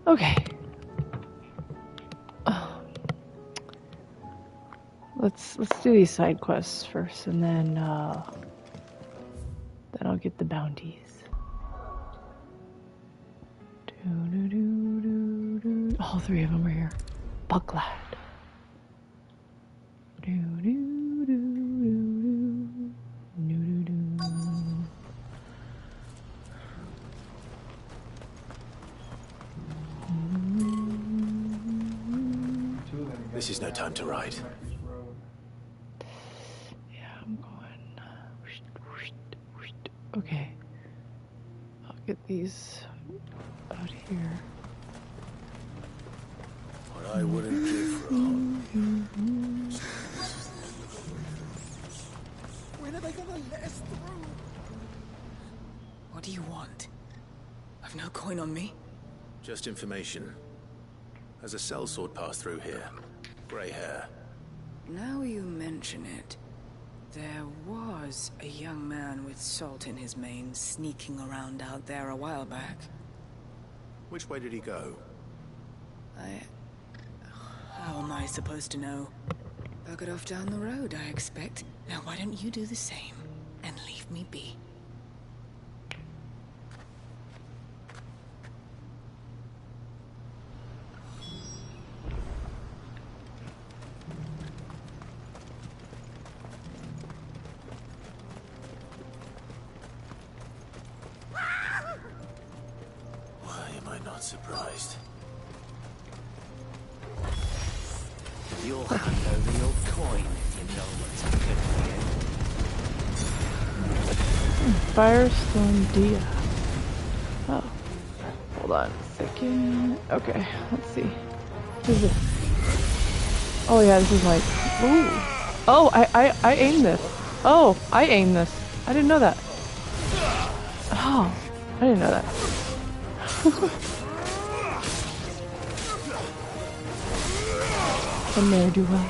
Okay. Let's do these side quests first, and then I'll get the bounties. All three of them are here. Bucklad. This is no time to ride. Yeah, I'm going. Okay. I'll get these out here. What I wouldn't give for a home. When are they gonna let us through? What do you want? I've no coin on me. Just information. Has a sellsword passed through here? Grey hair. Now you mention it, there was a young man with salt in his mane sneaking around out there a while back. Which way did he go? How am I supposed to know? Buggered off down the road, I expect. Now why don't you do the same and leave me be? Surprised. You'll hand over your coin if you know what's good for you. Firestone Dia. Oh. Hold on a second. Okay, let's see. What is this? Oh yeah, this is like... Ooh. Oh, I aimed this. Oh, I aimed this. I didn't know that. Oh, I didn't know that. And there do well.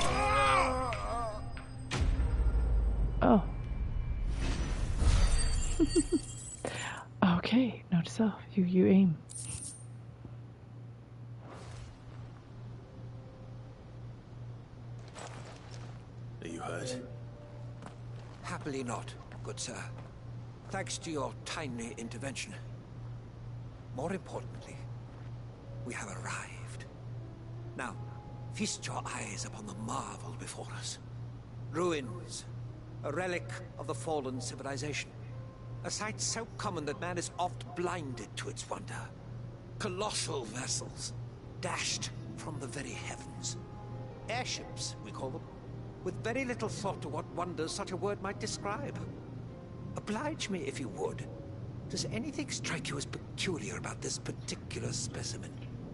Oh. Okay, note to self. You aim. Are you hurt? Happily not, good sir. Thanks to your timely intervention. More importantly, we have arrived. Now, feast your eyes upon the marvel before us. Ruins, a relic of the fallen civilization. A sight so common that man is oft blinded to its wonder. Colossal vessels, dashed from the very heavens. Airships, we call them, with very little thought to what wonders such a word might describe. Oblige me if you would. Does anything strike you as peculiar about this particular specimen?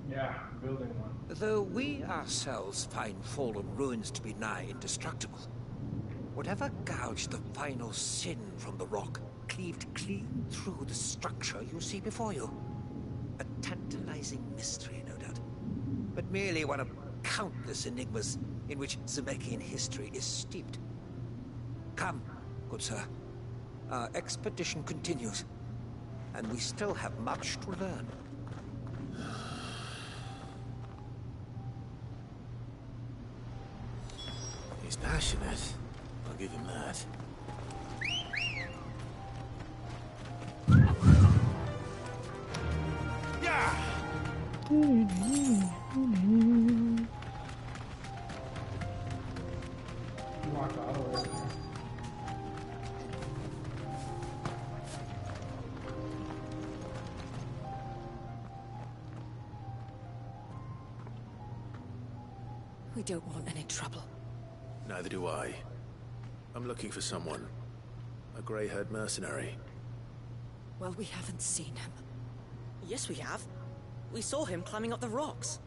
Yeah, building one. Though we ourselves find fallen ruins to be nigh indestructible, whatever gouged the final sin from the rock cleaved clean through the structure you see before you. A tantalizing mystery, no doubt, but merely one of countless enigmas in which Zemeckis history is steeped. Come, good sir. Our expedition continues, and we still have much to learn. He's passionate. I'll give him that. Locked auto right there. We don't want any trouble. Neither do I. I'm looking for someone. A grey-haired mercenary. Well, we haven't seen him. Yes, we have. We saw him climbing up the rocks.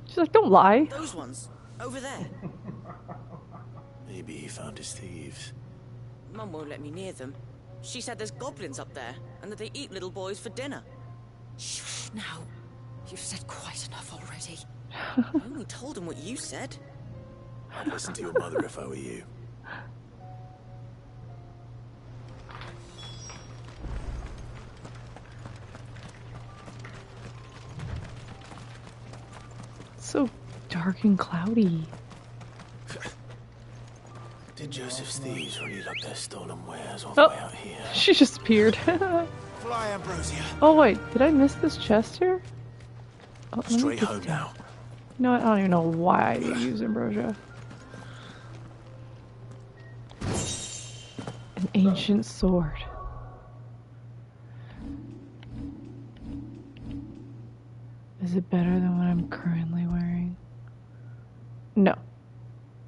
She's like, don't lie. Those ones, over there. Maybe he found his thieves. Mum won't let me near them. She said there's goblins up there, and that they eat little boys for dinner. Shh, now. You've said quite enough already. I only told him what you said. I'd listen to your mother if I were you. so dark and cloudy? Did Joseph's thieves really lock their stolen wares all the way out here? She just appeared. Fly, Ambrosia. Oh wait, did I miss this chest here? Oh, let me Straight just home check. now. You know what? I don't even know why I use ambrosia. An ancient sword. Is it better than what I'm currently wearing? No.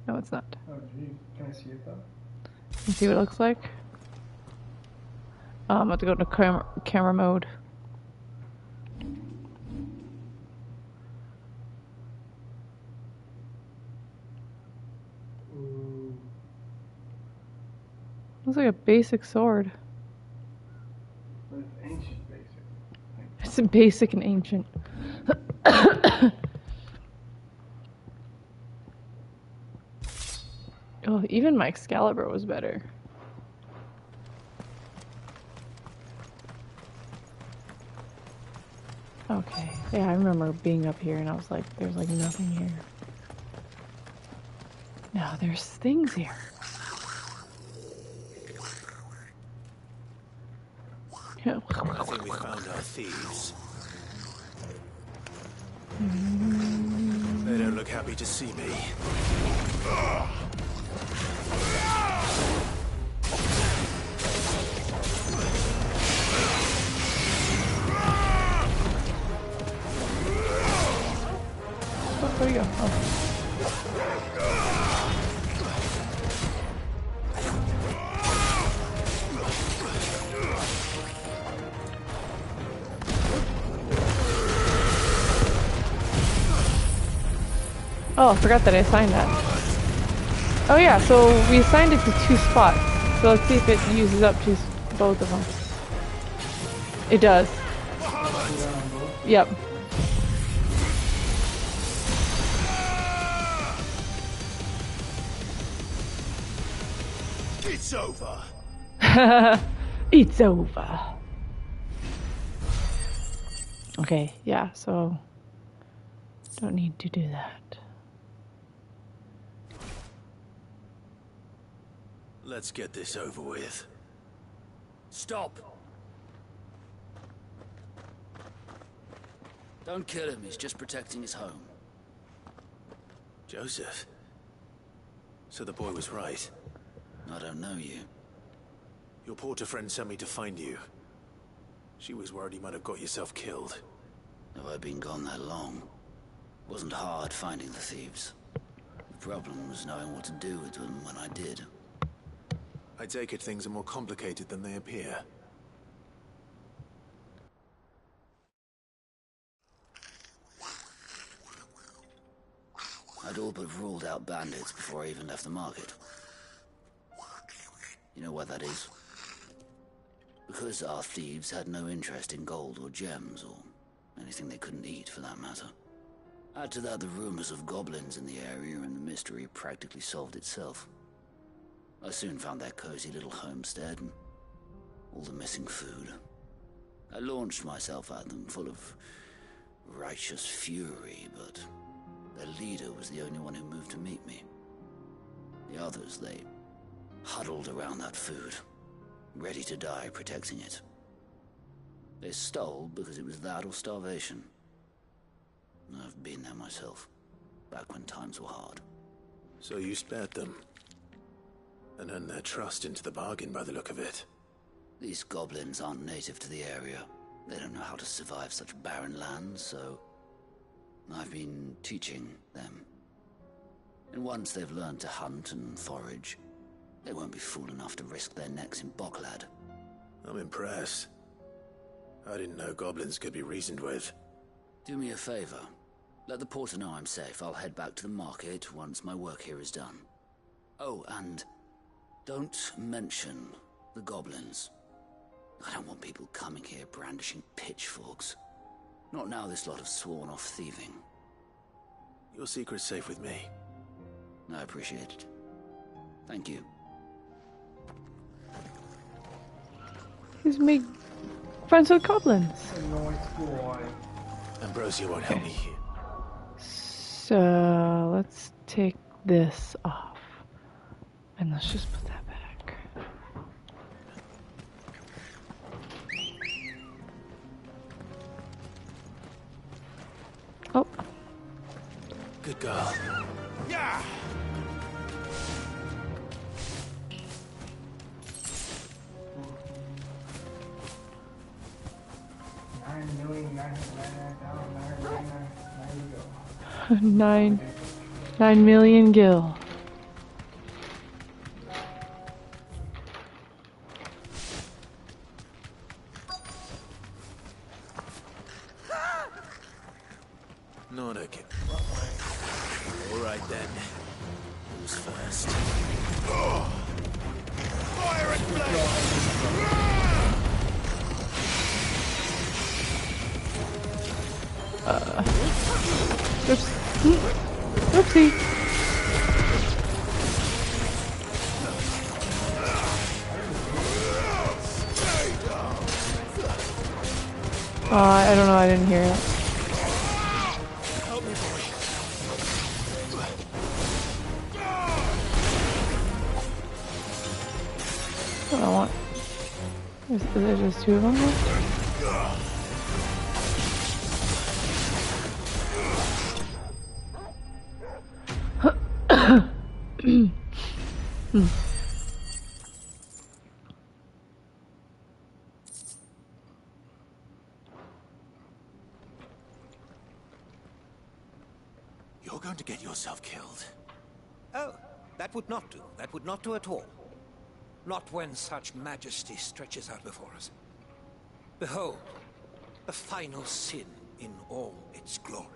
No, it's not. Oh, geez. Can I see it though? Can you see what it looks like? I'm about to go to camera mode. Ooh. Looks like a basic sword. But it's ancient, basic. It's a basic and ancient. Oh, even my Excalibur was better. Okay, yeah, I remember being up here and I was like, there's like nothing here. Now there's things here. I think we found our thieves. They don't look happy to see me. Where'd he go? Oh. Oh, I forgot that I assigned that. Oh yeah, so we assigned it to 2 spots. So let's see if it uses up both of them. It does. Yep. It's over. It's over. Okay, yeah, so don't need to do that. Let's get this over with. Stop! Don't kill him, he's just protecting his home. Joseph. So the boy was right. I don't know you. Your porter friend sent me to find you. She was worried you might have got yourself killed. Have I been gone that long? Wasn't hard finding the thieves. The problem was knowing what to do with them when I did. I take it things are more complicated than they appear. I'd all but ruled out bandits before I even left the market. You know why that is? Because our thieves had no interest in gold or gems, or anything they couldn't eat for that matter. Add to that the rumors of goblins in the area, and the mystery practically solved itself. I soon found their cozy little homestead, and all the missing food. I launched myself at them full of righteous fury, but their leader was the only one who moved to meet me. The others, they huddled around that food, ready to die protecting it. They stole because it was that or starvation. I've been there myself, back when times were hard. So you spared them. And earned their trust into the bargain by the look of it. These goblins aren't native to the area. They don't know how to survive such barren lands, so I've been teaching them. And once they've learned to hunt and forage, they won't be fool enough to risk their necks in Boklad. I'm impressed. I didn't know goblins could be reasoned with. Do me a favor. Let the porter know I'm safe. I'll head back to the market once my work here is done. Oh, and don't mention the goblins. I don't want people coming here brandishing pitchforks. Not now this lot have sworn off thieving. Your secret's safe with me. I appreciate it. Thank you. He's made friends with goblins. Nice boy. Ambrosia won't help me here. So let's take this off. And let's just put that back. Oh. Good girl. Yeah. 9 million gil. Not again. All right then. Who's first? Fire and Oops. Oopsie. I don't know, I didn't hear it. Help me, boy. I don't want. Is there just two of them left? You're going to get yourself killed. Oh, that would not do. That would not do at all. Not when such majesty stretches out before us. Behold, the final sin in all its glory.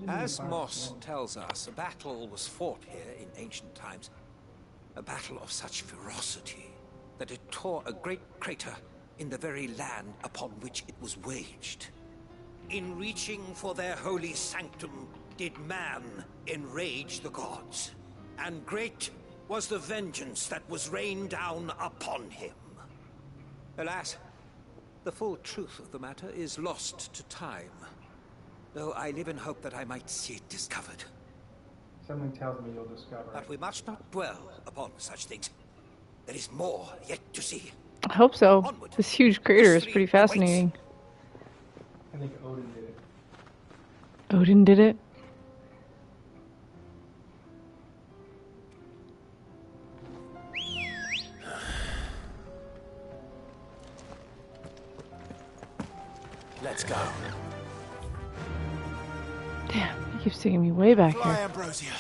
As Moss tells us, a battle was fought here in ancient times. A battle of such ferocity that it tore a great crater in the very land upon which it was waged. In reaching for their holy sanctum, did man enrage the gods, and great was the vengeance that was rained down upon him. Alas, the full truth of the matter is lost to time, though I live in hope that I might see it discovered. Something tells me you'll discover it. But we must not dwell upon such things. There is more yet to see. I hope so. Onward. This huge crater is pretty History fascinating. I think Odin did it. Odin did it? Let's go. Damn, he keeps taking me way back Fly, here. Ambrosia.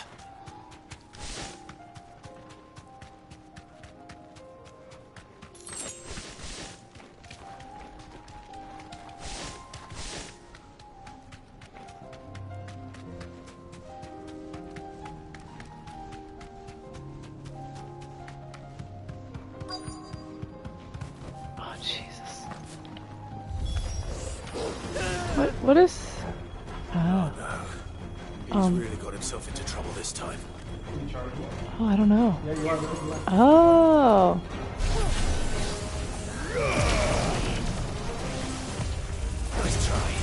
Oh, Jesus. What is... Oh. He's really got himself into trouble this time. Oh, I don't know. Yeah, you are looking left. Oh. Nice try. Nice try.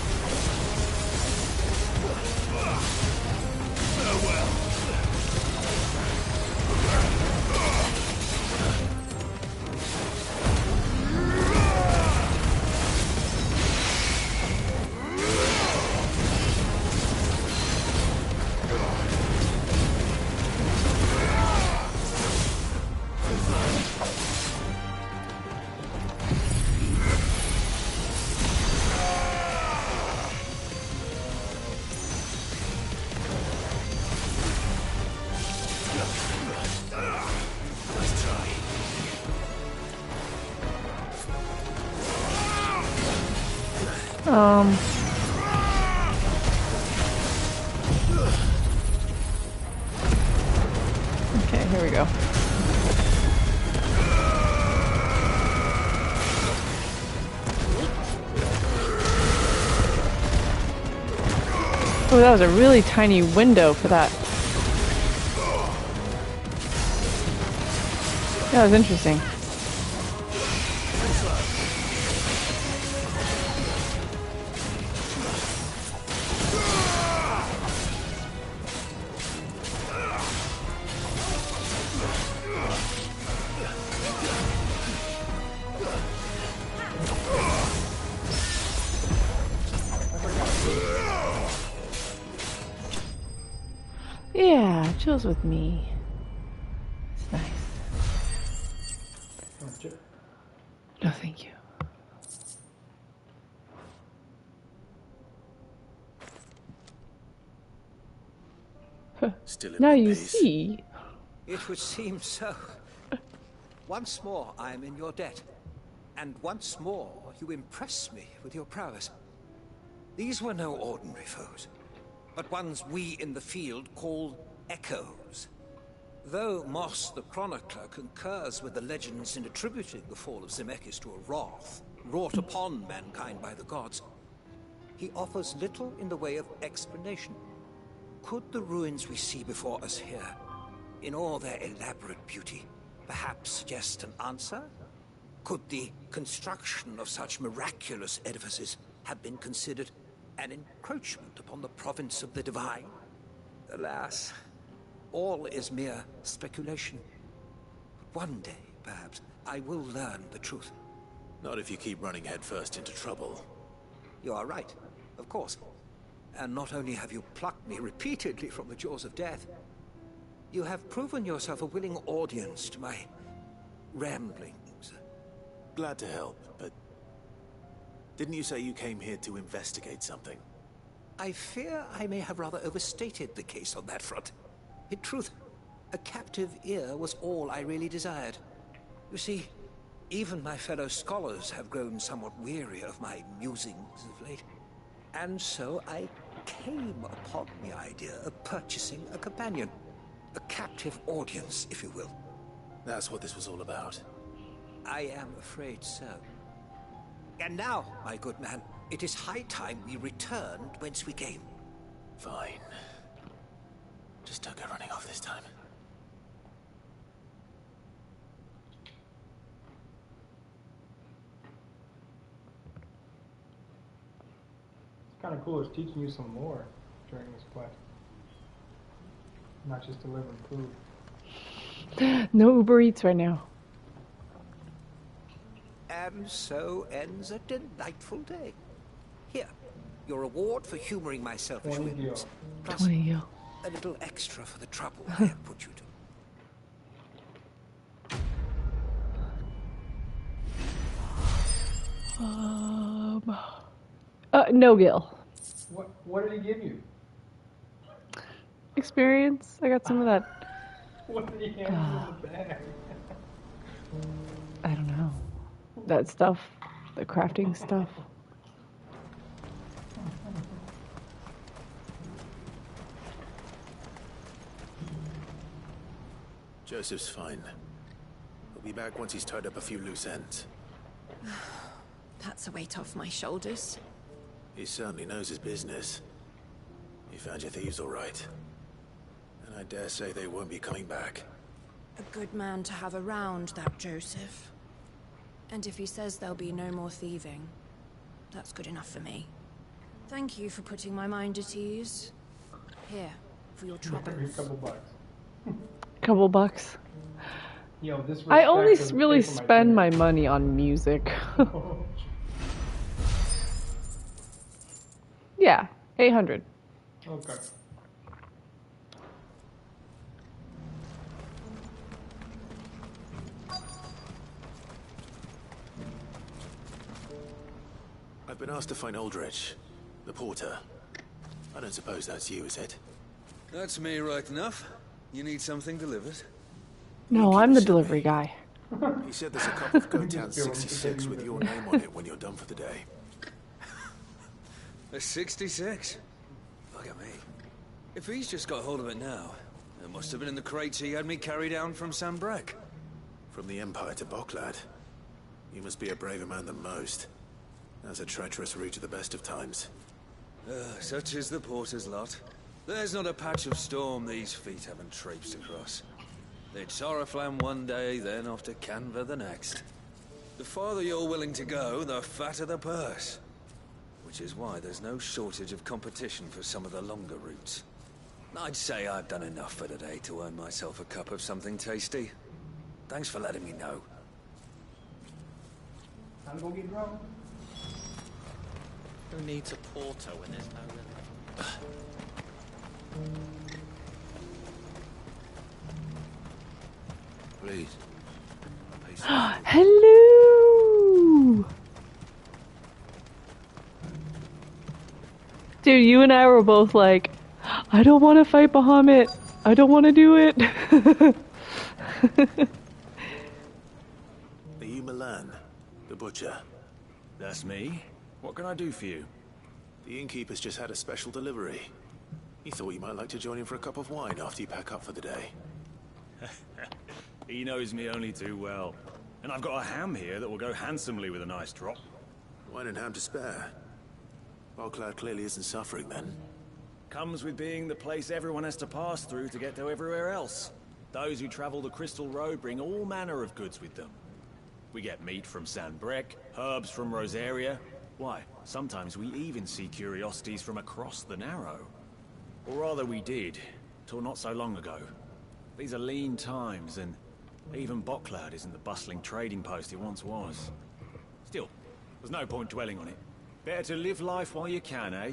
Okay, here we go. Oh, that was a really tiny window for that. That was interesting. chills with me. It's nice. No, thank you. Still at Now my you pace. see. It would seem so. Once more, I am in your debt. And once more, you impress me with your prowess. These were no ordinary foes, but ones we in the field call echoes. Though Moss the Chronicler concurs with the legends in attributing the fall of Zemeckis to a wrath wrought upon mankind by the gods, he offers little in the way of explanation. Could the ruins we see before us here, in all their elaborate beauty, perhaps suggest an answer? Could the construction of such miraculous edifices have been considered an encroachment upon the province of the divine? Alas, all is mere speculation. But one day, perhaps, I will learn the truth. Not if you keep running headfirst into trouble. You are right, of course. And not only have you plucked me repeatedly from the jaws of death, you have proven yourself a willing audience to my ramblings. Glad to help, but didn't you say you came here to investigate something? I fear I may have rather overstated the case on that front. In truth, a captive ear was all I really desired. You see, even my fellow scholars have grown somewhat weary of my musings of late. And so I came upon the idea of purchasing a companion. A captive audience, if you will. That's what this was all about. I am afraid so. And now, my good man, it is high time we returned whence we came. Fine. Just don't go running off this time. It's kind of cool. It's teaching you some lore during this quest. Not just delivering food. No Uber Eats right now. And so ends a delightful day. Here, your reward for humoring my selfish 20 whims. gil. Plus 20 gil. a little extra for the trouble I have put you to. No gil. What did he give you? Experience. I got some of that. What did he have in the bag? I don't know. That stuff. The crafting stuff. Joseph's fine. He'll be back once he's tied up a few loose ends. That's a weight off my shoulders. He certainly knows his business. You found your thieves all right. And I dare say they won't be coming back. A good man to have around, that Joseph. And if he says there'll be no more thieving, that's good enough for me. Thank you for putting my mind at ease. Here, for your A troubles. couple bucks. Couple bucks. Yo, this I only respect doesn't really pay for my spend dinner. my money on music. Yeah, 800. Okay. I've been asked to find Aldrich, the porter. I don't suppose that's you, is it? That's me right enough. You need something delivered? No, I'm the delivery guy. He said there's a couple of Go Town Just feel like 66 you with did your it. name on it when you're done for the day. A 66? Look at me. If he's just got hold of it now, it must have been in the crates he had me carry down from Sambrek. From the Empire to Boklad. You must be a braver man than most. That's a treacherous route to the best of times. Such is the porter's lot. There's not a patch of storm these feet haven't traipsed across. It's Oriflamme one day, then off to Canva the next. The farther you're willing to go, the fatter the purse. Which is why there's no shortage of competition for some of the longer routes. I'd say I've done enough for today to earn myself a cup of something tasty. Thanks for letting me know. Time to go get drunk. Who needs a porter when there's no Please. Hello! Dude, you and I were both like, I don't want to fight Bahamut. I don't want to do it. Are you Milan, the butcher? That's me. What can I do for you? The innkeeper's just had a special delivery. He thought you might like to join him for a cup of wine after you pack up for the day. He knows me only too well. And I've got a ham here that will go handsomely with a nice drop. Wine and ham to spare. Bogcloud clearly isn't suffering then. Comes with being the place everyone has to pass through to get to everywhere else. Those who travel the Crystal Road bring all manner of goods with them. We get meat from San Brec, herbs from Rosaria. Why, sometimes we even see curiosities from across the Narrow. Or rather we did, till not so long ago. These are lean times, and even Bogcloud isn't the bustling trading post it once was. Still, there's no point dwelling on it. Better to live life while you can, eh?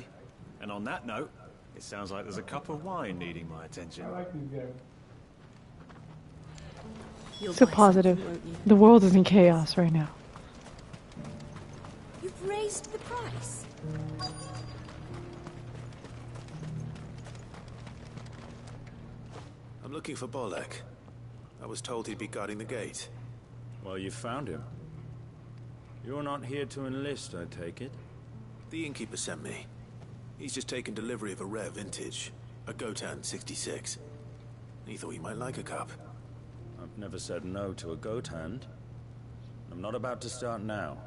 And on that note, it sounds like there's a cup of wine needing my attention. I like these guys. So positive. The world is in chaos right now. You've raised the price. I'm looking for Bolek. I was told he'd be guarding the gate. Well, you found him. You're not here to enlist, I take it? The innkeeper sent me. He's just taken delivery of a rare vintage, a Gotan 66. He thought you might like a cup. I've never said no to a goat hand. I'm not about to start now.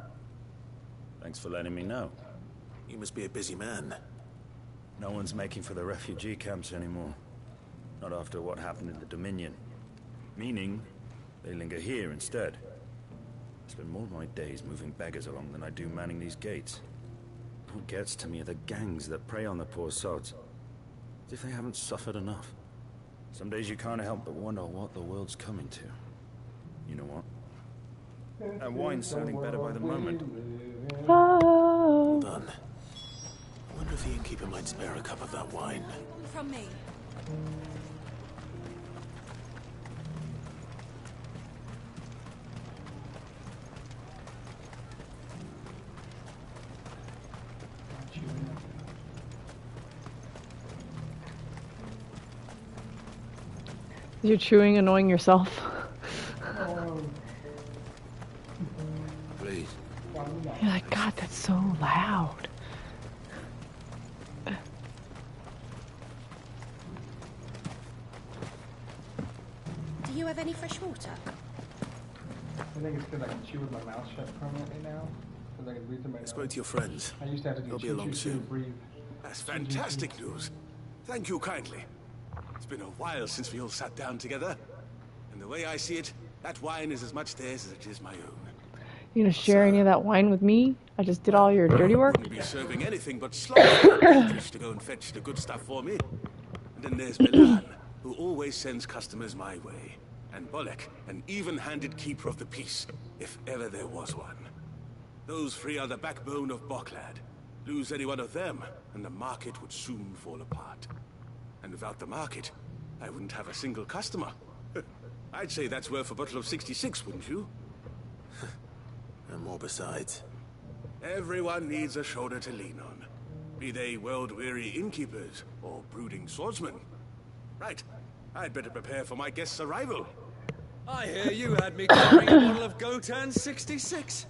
Thanks for letting me know. You must be a busy man. No one's making for the refugee camps anymore. Not after what happened in the Dominion. Meaning, they linger here instead. I spend more of my days moving beggars along than I do manning these gates. What gets to me are the gangs that prey on the poor sods. As if they haven't suffered enough. Some days you can't help but wonder what the world's coming to. You know what? That wine's sounding better by the moment. Hold on. I wonder if the innkeeper might spare a cup of that wine. From me. You're chewing, annoying yourself. Please. You're like, God, that's so loud. Do you have any fresh water? I think it's because I can chew with my mouth shut permanently now. Because I can breathe through my nose. I spoke to your friends. I used to have to do They'll be chew, along chew, chew, soon. breathe. That's fantastic news. Thank you kindly. It's been a while since we all sat down together. And the way I see it, that wine is as much theirs as it is my own. You gonna share any of that wine with me? I just did all your dirty work. Wouldn't be serving anything but slop to go and fetch the good stuff for me. And then there's Milan, who always sends customers my way. And Bolek, an even-handed keeper of the peace, if ever there was one. Those three are the backbone of Bogcloud. Lose any one of them, and the market would soon fall apart. And without the market, I wouldn't have a single customer. I'd say that's worth a bottle of 66, wouldn't you? And more besides. Everyone needs a shoulder to lean on. Be they world-weary innkeepers or brooding swordsmen. Right, I'd better prepare for my guest's arrival. I hear you had me carrying a bottle of Gotan 66.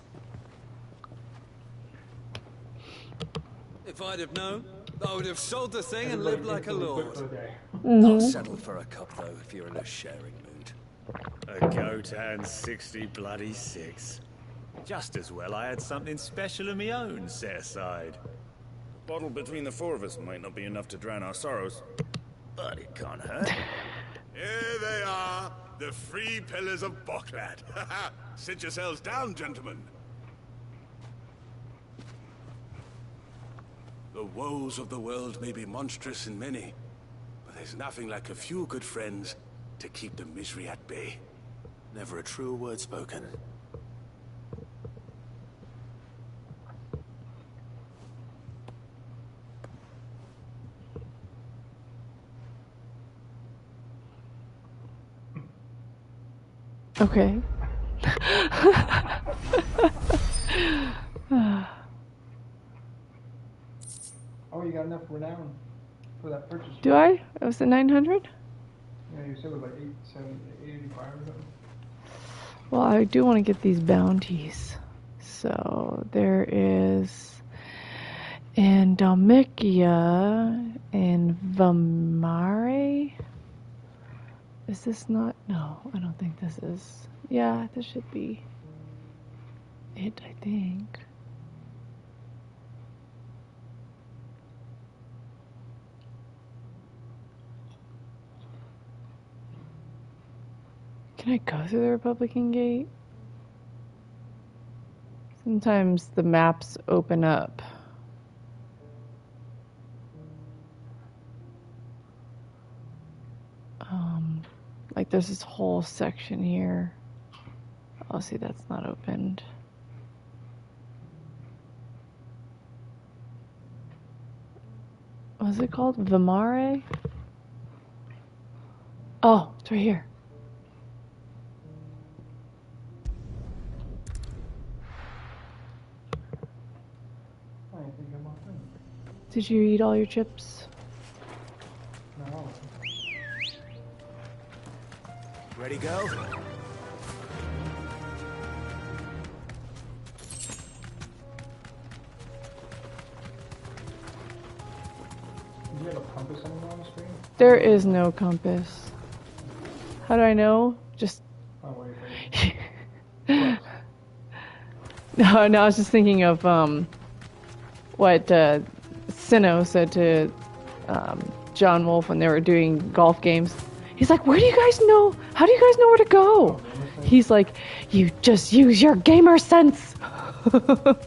If I'd have known, I would have sold the thing and lived like a lord. I'll settle for a cup, though, if you're in a sharing mood. A Gotan 66. Just as well I had something special of my own set aside. A bottle between the four of us might not be enough to drown our sorrows, but it can't hurt. Here they are, the three pillars of Bogcloud. Sit yourselves down, gentlemen. The woes of the world may be monstrous in many, but there's nothing like a few good friends to keep the misery at bay. Never a truer word spoken. Okay. Oh, you got enough renown for that purchase. Do I? It was the 900? Yeah, you said it was like 885 or something. Well, I do want to get these bounties. So there is in Dalmikia and Vamare. Is this not? No, I don't think this is. Yeah, this should be it, I think. Can I go through the Republican Gate? Sometimes the maps open up. Like there's this whole section here. Oh, see, that's not opened. What's it called? Vamare? Oh, it's right here. I think I'm on thing. Did you eat all your chips? No. Ready, go? Do you have a compass anywhere on the screen? There is no compass. How do I know? Just... Oh, wait. No, I was just thinking of what Sinnoh said to John Wolfe when they were doing golf games. He's like, where do you guys know? How do you guys know where to go? He's like, you just use your gamer sense. So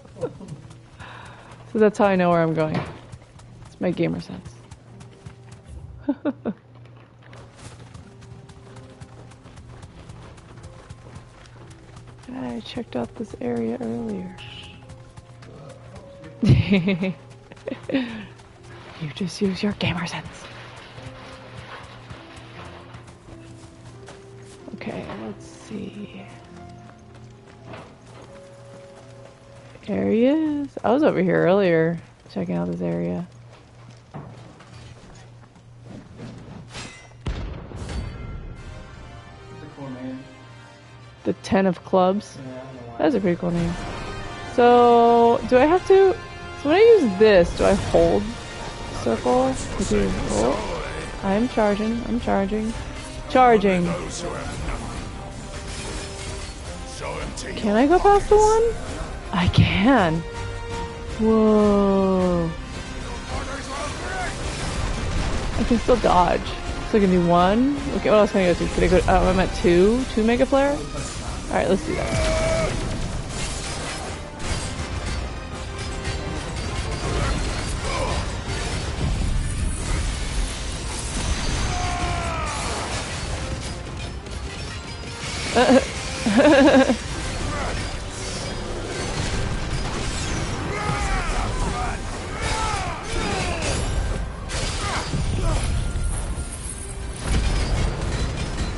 that's how I know where I'm going. It's my gamer sense. I checked out this area earlier. You just use your gamer sense. Okay, let's see. There he is. I was over here earlier checking out this area. It's a cool name. The 10 of Clubs. Yeah, I don't know why. That's a pretty cool name. So, do I have to... So when I use this, do I hold circle? Oh, I'm charging. I'm charging. Charging. Can I go past the one? I can. Whoa. I can still dodge. So I can do one. Okay, what else can I go to? Could I go? I'm at two. Two mega flare? Alright, let's do that.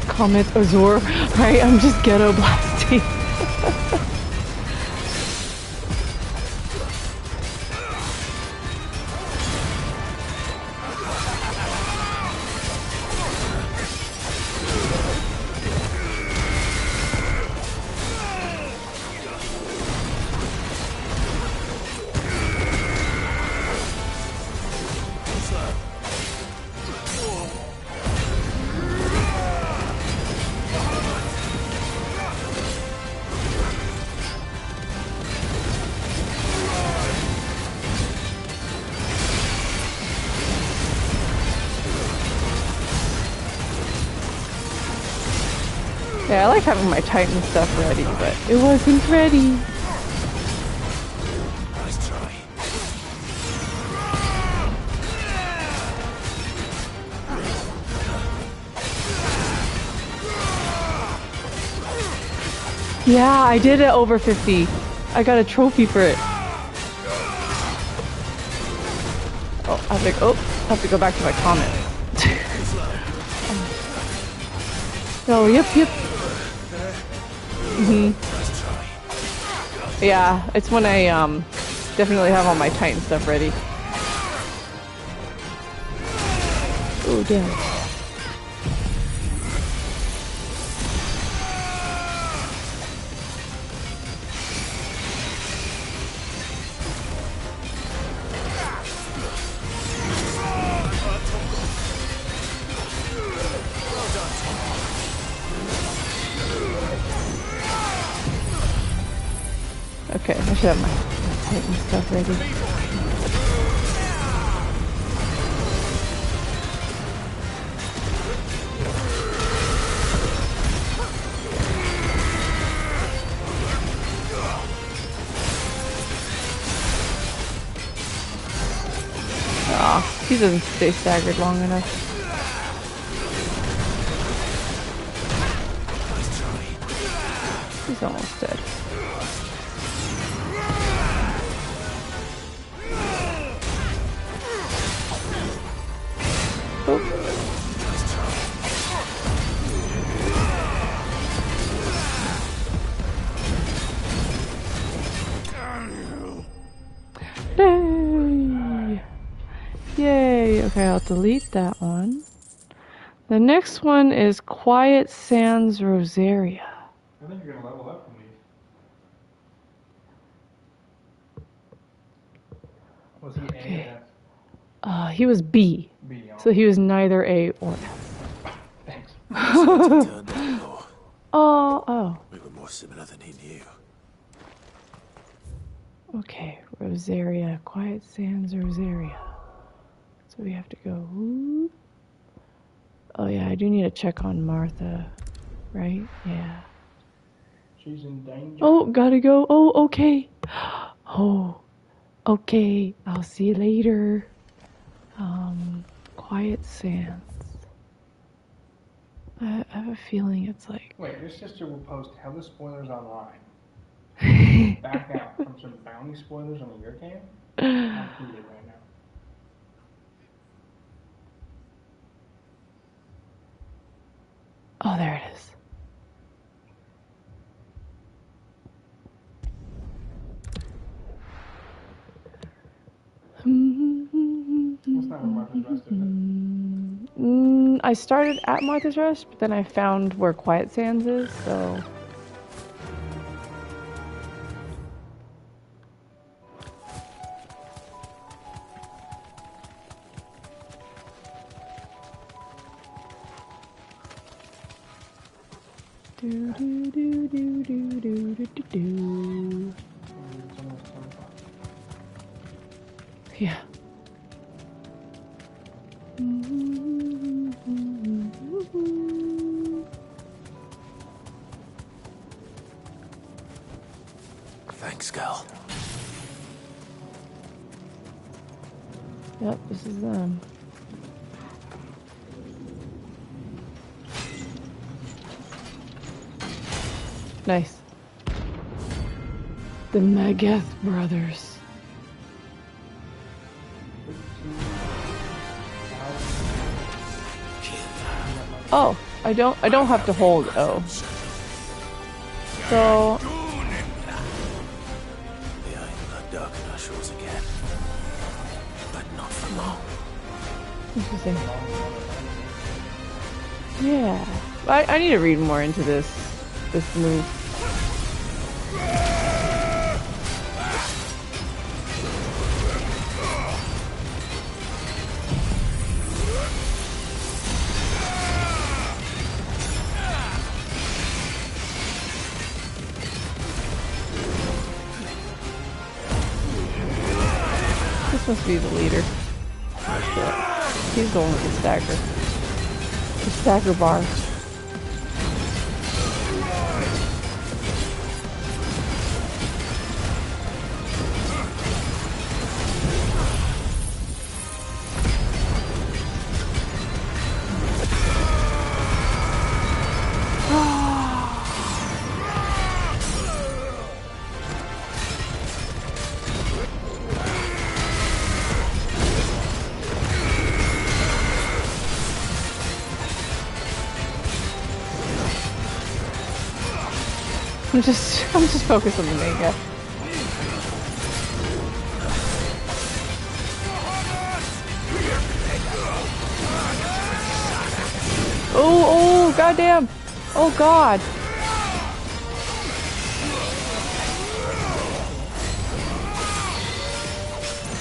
Comet Azure. Right, I'm just ghetto blasting. Yeah, I like having my Titan stuff ready, but it wasn't ready. Nice try. Yeah, I did it over 50. I got a trophy for it. Oh, I have to go back to my comments. Oh, yep. Yeah, it's when I definitely have all my Titan stuff ready. Oh damn. Okay, I should have my Titan stuff ready. Aw, he doesn't stay staggered long enough. He's almost dead. Yay! Yay! Okay, I'll delete that one. The next one is Quiet Sands Rosaria. I think you're gonna level up from these. Was he Okay. A or F? He was B. B, oh. So he was neither A or F. Thanks. Oh. We were more similar than he knew. Okay, Rosaria. Quiet Sands Rosaria. So we have to go. Whoop. Oh yeah, I do need to check on Martha. Right? Yeah. She's in danger. Oh, gotta go. Oh, okay. Oh, okay. I'll see you later. Quiet Sands. I have a feeling it's like... Wait, your sister will post hella spoilers online. Back out from some bounty spoilers on your game? I'm heated right now. Oh, there it is. That's not where Martha's Rest is, it? I started at Martha's Rest, but then I found where Quiet Sands is, so... Do do do do do do do do do. Yeah. Thanks, girl. Yep, this is them. Nice. The Magath brothers. Oh, I don't have to hold O. So The Iron Blood darken our shores again. But not for long. interesting. Yeah. I need to read more into this move. This must be the leader. He's going with the stagger. The stagger bar. I'm just focused on the main guy. Oh, goddamn! Oh god!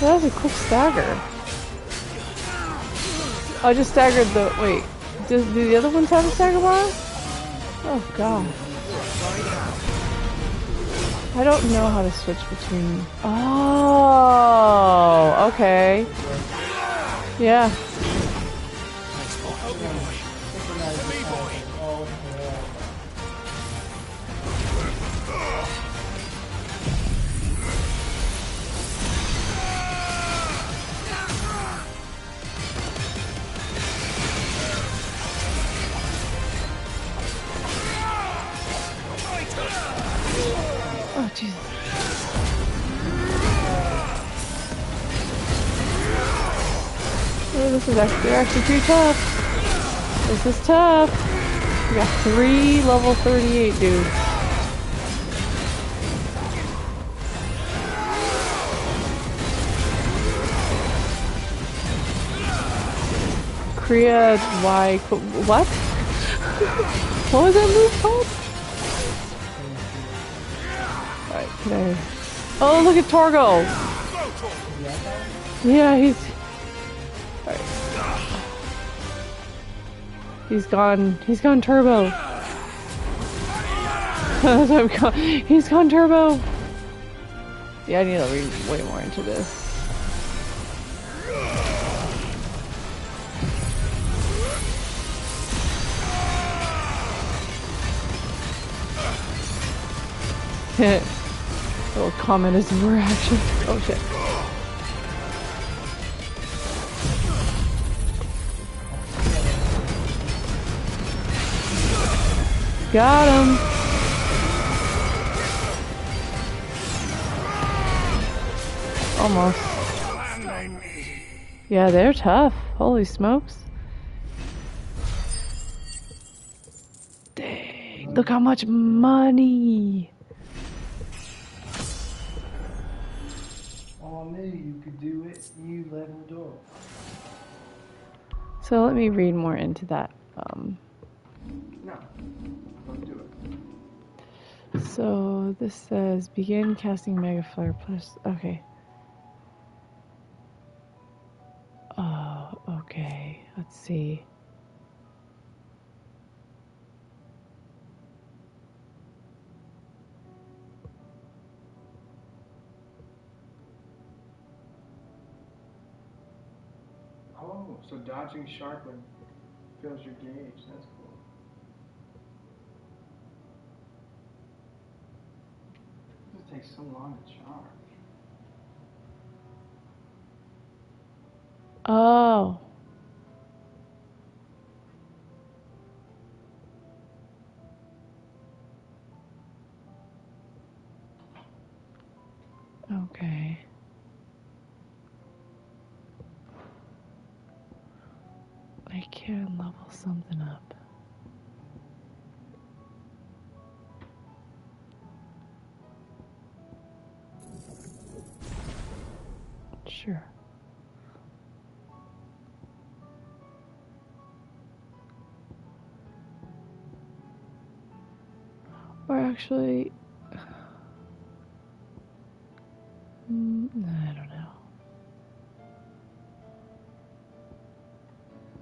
That was a quick stagger. I just staggered the. Wait, do the other ones have a stagger bar? Oh god. I don't know how to switch between. Oh, okay. Yeah. Oh, Jesus. Oh, this is actually too tough. This is tough. We got 3 level 38 dudes. Korea Y. What? What was that move called? Alright, can I... Oh, look at Torgo! Yeah, he's... Alright. He's gone turbo. He's gone turbo. Yeah, I need to read way more into this. Little comment is more action. Oh shit. Got him. Almost. Yeah, they're tough. Holy smokes. Dang, look how much money. I knew you could do it. You leveled up. So let me read more into that. No, don't do it. So this says begin casting Mega Flare plus. Okay. Oh, okay. Let's see. Oh, so dodging sharply fills your gauge. That's cool. This takes so long to charge. Oh. Okay. I can level something up. Sure. Or actually, I don't know.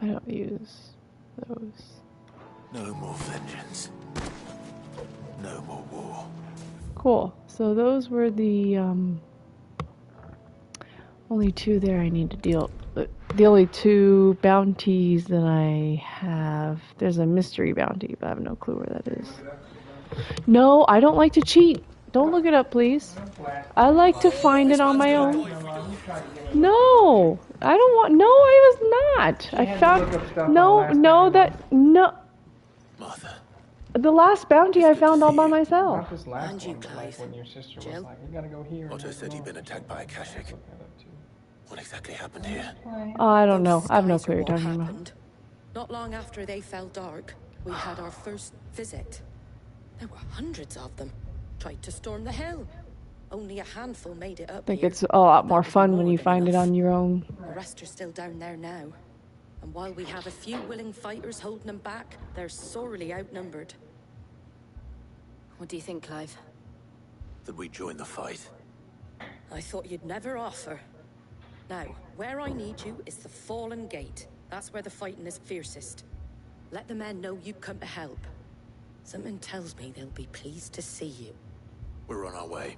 I don't use those. No more vengeance. No more war. Cool. So those were the only 2 there I need to deal. The only 2 bounties that I have. There's a mystery bounty, but I have no clue where that is. No, I don't like to cheat. Don't look it up, please. I like to find it on my own. No, I don't want. No, I was not. I found. No, Martha. The last bounty I found all by myself. Not this last one, but like when your sister was like, we gotta go here. Otto said he'd been attacked by a Kashik. What exactly happened here? Oh, I don't know. I have no clue what you're talking about. Not long after they fell dark, we had our first visit. There were hundreds of them. Tried to storm the hill. Only a handful made it up I think here. it's a lot more That was fun more when you than find it enough. on your own. The rest are still down there now. And while we have a few willing fighters holding them back, they're sorely outnumbered. What do you think, Clive? That we join the fight. I thought you'd never offer. Now, where I need you is the Fallen Gate. That's where the fighting is fiercest. Let the men know you come to help. Something tells me they'll be pleased to see you. We're on our way.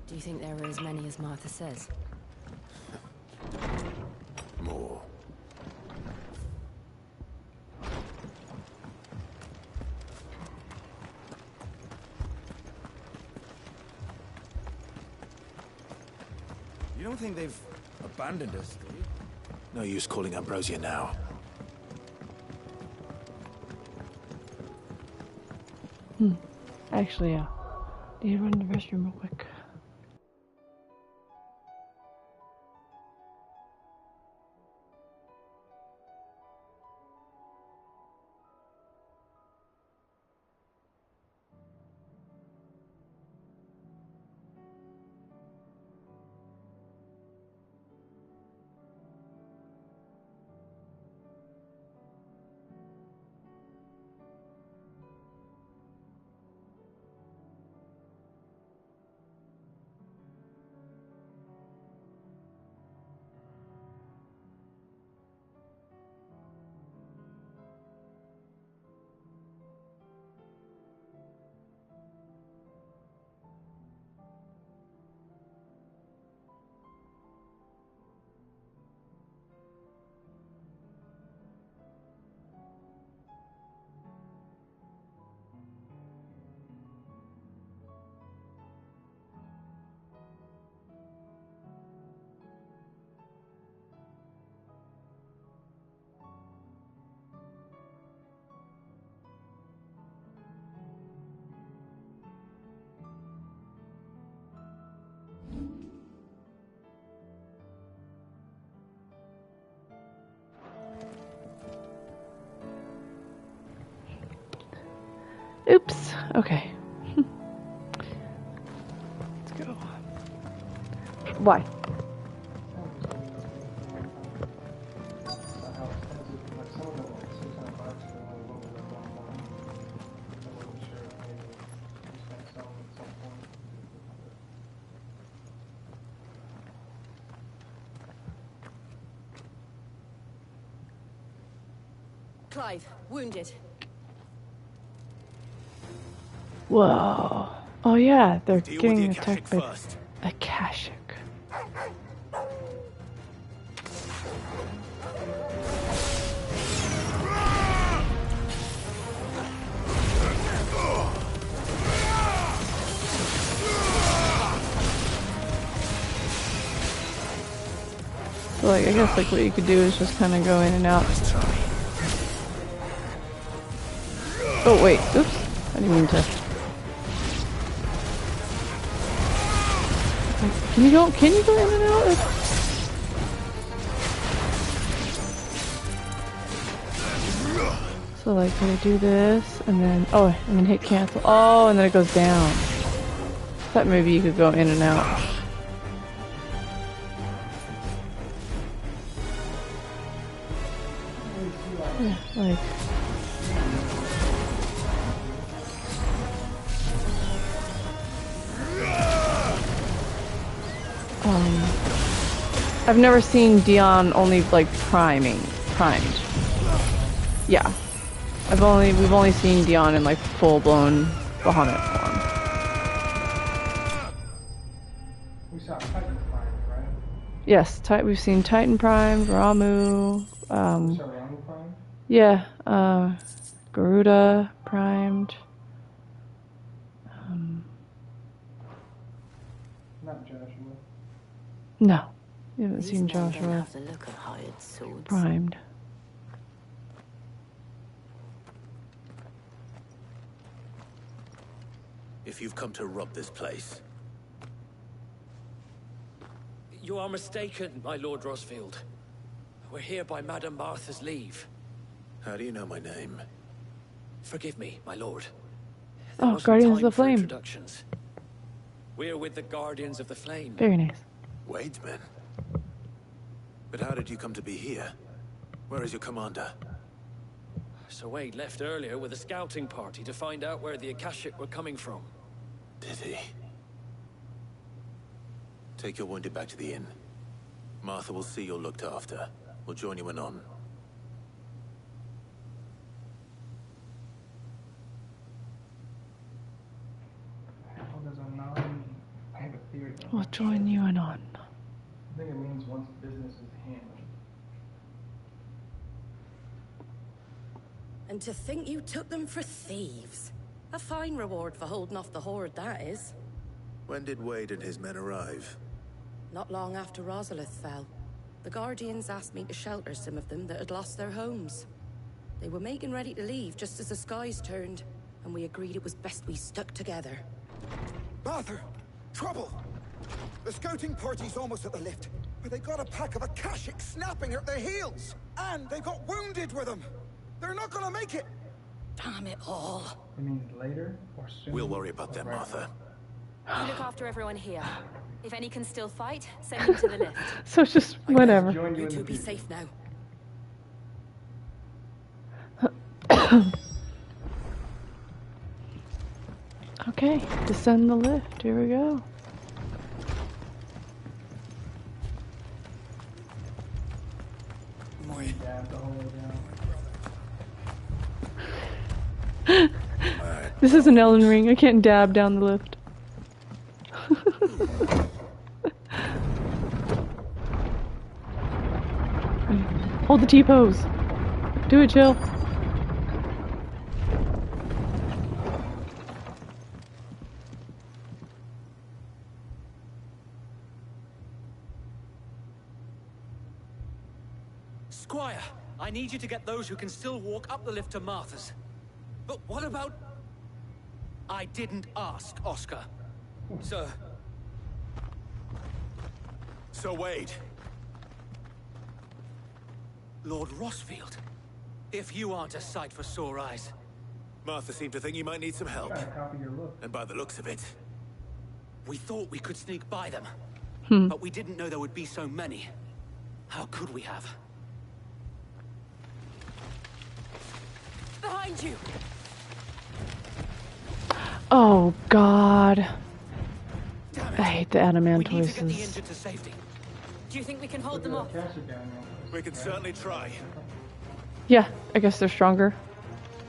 Do you think there were as many as Martha says? More. You don't think they've abandoned us, do you? No use calling Ambrosia now. Actually, yeah. Need to run to the restroom real quick. Oops. Okay. Let's go. Why? Clive, wounded. Whoa. Oh yeah, they're Deal with getting the attacked Akashic by first. Akashic. So like, I guess like what you could do is just kind of go in and out. Oh wait, oops. I didn't mean to. Can you go in and out? So like, can I do this, and then, oh, and then hit cancel. Oh, and then it goes down. Thought maybe you could go in and out. Yeah, like. I've never seen Dion only like primed. Yeah. We've only seen Dion in like full-blown Bahamut form. We saw Titan Prime, right? Yes, we've seen Titan Prime, Ramu, We saw Ramu Prime? yeah, Garuda primed. Not Joshua. No, you haven't These seen men don't Joshua have the look of hired swords. primed. If you've come to rob this place, You are mistaken, my Lord Rosfield. We're here by Madame Martha's leave. How do you know my name? Forgive me, my lord. Oh, Guardians of the Time for Flame. introductions. We're with the Guardians of the Flame. Very nice. Wade's men. But how did you come to be here? Where is your commander? Sir Wade left earlier with a scouting party to find out where the Akashic were coming from. Did he? Take your wounded back to the inn. Martha will see you're looked after. We'll join you anon. How does a mean? I have a theory. We'll join you anon. I think it means once business is handled. And to think you took them for thieves. A fine reward for holding off the horde, that is. When did Wade and his men arrive? Not long after Rosalith fell. The Guardians asked me to shelter some of them that had lost their homes. They were making ready to leave just as the skies turned, and we agreed it was best we stuck together. Martha! Trouble! The scouting party's almost at the lift, but they got a pack of Akashic snapping at their heels! And they got wounded with them! They're not gonna make it! Damn it all. It means later or soon. We'll worry about them, Martha. You look after everyone here. If any can still fight, send them to the lift. So it's just whatever. You two be safe now. Okay, descend the lift. Here we go. This is an Elden Ring. I can't dab down the lift. Hold the T-pose. Do it, Jill. Squire, I need you to get those who can still walk up the lift to Martha's. But what about... I didn't ask, Oscar. Sir. Sir Wade. Lord Rossfield. If you aren't a sight for sore eyes. Martha seemed to think you might need some help. And by the looks of it... We thought we could sneak by them. But we didn't know there would be so many. How could we have? Behind you! Oh, God. I hate the We need adamant to get the voices. injured to safety. Do you think we can hold them off? We can certainly try. Yeah, I guess they're stronger.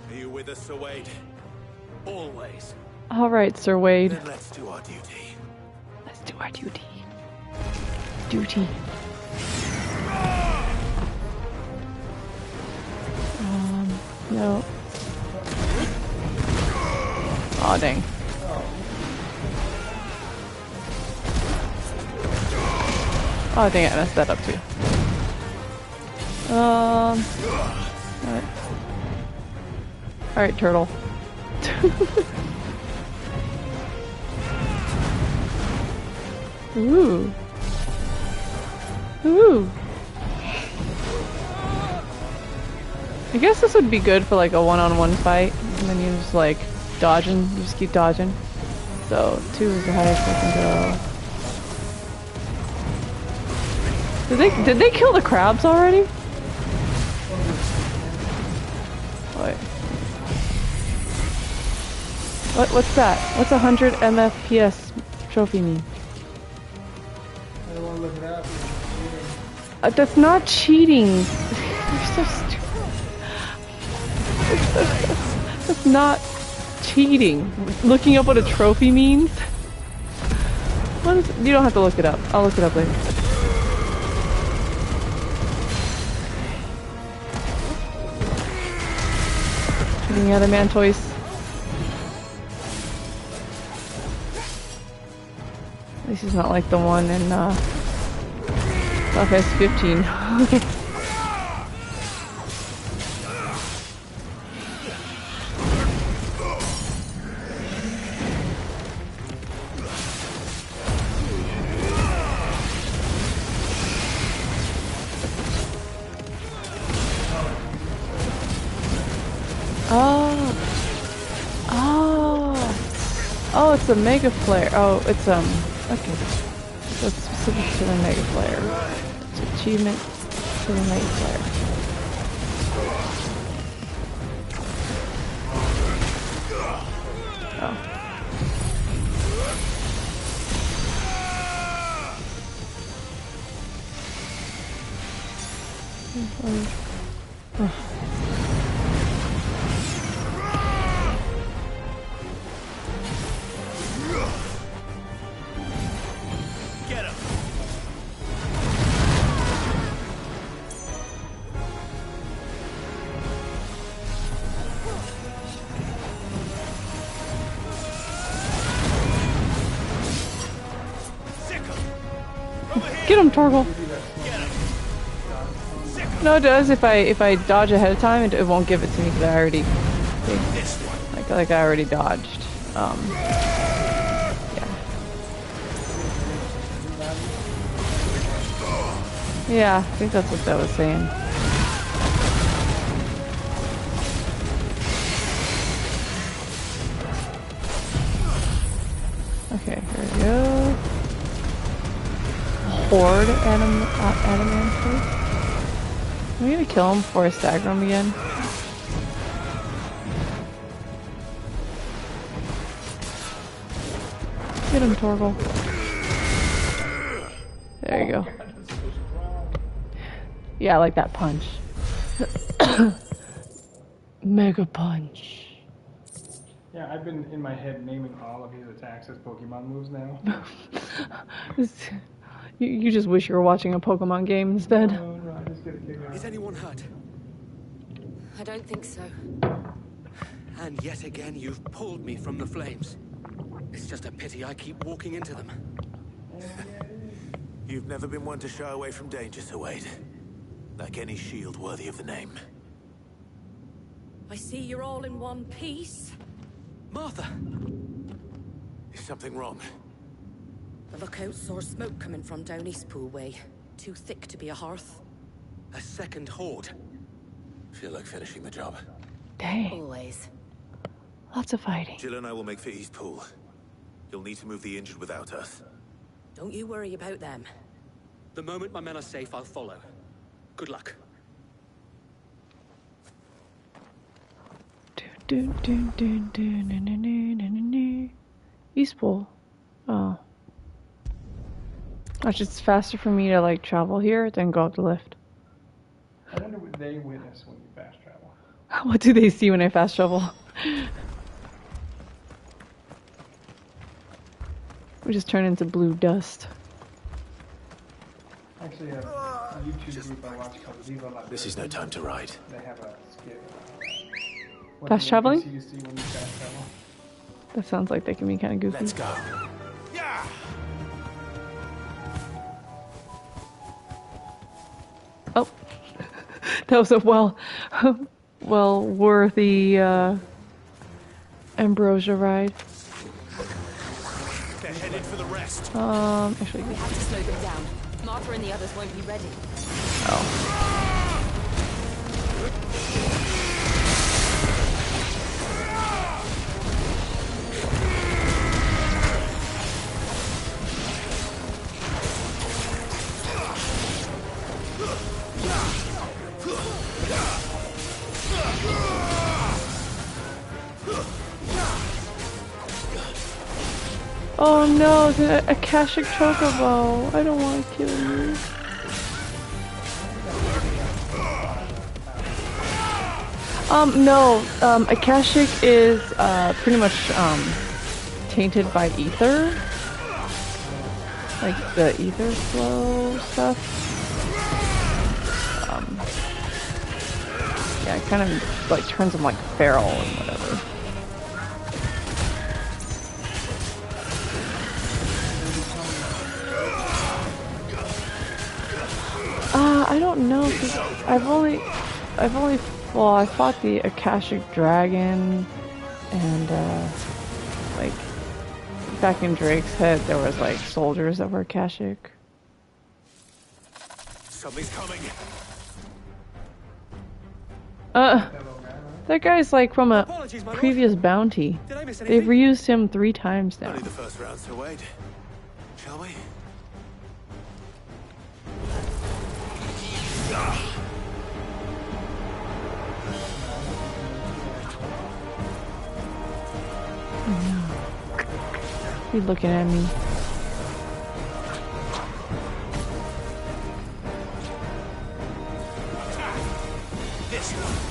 Are you with us, Sir Wade? Always. Alright, Sir Wade. Then let's do our duty. Let's do our duty. Duty. No. Aw, dang. Oh, dang it, I messed that up too. Alright. Alright, turtle. Ooh. Ooh. I guess this would be good for like a one-on-one fight, and then you just like dodging, you just keep dodging. So 2 is the highest I can go. Did they kill the crabs already? Wait. What's that? What's 100 MFPS trophy mean? I don't want to look it up. That's not cheating. You're so stupid. That's not cheating. Looking up what a trophy means? What is it? You don't have to look it up. I'll look it up later. Shooting adamantoise. At least he's not like the one in SS15. Oh, it's a mega flare. Oh, it's okay. So it's specific to the mega flare. It's achievement to the mega flare. Oh. Oh. Get him. Get him, Torgal. No, it does. If I dodge ahead of time, it won't give it to me because I already like I already dodged. Yeah. Yeah, I think that's what that was saying. Okay, here we go. Horde adamantly. I'm gonna kill him before I stagger him again. Get him, Torgal. There you go. Yeah, I like that punch. Mega punch. Yeah, I've been in my head naming all of his attacks as Pokemon moves now. You just wish you were watching a Pokemon game instead. No, I just get a kick out. Is anyone hurt? I don't think so. And yet again, you've pulled me from the flames. It's just a pity I keep walking into them. You've never been one to shy away from danger, Sir Wade. Like any shield worthy of the name. I see you're all in one piece. Martha! Is something wrong? The lookout saw smoke coming from down Eastpool way. Too thick to be a hearth. A second horde. Feel like finishing the job. Dang. Always. Lots of fighting. Jill and I will make for Eastpool. You'll need to move the injured without us. Don't you worry about them. The moment my men are safe, I'll follow. Good luck. Eastpool. Oh. It's just faster for me to like travel here than go up the lift. I wonder what they witness when you fast travel. What do they see when I fast travel? We just turn into blue dust. Actually, a YouTube group I watch called Viva La This is no time to ride. They have a skit. Fast traveling? You see when you fast travel. That sounds like they can be kind of goofy. Let's go. Yeah. Oh, that was a well worthy ambrosia ride. They're headed for the rest. Actually, We have to slow them down. Martha and the others won't be ready. oh. Oh no, it's an Akashic Chocobo. I don't want to kill you. No, Akashic is, pretty much, tainted by ether. Like the ether flow stuff. Yeah, it kind of, like, turns them like feral and whatever. I don't know, cause well, I fought the Akashic Dragon, and, like, back in Drake's Head, there was, like, soldiers that were Akashic. Something's coming. That guy's like from a Apologies, my lord. previous bounty. Did I miss They've anything? reused him 3 times now. Only the first round, Sir Wade. Shall we? He's looking at me. This one.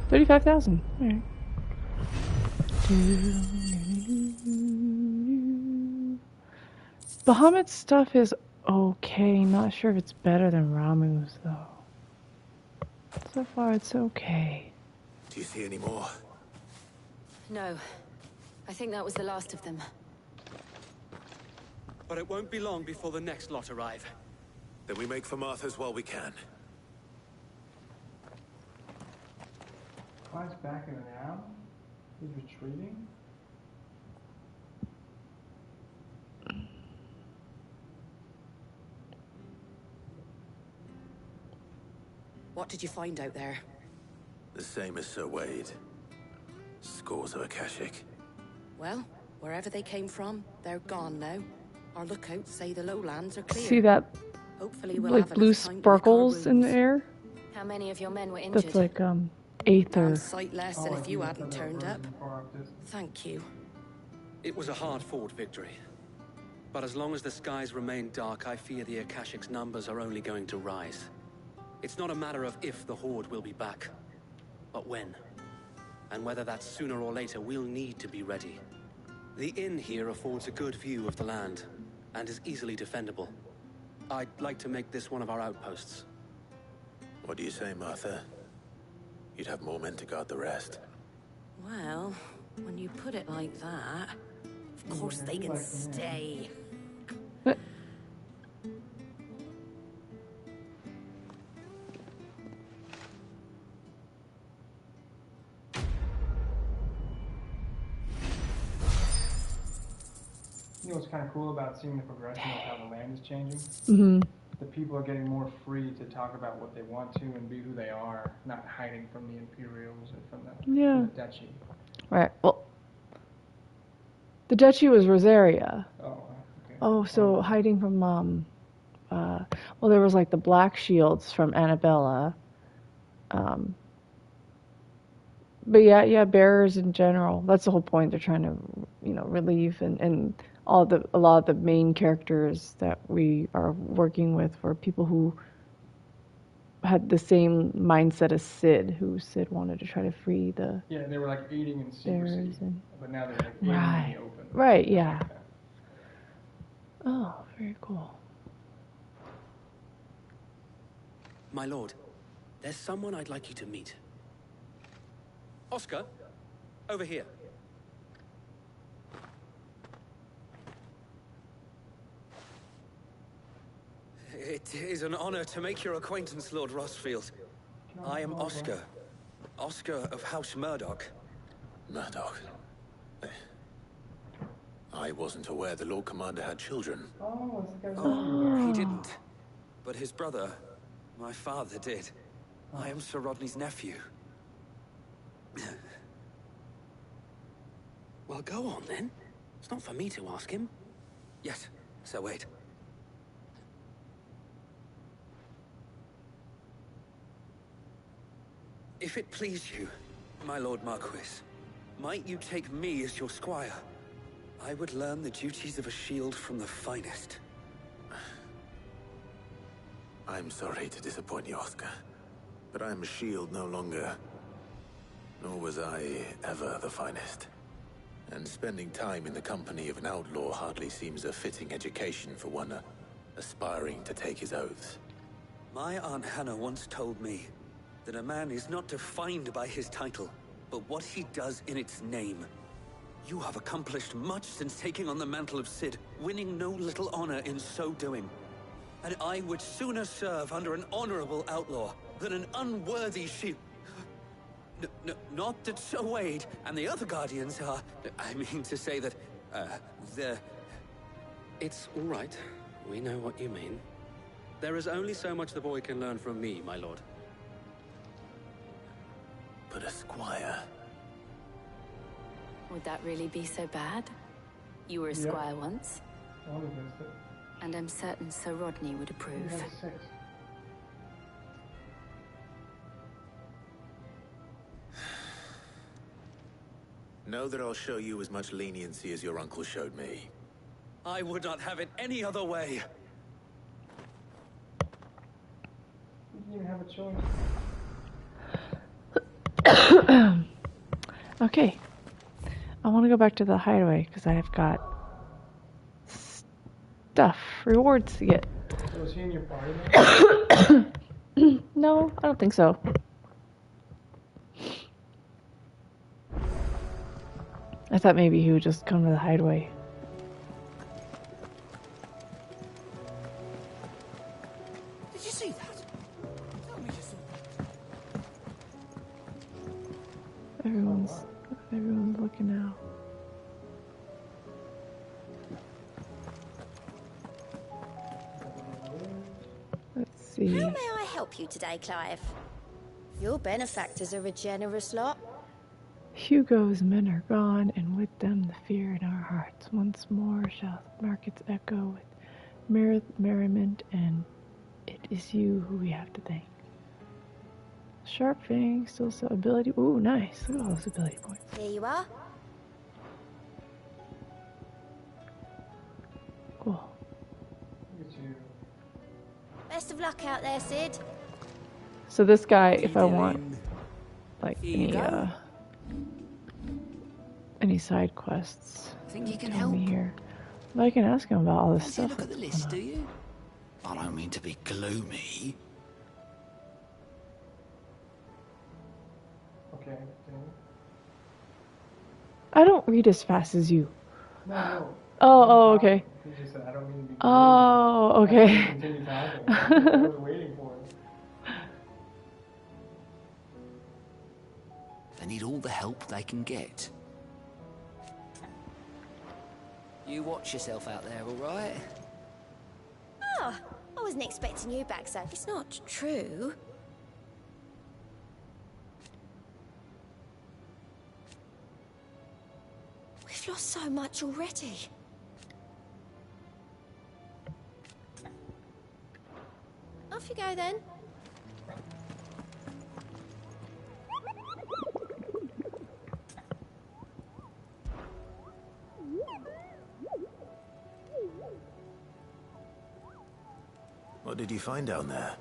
$35,000. All right. Bahamut's stuff is okay. Not sure if it's better than Ramu's though. So far, it's okay. Do you see any more? No. I think that was the last of them. But it won't be long before the next lot arrive. Then we make for Martha's while we can. Clyde's backing around? He's retreating? What did you find out there? The same as Sir Wade. Scores of Akashic. Well, wherever they came from, they're gone now. Our lookouts say the lowlands are clear. See that? Hopefully we'll Like have blue enough time to lick our sparkles in the wounds. air. How many of your men were injured? That's like Aether. And sight less than if you hadn't turned up. Thank you. It was a hard-fought victory. But as long as the skies remain dark, I fear the Akashic's numbers are only going to rise. It's not a matter of if the Horde will be back, but when. And whether that's sooner or later, we'll need to be ready. The inn here affords a good view of the land, and is easily defendable. I'd like to make this one of our outposts. What do you say, Martha? You'd have more men to guard the rest. Well, when you put it like that, of course they can stay. You know what's kind of cool about seeing the progression of how the land is changing? Mm-hmm. The people are getting more free to talk about what they want to and be who they are, not hiding from the Imperials and from the Duchy. Right. Well, the Duchy was Rosaria. Oh, okay. Oh, so hiding from well, there was like the Black Shields from Annabella. But yeah, bearers in general. That's the whole point. They're trying to, relieve and a lot of the main characters that we are working with were people who had the same mindset as Sid, who Sid wanted to try to free the. Yeah, they were like aiding in secrecy, but now they're like aiding in the open. Right. Yeah. Oh, very cool. My lord, there's someone I'd like you to meet. Oscar, over here. It is an honor to make your acquaintance, Lord Rossfield. I am Oscar. Oscar of House Murdoch. Murdoch? I wasn't aware the Lord Commander had children. He didn't. But his brother, my father, did. I am Sir Rodney's nephew. Well, go on then. It's not for me to ask him. Yes, Sir Wade. If it please you, my Lord Marquis, might you take me as your squire? I would learn the duties of a shield from the finest. I'm sorry to disappoint you, Oscar, but I'm a shield no longer. Nor was I ever the finest. And spending time in the company of an outlaw hardly seems a fitting education for one aspiring to take his oaths. My Aunt Hannah once told me that a man is not defined by his title, but what he does in its name. You have accomplished much since taking on the mantle of Cid, winning no little honor in so doing. And I would sooner serve under an honorable outlaw than an unworthy shield. Not that Sir Wade and the other Guardians are... I mean to say that, they're... It's all right. We know what you mean. There is only so much the boy can learn from me, my lord. But a squire... Would that really be so bad? You were a squire once. And I'm certain Sir Rodney would approve. Know that I'll show you as much leniency as your uncle showed me. I would not have it any other way. You didn't even have a choice. Okay. I want to go back to the hideaway because I have got stuff, rewards to get. So is he in your party now? No, I don't think so. I thought maybe he would just come to the hideaway. Did you see that? Tell me you saw that. Everyone's looking now. Let's see. How may I help you today, Clive? Your benefactors are a generous lot. Hugo's men are gone, and with them the fear in our hearts. Once more shall markets echo with merriment, and it is you who we have to thank. Sharp Fang, still so ability. Ooh, nice. Look at all those ability points. Here you are. Cool. Best of luck out there, Sid. So this guy, if I want, like, any side quests, Think you can tell help? me here. But I can ask him about all this stuff. Look at the list, do you? I don't mean to be gloomy. Okay. I don't read as fast as you. No. Oh, okay. He just said, I don't mean to be Oh, okay. Continue talking. I was waiting for it. They need all the help they can get. You watch yourself out there, all right? Oh, I wasn't expecting you back, so it's not true. We've lost so much already. Off you go then. What did you find down there?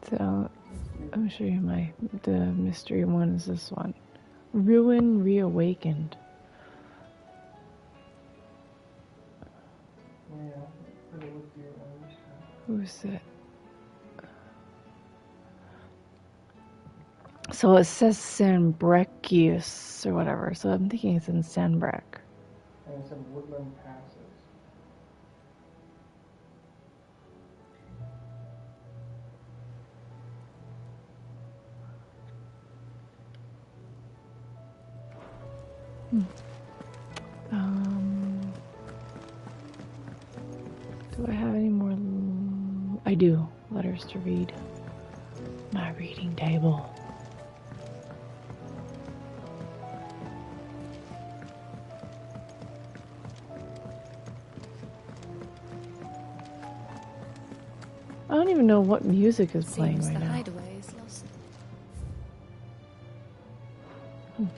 So, I'm show you the mystery one is this one. Ruin Reawakened. Who's it? So it says Sanbrechius or whatever, so I'm thinking it's in Sanbrec. And it's in Woodland Passes. I do. Letters to read. My reading table. I don't even know what music is playing right now. The hideaway is lost. Did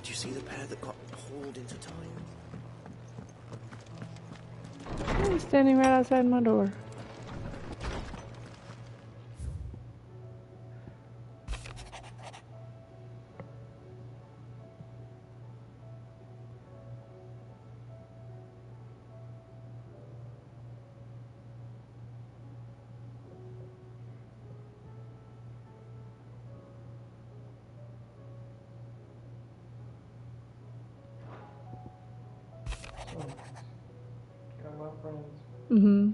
you see the pair that got pulled into time? He's standing right outside my door. Got a lot of friends. Mm-hmm.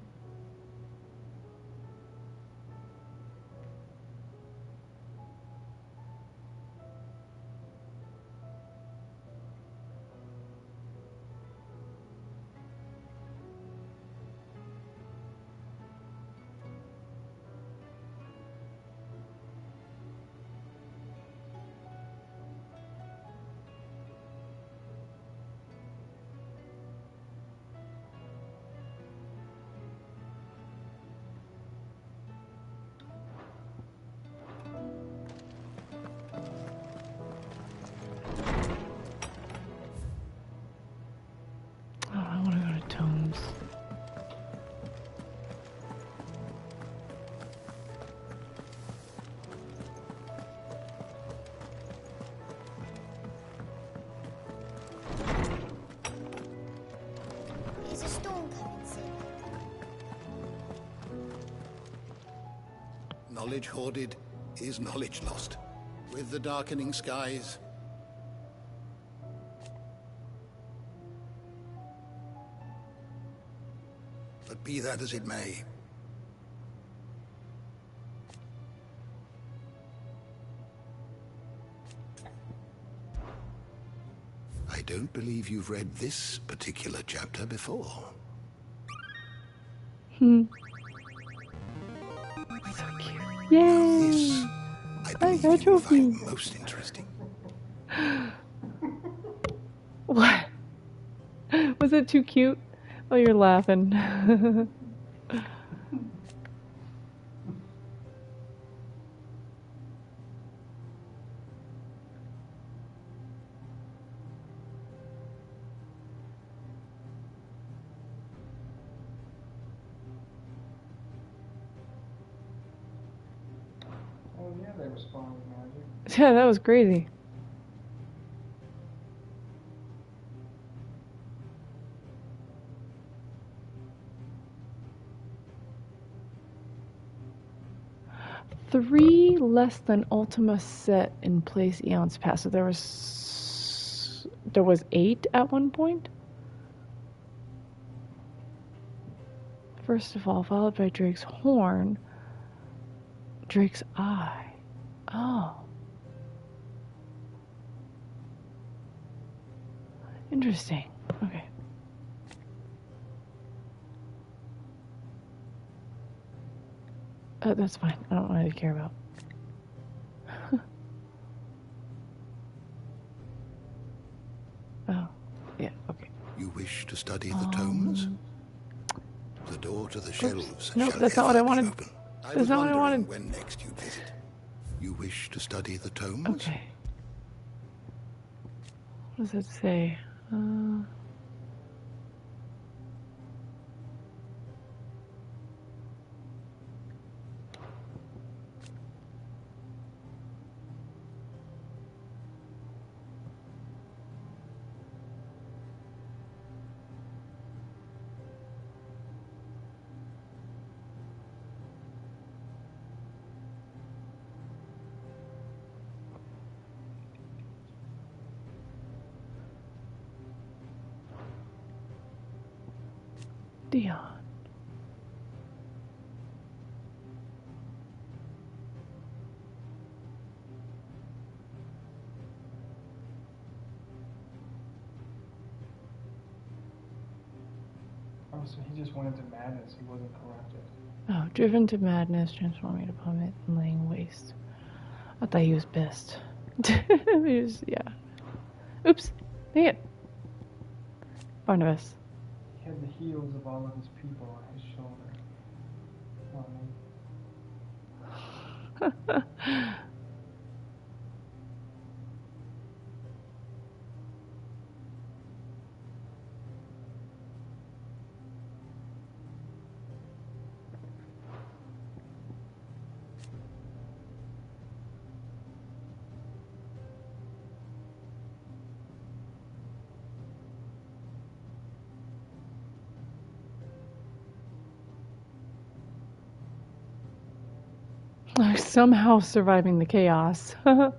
Oh, I want to go to Tomes. Is a storm coming soon? Knowledge hoarded is knowledge lost. With the darkening skies, but be that as it may, I don't believe you've read this particular chapter before. So cute. Yay! This, I believe got you will trophy. find most interesting. What? Was it too cute? Oh, you're laughing. Oh yeah, they respond with magic. Yeah, that was crazy. Three less than Ultima set in place eons past. So there was 8 at one point. First of all, followed by Drake's horn, Drake's eye. Oh. Interesting. Okay. That's fine. I don't really care about. Oh, yeah, okay. You wish to study the tomes? The door to the shelves Nope, shall that's not what ever I wanted. be open. I That's was not what I wondering wanted. when next you'd visit. You wish to study the tomes? Okay. What does it say? Dion. Oh, so he just went into madness. He wasn't corrupted. Oh, driven to madness, transforming to plummet and laying waste. I thought he was pissed. He was, yeah. Oops. Dang it. Barnabas. He had the heels of all of his people on his shoulder. Not me. Somehow surviving the chaos. Oh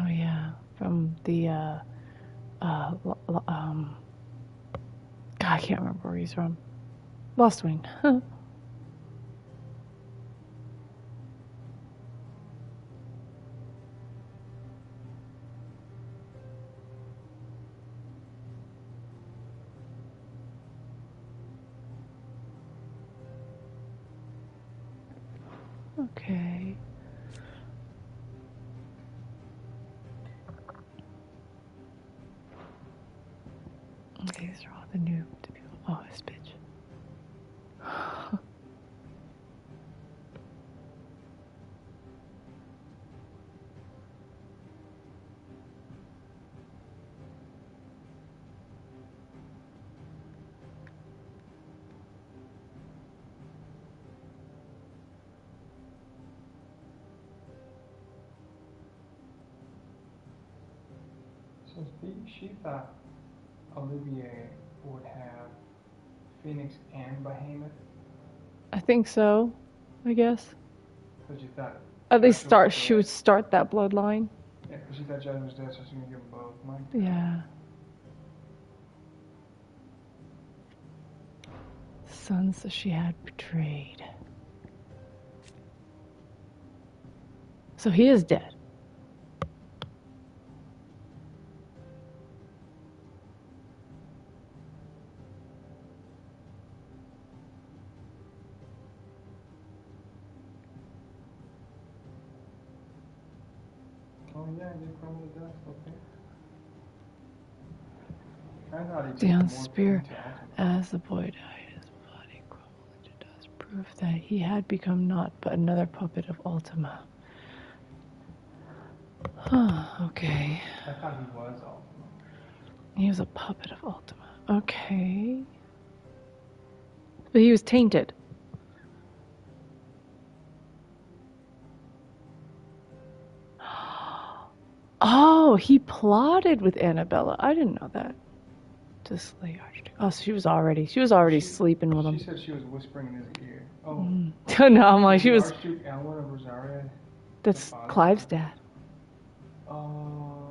yeah, from the God, I can't remember where he's from. Lost Wing. Okay. Okay, these are all the new people. Oh, this bitch. So she thought Olivier would have Phoenix and Behemoth. I think so. I guess. Because she thought. At least she would start that bloodline. Yeah, because she thought Judge was dead, so she's gonna give them both. My God. Yeah. Sons that she had betrayed. So he is dead. Oh yeah, they crumbled to dust. Okay. I thought he Down took more spear into Ultimate. as the boy died, his body crumbled into dust, proof that he had become naught but another puppet of Ultima. Okay. I thought he was Ultima. He was a puppet of Ultima. Okay. But he was tainted. Oh, he plotted with Annabella. I didn't know that. To slay Archduke. Oh, so she was already sleeping with him. She said she was whispering in his ear. Oh. No, I'm like, she was. Archduke Elwin of Rosaria. That's Clive's dad. Oh.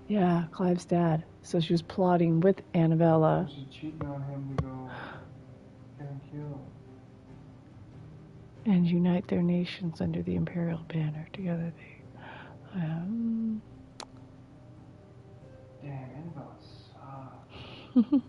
Yeah, Clive's dad. So she was plotting with Annabella. She's cheating on him to go get him killed. And unite their nations under the imperial banner. Together they. Damn, Annabella sucks.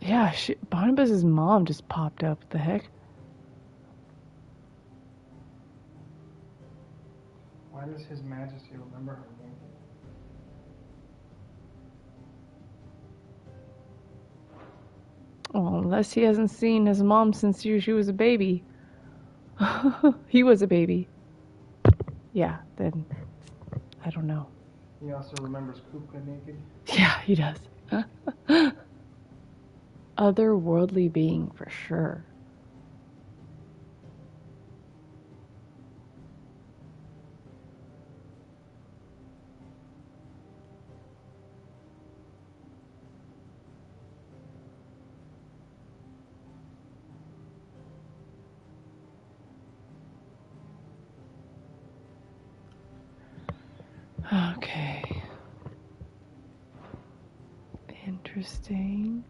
Yeah, Barnabas' mom just popped up. What the heck? Why does His Majesty remember her naked? Well, unless he hasn't seen his mom since she was a baby. He was a baby. Yeah, then I don't know. He also remembers Kupka naked? Yeah, he does. Otherworldly being for sure. Okay. Interesting.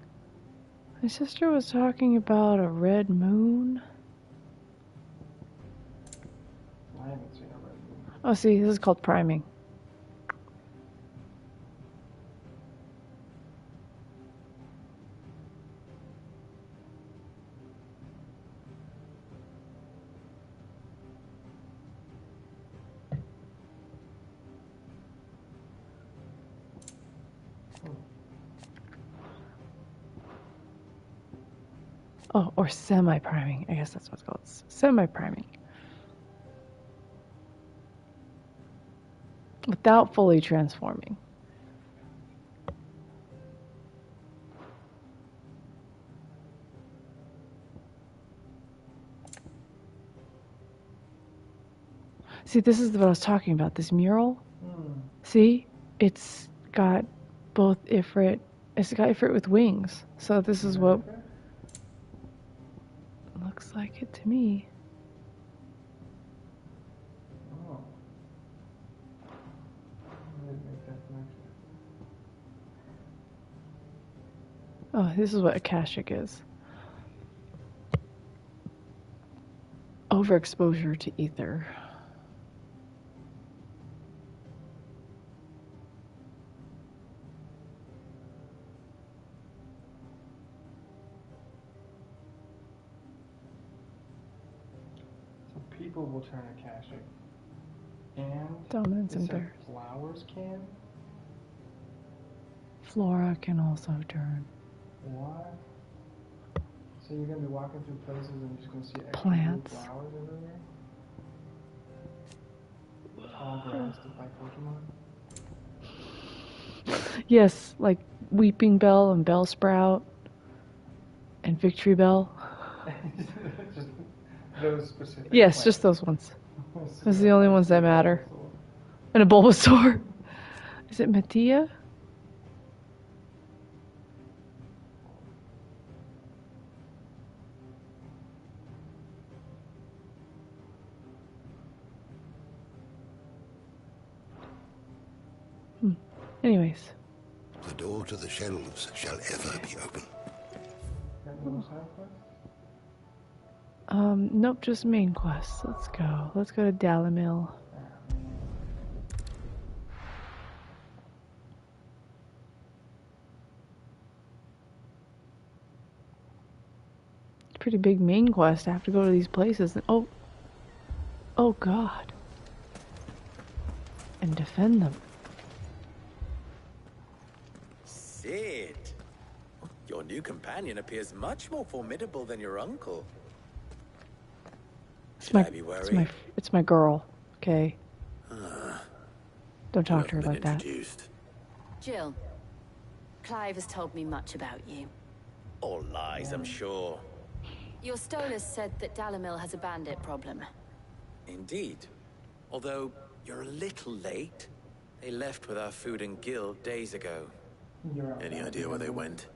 My sister was talking about a red moon. I haven't seen a red moon. Oh, see, this is called priming. Oh, or semi-priming. I guess that's what it's called. Semi-priming. Without fully transforming. See, this is what I was talking about. This mural. See? It's got both Ifrit. It's got Ifrit with wings. So this is what... Looks like it to me. Oh. I didn't make that connection. Oh, this is what Akashic is. Overexposure to ether. People will turn Akashic. And Dominance and said bears. flowers can? Flora can also turn. What? So you're gonna be walking through places and you're just gonna see extra Plants. blue flowers everywhere? Tall grass to fight Pokemon? Yes, like Weeping Bell and Bellsprout and Victory Bell. Just those specific Yes, plants. just those ones. Those are the only ones that matter. And a Bulbasaur. Is it Mattia? Anyways. The door to the shelves shall ever be open. Nope, just main quest. Let's go. Let's go to Dalimil. It's a pretty big main quest. I have to go to these places and oh God. And defend them. Sid, your new companion appears much more formidable than your uncle. It's my girl. Okay. Don't talk to her like that. Jill, Clive has told me much about you. All lies, I'm sure. Your Stolas said that Dalimil has a bandit problem. Indeed. Although you're a little late. They left with our food and guild days ago. Any idea where they went?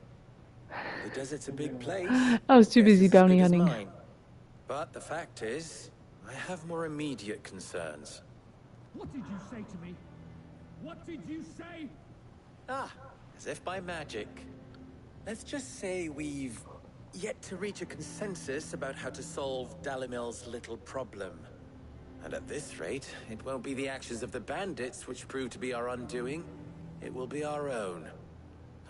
The desert's a big place. I was too busy bounty hunting. Mine. But the fact is, I have more immediate concerns. What did you say to me? What did you say? Ah, as if by magic. Let's just say we've yet to reach a consensus about how to solve Dalimil's little problem. And at this rate, it won't be the actions of the bandits which prove to be our undoing. It will be our own.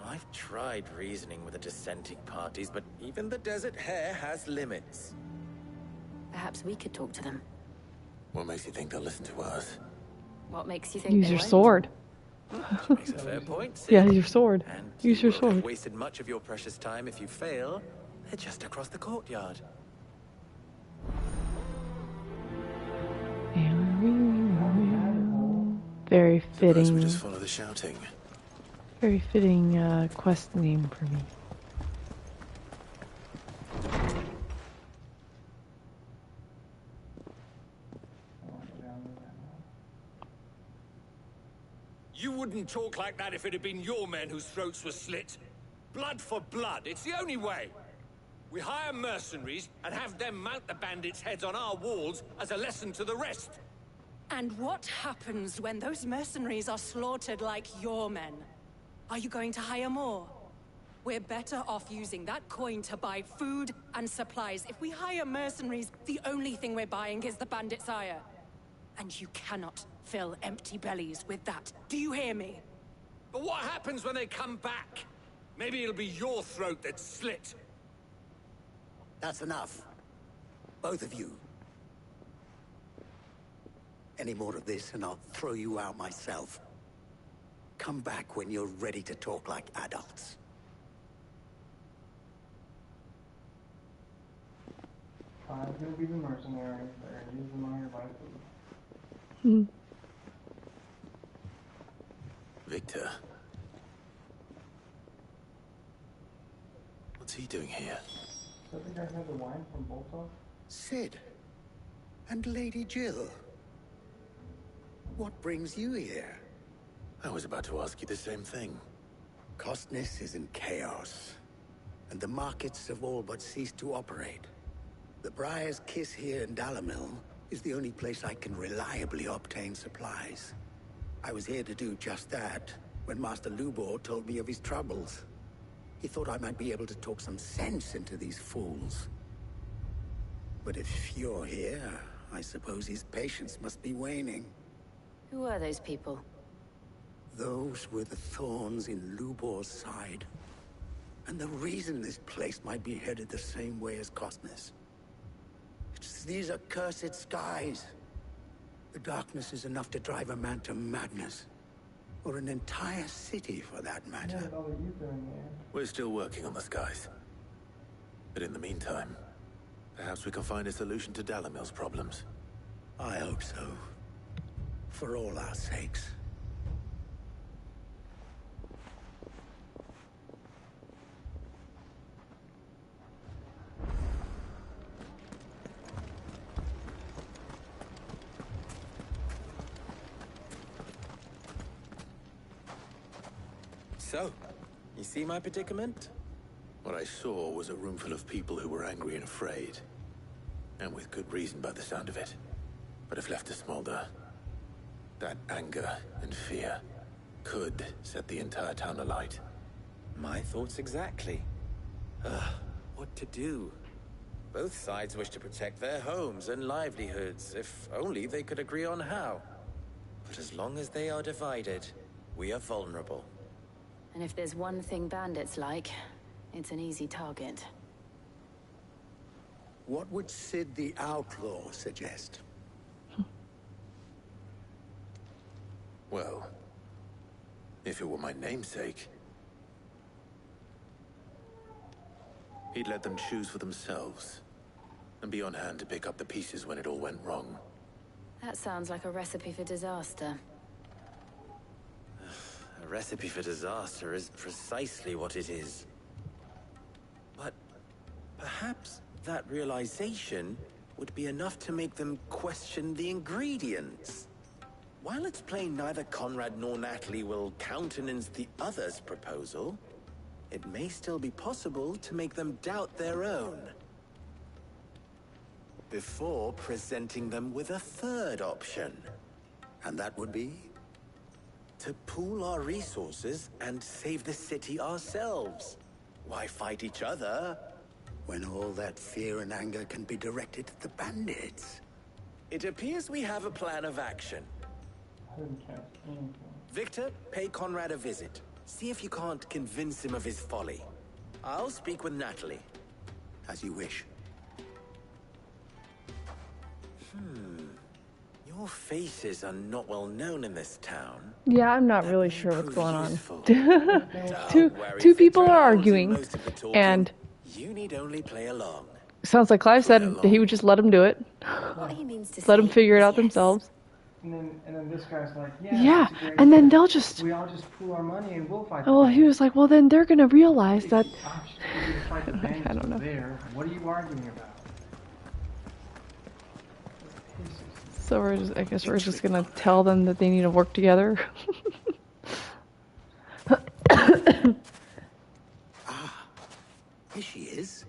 I've tried reasoning with the dissenting parties, but even the Desert Hare has limits. Perhaps we could talk to them. What makes you think they'll listen to us? What makes you think Use your sword. Makes a fair point, Sid. Yeah, your sword. And Use your you won't sword. have wasted much of your precious time if you fail. They're just across the courtyard. Very Suppose we fitting. just follow the shouting. Very fitting quest name for me. You wouldn't talk like that if it had been your men whose throats were slit. Blood for blood, it's the only way. We hire mercenaries and have them mount the bandits' heads on our walls as a lesson to the rest. And what happens when those mercenaries are slaughtered like your men? Are you going to hire more? We're better off using that coin to buy food and supplies. If we hire mercenaries, the only thing we're buying is the bandit's ire. And you cannot fill empty bellies with that. Do you hear me? But what happens when they come back? Maybe it'll be your throat that's slit. That's enough. Both of you. Any more of this and I'll throw you out myself. Come back when you're ready to talk like adults. I'm gonna be the mercenary. They're gonna use the money to buy food. Hmm. Victor. What's he doing here? So the guy had the wine from Bolton? Sid. And Lady Jill. What brings you here? I was about to ask you the same thing. Costness is in chaos, and the markets have all but ceased to operate. The Briar's Kiss here in Dalamil is the only place I can reliably obtain supplies. I was here to do just that when Master Lubor told me of his troubles. He thought I might be able to talk some sense into these fools. But if you're here, I suppose his patience must be waning. Who are those people? Those were the thorns in Lubor's side. And the reason this place might be headed the same way as Costness. It's these accursed skies. The darkness is enough to drive a man to madness. Or an entire city, for that matter. What are you doing here? We're still working on the skies. But in the meantime, perhaps we can find a solution to Dalamil's problems. I hope so. For all our sakes. So, you see my predicament? What I saw was a room full of people who were angry and afraid. And with good reason by the sound of it. But if left to smolder, that anger and fear could set the entire town alight. My thoughts exactly. What to do? Both sides wish to protect their homes and livelihoods, if only they could agree on how. But as long as they are divided, we are vulnerable. And if there's one thing bandits like, it's an easy target. What would Sid the Outlaw suggest? Well, if it were my namesake, he'd let them choose for themselves, and be on hand to pick up the pieces when it all went wrong. That sounds like a recipe for disaster. A recipe for disaster is precisely what it is. But perhaps that realization would be enough to make them question the ingredients. While it's plain neither Conrad nor Natalie will countenance the other's proposal, it may still be possible to make them doubt their own. Before presenting them with a third option. And that would be? To pool our resources and save the city ourselves. Why fight each other? When all that fear and anger can be directed at the bandits. It appears we have a plan of action. I didn't catch anything. Victor, pay Conrad a visit. See if you can't convince him of his folly. I'll speak with Natalie. As you wish. Your faces are not well known in this town. Yeah, I'm not really sure what's going on. Don't two people Victor are holds arguing, most of the talking. and You need only play along. sounds like Clive said that he would just let them do it. What he means to Let them say figure it is out yes. themselves. And then this guy's like, Yeah, that's a great and then idea. they'll just... We all just pool our money and we'll fight. Oh, he was like, well, then they're gonna realize that... Fight the bandits I don't know. there. What are you arguing about? So we're just, I guess we're just gonna tell them that they need to work together. Here she is.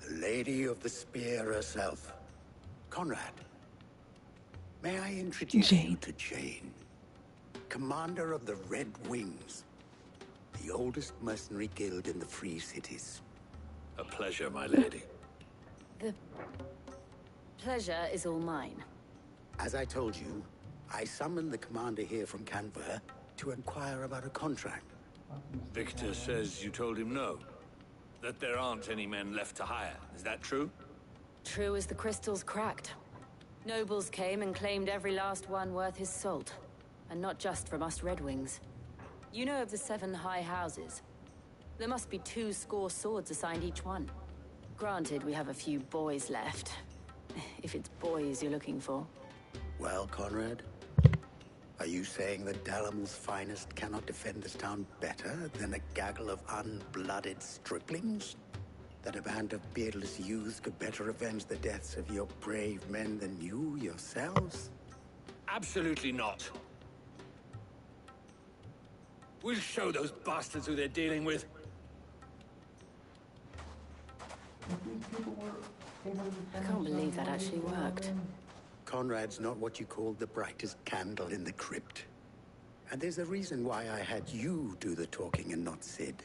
The Lady of the Spear herself. Conrad. May I introduce you to Jane, commander of the Red Wings, the oldest mercenary guild in the Free Cities. A pleasure, my lady. The pleasure is all mine. As I told you, I summoned the commander here from Canver to inquire about a contract. Victor says you told him no. That there aren't any men left to hire. Is that true? True as the crystals cracked. Nobles came and claimed every last one worth his salt. And not just from us Red Wings. You know of the 7 high houses. There must be 2 swords assigned each one. Granted, we have a few boys left. If it's boys you're looking for. Well, Conrad, are you saying that Dalamul's finest cannot defend this town better than a gaggle of unblooded striplings? That a band of beardless youths could better avenge the deaths of your brave men than you yourselves? Absolutely not. We'll show those bastards who they're dealing with. I can't believe that actually worked. Conrad's not what you called the brightest candle in the crypt. And there's a reason why I had you do the talking and not Sid.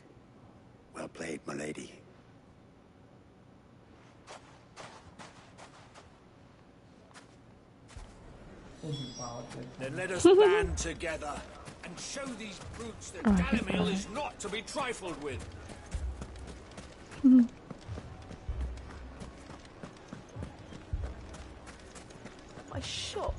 Well played, milady. Then let us band together and show these brutes that Dalamil is not to be trifled with. My shop.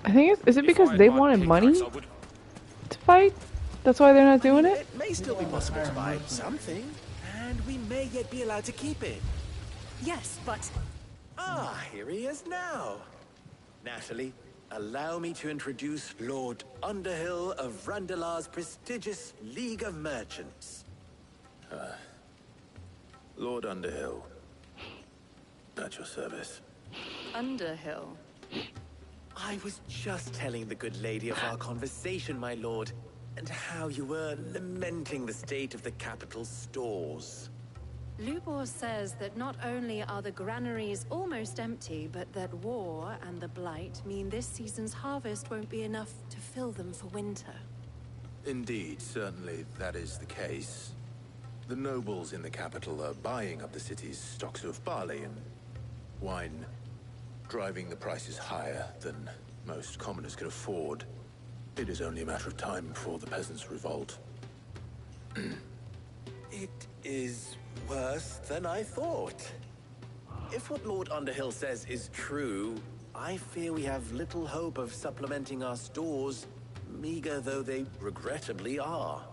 I think is it because they wanted money to fight? That's why they're not doing it? It may still be possible to buy something, and we may yet be allowed to keep it. Yes, but... Ah, here he is now. Natalie, allow me to introduce Lord Underhill of Randalar's prestigious League of Merchants. Lord Underhill. At your service. Underhill. I was just telling the good lady of our conversation, my lord, and how you were lamenting the state of the capital's stores. Lubor says that not only are the granaries almost empty, but that war and the Blight mean this season's harvest won't be enough to fill them for winter. Indeed, certainly that is the case. The nobles in the capital are buying up the city's stocks of barley and wine, driving the prices higher than most commoners can afford. It is only a matter of time before the peasants revolt. It is worse than I thought. If what Lord Underhill says is true, I fear we have little hope of supplementing our stores, meager though they regrettably are.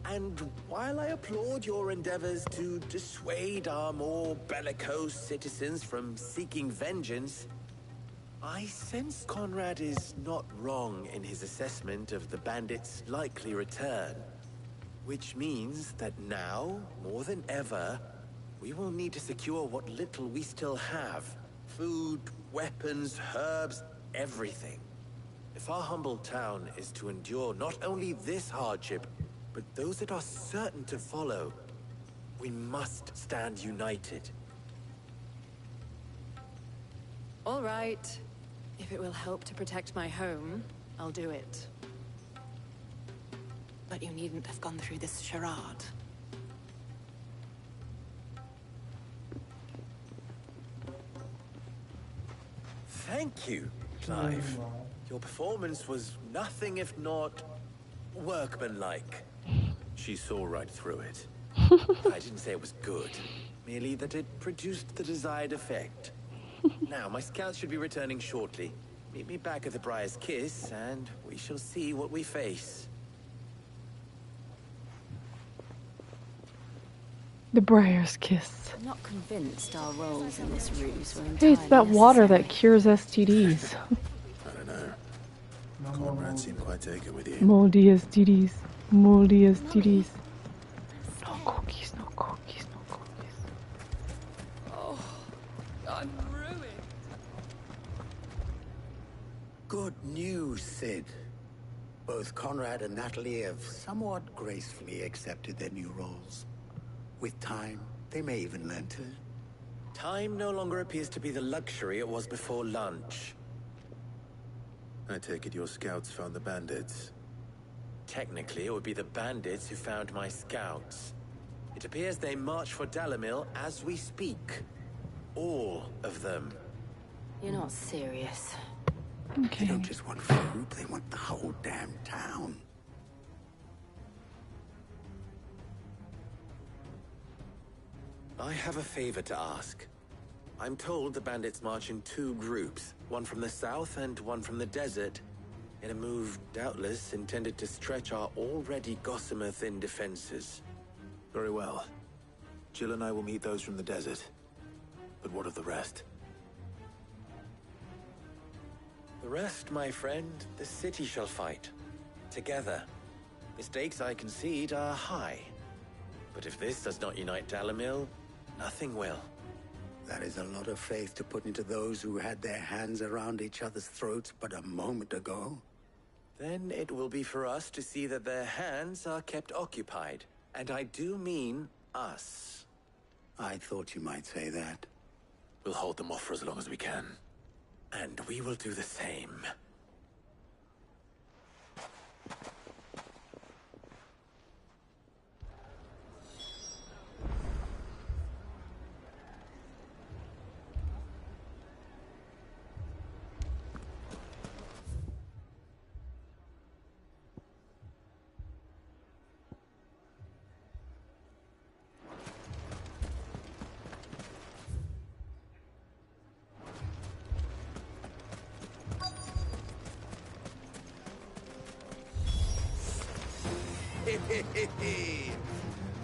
And while I applaud your endeavors to dissuade our more bellicose citizens from seeking vengeance, I sense Conrad is not wrong in his assessment of the bandits' likely return. Which means that now, more than ever, we will need to secure what little we still have. Food, weapons, herbs, everything. If our humble town is to endure not only this hardship, but those that are certain to follow, we must stand united. All right. If it will help to protect my home, I'll do it. But you needn't have gone through this charade. Thank you, Clive. Your performance was nothing if not workmanlike. She saw right through it. I didn't say it was good, merely that it produced the desired effect. Now, my scouts should be returning shortly. Meet me back at the Briar's Kiss, and we shall see what we face. The Briar's Kiss. I'm not convinced our roles in this ruse were Hey, entirely it's that water that necessary. cures STDs. I don't know. Conrad seemed quite taken with you. Moldy STDs. Moldy STDs. No cookies, no cookies, no cookies. Oh, I'm ruined. Good news, Sid. Both Conrad and Natalie have somewhat gracefully accepted their new roles. With time, they may even learn to... Time no longer appears to be the luxury it was before lunch. I take it your scouts found the bandits. Technically, it would be the bandits who found my scouts. It appears they march for Dalamil as we speak. All of them. You're not serious. They don't just want food, they want the whole damn town. I have a favor to ask. I'm told the bandits march in 2 groups, one from the south and one from the desert, in a move doubtless intended to stretch our already gossamer-thin defenses. Very well. Jill and I will meet those from the desert. But what of the rest? The rest, my friend, the city shall fight. Together. The stakes, I concede, are high. But if this does not unite Dalamil, nothing will. That is a lot of faith to put into those who had their hands around each other's throats but a moment ago. Then it will be for us to see that their hands are kept occupied. And I do mean us. I thought you might say that. We'll hold them off for as long as we can. And we will do the same.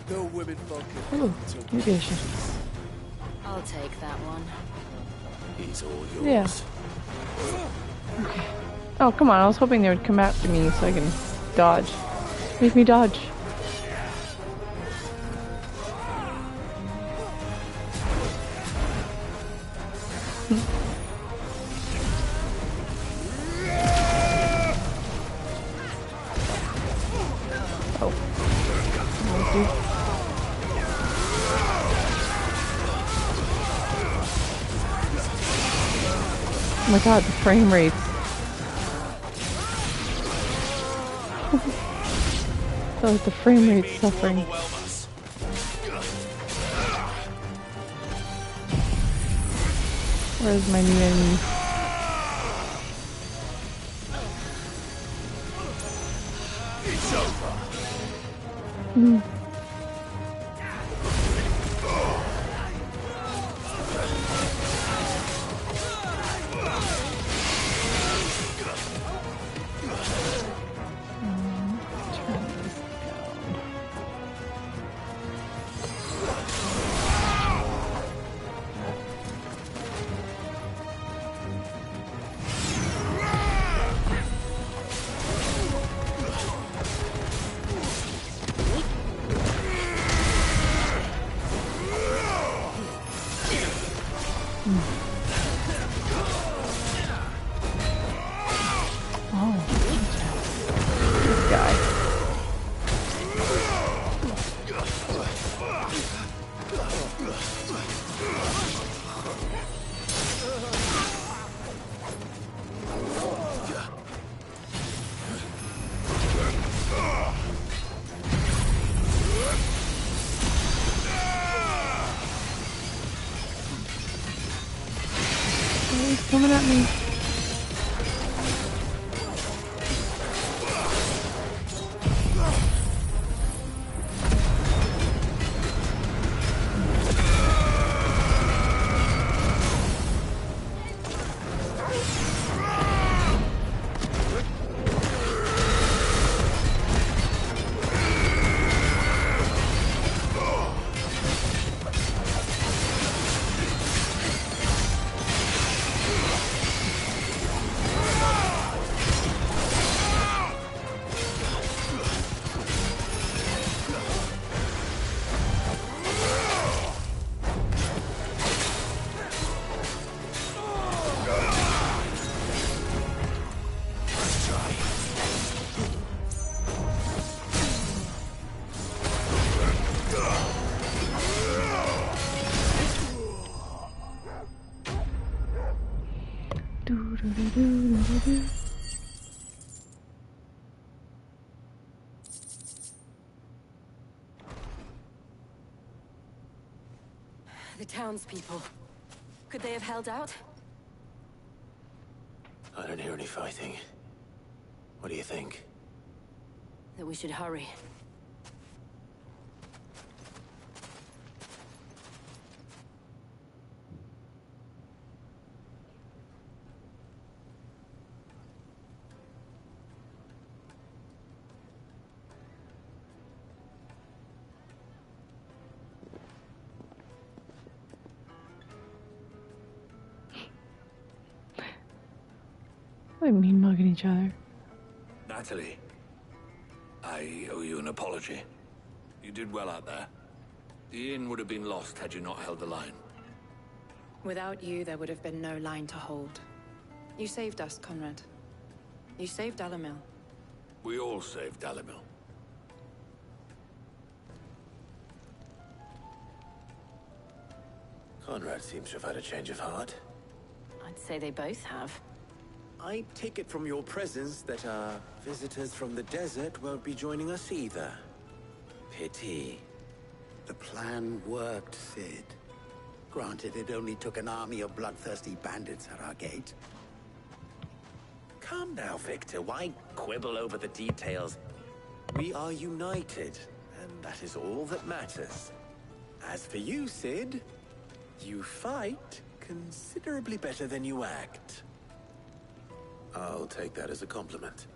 No women folk. Ooh, negation. I'll take that one. He's all yours. Yeah. Okay. Oh, come on. I was hoping they would come after me so I can dodge. Make me dodge. Oh my god, the frame rates. Oh, the frame rate's suffering. Where's my new enemy? It's over. He's coming at me. The townspeople. Could they have held out? I don't hear any fighting. What do you think? That we should hurry. Like mean mugging each other. Natalie, I owe you an apology. You did well out there. The inn would have been lost had you not held the line. Without you, there would have been no line to hold. You saved us, Conrad. You saved Alamil. We all saved Alamil. Conrad seems to have had a change of heart. I'd say they both have. I take it from your presence that our visitors from the desert won't be joining us either. Pity. The plan worked, Sid. Granted, it only took an army of bloodthirsty bandits at our gate. Calm now, Victor. Why quibble over the details? We are united, and that is all that matters. As for you, Sid, you fight considerably better than you act. I'll take that as a compliment.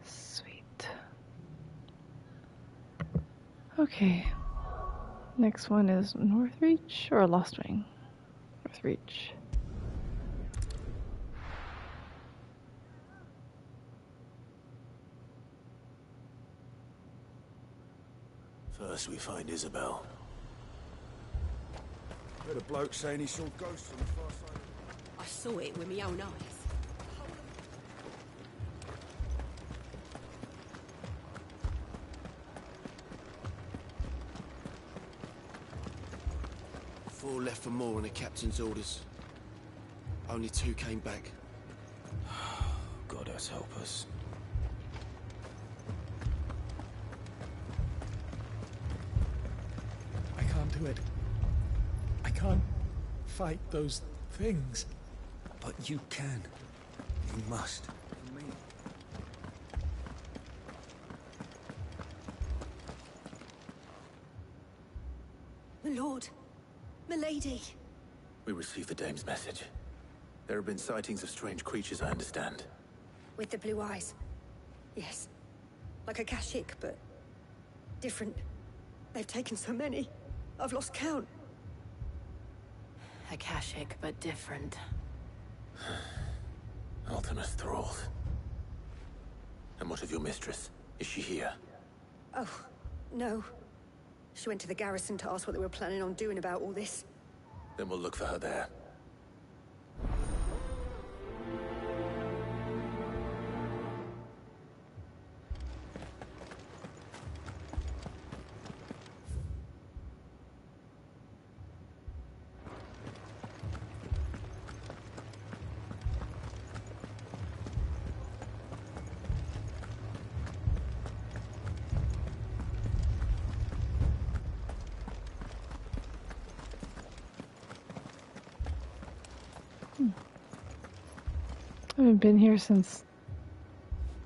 Sweet. Okay. Next one is Northreach or Lost Wing? Northreach. First we find Isabel. Heard a bloke saying he saw ghosts on the far side. I saw it with my own eyes. Four left for more on the captain's orders. Only 2 came back. God help us. I can't do it. I can't fight those things. But you can. You must. My lord. Milady. We received the dame's message. There have been sightings of strange creatures, I understand. With the blue eyes. Yes. Like a Kashik, but different. They've taken so many. I've lost count. Akashic, but different. Ultimus thralls. And what of your mistress? Is she here? Oh, no. She went to the garrison to ask what they were planning on doing about all this. Then we'll look for her there. I haven't been here since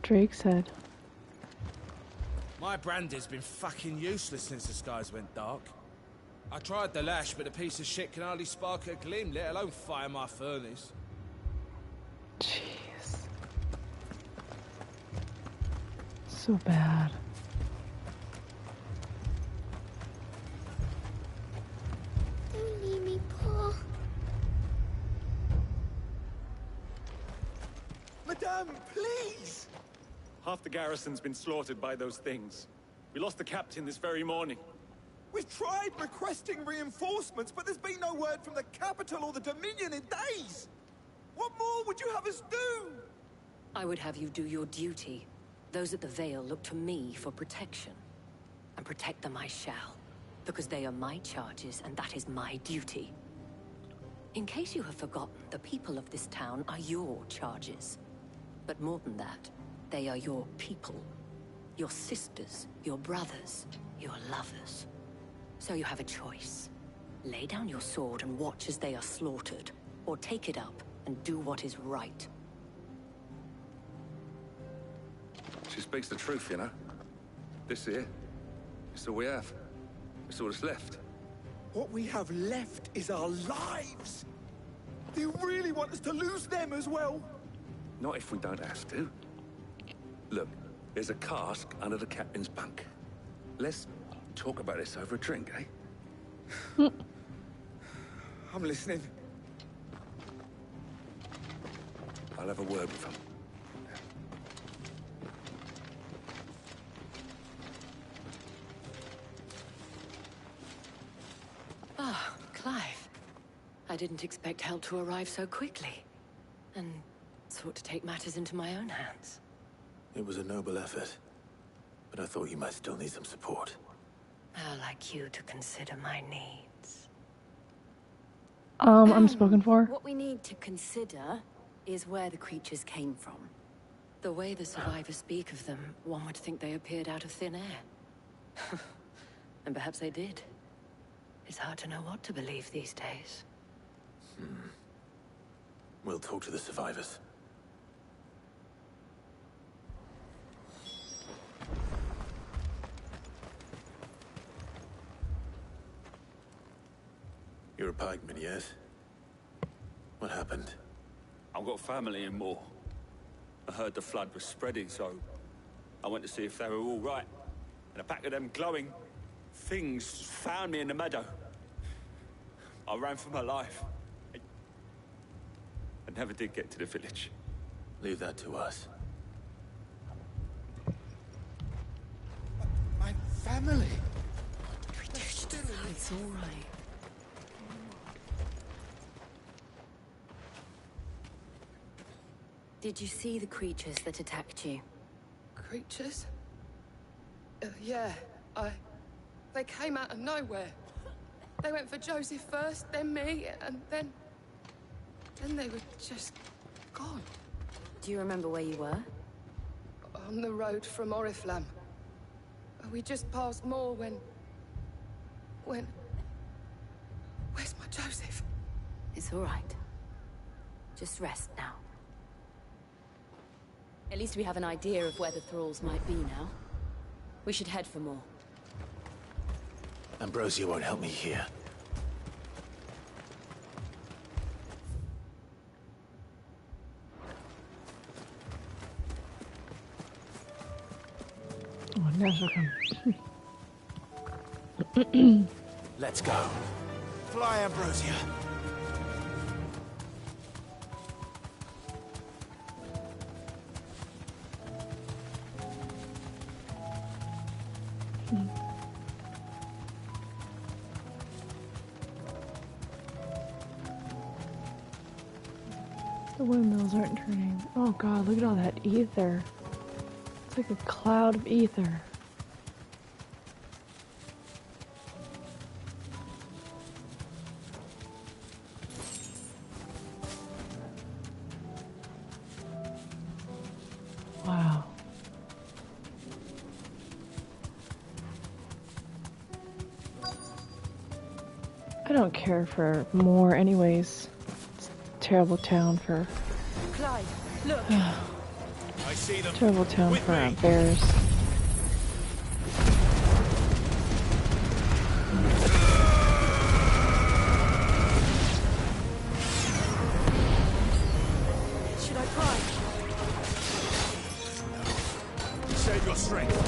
Drake said. My brandy's been fucking useless since the skies went dark. I tried the lash, but the piece of shit can hardly spark a gleam, let alone fire my furnace. Jeez. So bad. Don't leave me, Paul. Madame, please! Half the garrison's been slaughtered by those things. We lost the captain this very morning. We've tried requesting reinforcements, but there's been no word from the capital or the Dominion in days! What more would you have us do? I would have you do your duty. Those at the Vale look to me for protection. And protect them I shall. Because they are my charges, and that is my duty. In case you have forgotten, the people of this town are your charges. But more than that, they are your people. Your sisters, your brothers, your lovers. So you have a choice. Lay down your sword and watch as they are slaughtered, or take it up and do what is right. She speaks the truth, you know. This here, it's all we have. It's all that's left. What we have left is our lives! Do you really want us to lose them as well? Not if we don't have to. Look, there's a cask under the captain's bunk. Let's talk about this over a drink, eh? I'm listening. I'll have a word with him. Ah, Clive. I didn't expect help to arrive so quickly. And sought to take matters into my own hands. It was a noble effort, but I thought you might still need some support. I'd like you to consider my needs. I'm spoken for. What we need to consider is where the creatures came from. The way the survivors speak of them, one would think they appeared out of thin air. And perhaps they did. It's hard to know what to believe these days. We'll talk to the survivors. You're a pikeman, yes? What happened? I've got family in Moor. I heard the flood was spreading, so I went to see if they were all right. And a pack of them glowing things found me in the meadow. I ran for my life. I never did get to the village. Leave that to us. My family! It's all right. Did you see the creatures that attacked you? Creatures? Yeah, they came out of nowhere. They went for Joseph first, then me, and then they were just gone. Do you remember where you were? On the road from Oriflamme. We just passed Moor when... Where's my Joseph? It's all right. Just rest now. At least we have an idea of where the thralls might be now. We should head for more. Ambrosia won't help me here. Oh, now she'll come. Let's go. Fly, Ambrosia. The windmills aren't turning. Oh god, look at all that ether. It's like a cloud of ether. Wow. I don't care for more anyways. It's a terrible town for... Clive, look! I see them. Terrible town for bears. Should I try? Save your strength.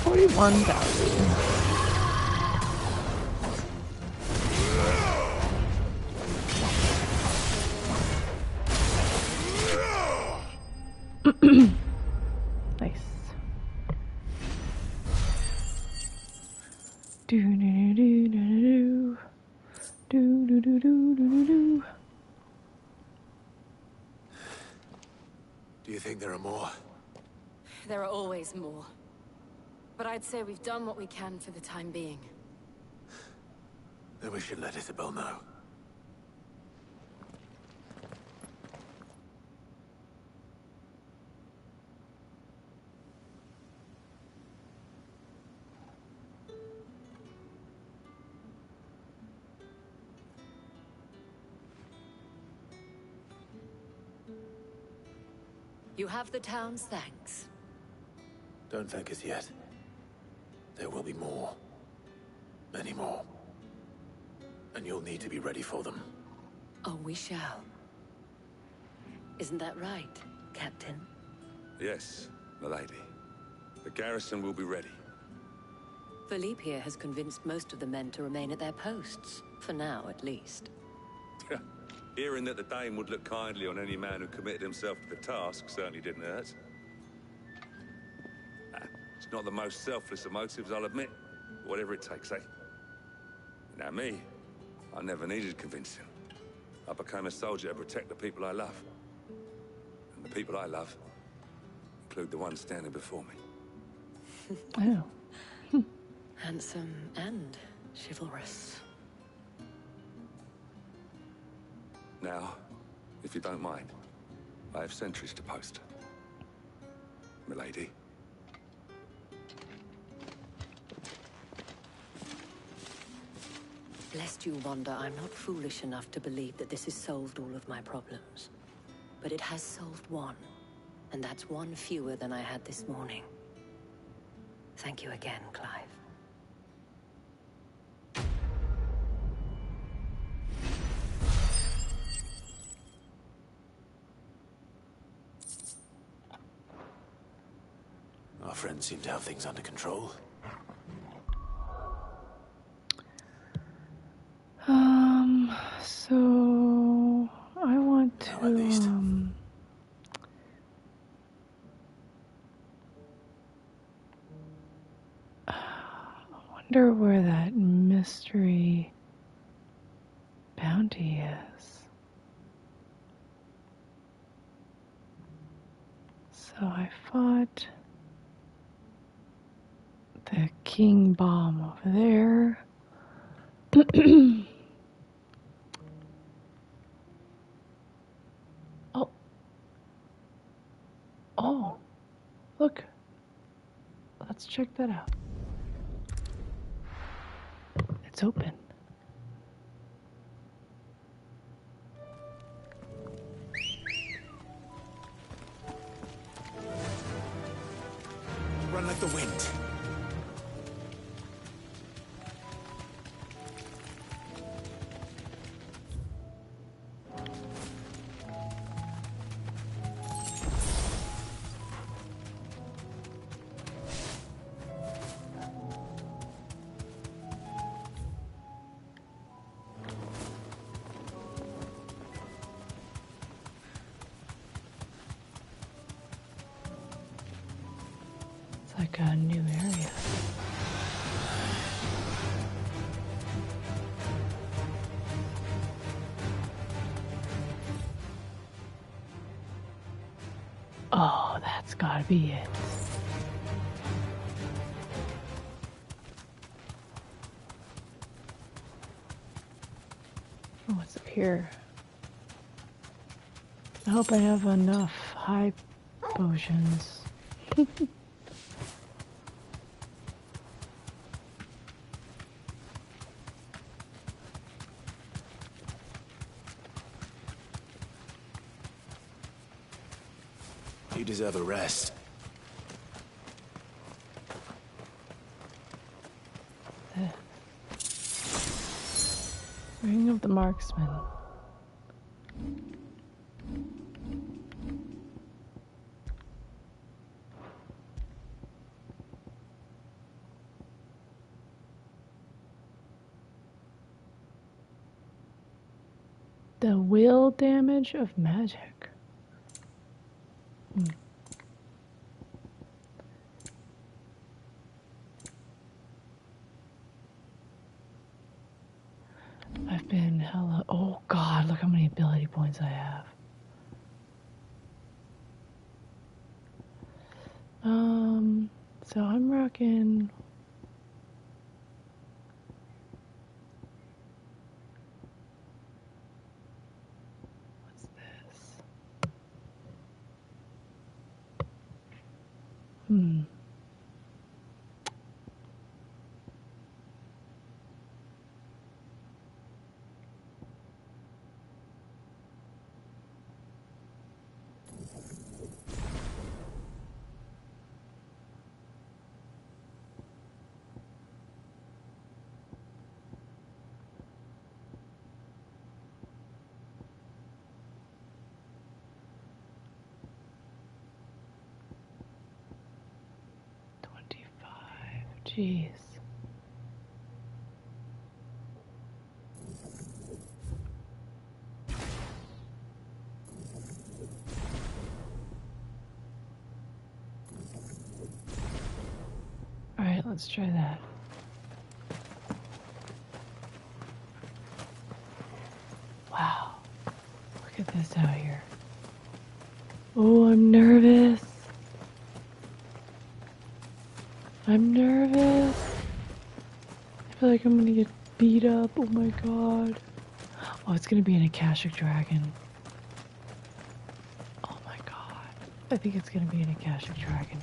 41,000. Nice. Do do do do do do do do do do do. Do you think there are more? There are always more. But I'd say we've done what we can for the time being. Then we should let Isabel know. You have the town's thanks. Don't thank us yet. There will be more. Many more. And you'll need to be ready for them. Oh, we shall. Isn't that right, Captain? Yes, milady. The garrison will be ready. Philippe here has convinced most of the men to remain at their posts. For now, at least. Hearing that the Dame would look kindly on any man who committed himself to the task certainly didn't hurt. It's not the most selfless of motives, I'll admit. Whatever it takes, eh? Now me, I never needed convincing. I became a soldier to protect the people I love. And the people I love include the ones standing before me. Oh. Handsome and chivalrous. Now, if you don't mind, I have sentries to post. Milady. Lest you wonder, I'm not foolish enough to believe that this has solved all of my problems. But it has solved one, and that's one fewer than I had this morning. Thank you again, Clive. Our friends seem to have things under control. So I want to I wonder where that mystery bounty is. So I fought the king bomb over there. Oh, look. Let's check that out. It's open. Run like the wind. Like a new area. Oh, that's gotta be it. Oh, what's up here? I hope I have enough high potions. You deserve a rest. Ring of the Marksman. The will damage of magic. I've been hella. Oh god, look how many ability points I have. So I'm rocking. What's this? Jeez. All right, let's try that. Wow. Look at this out here. Oh, I'm nervous. I'm nervous. I feel like I'm gonna get beat up. Oh my god. Oh, it's gonna be an Akashic Dragon. Oh my god. I think it's gonna be an Akashic Dragon.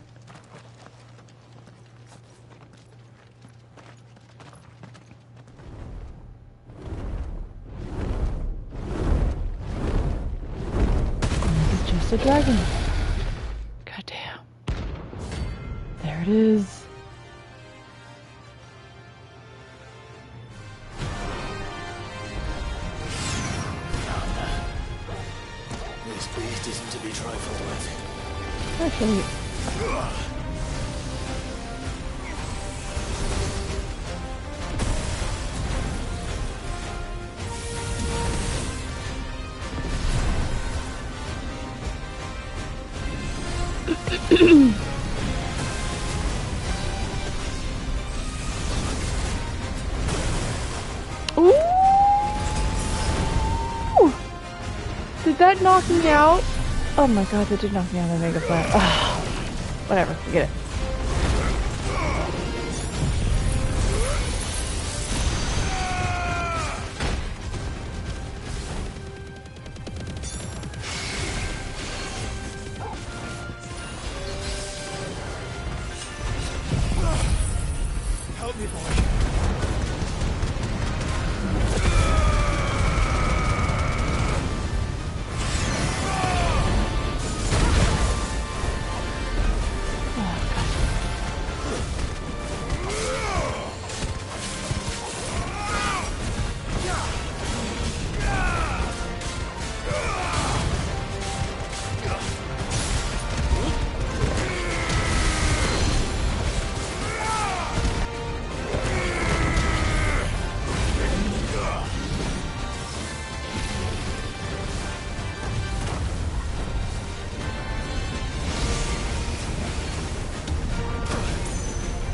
And it's just a dragon. God damn. There it is. This beast isn't to be trifled with. Actually. Ooh! Did that knock me out? Oh my god, that did knock me out of the Mega Flat. Whatever, forget it. Help me, boy.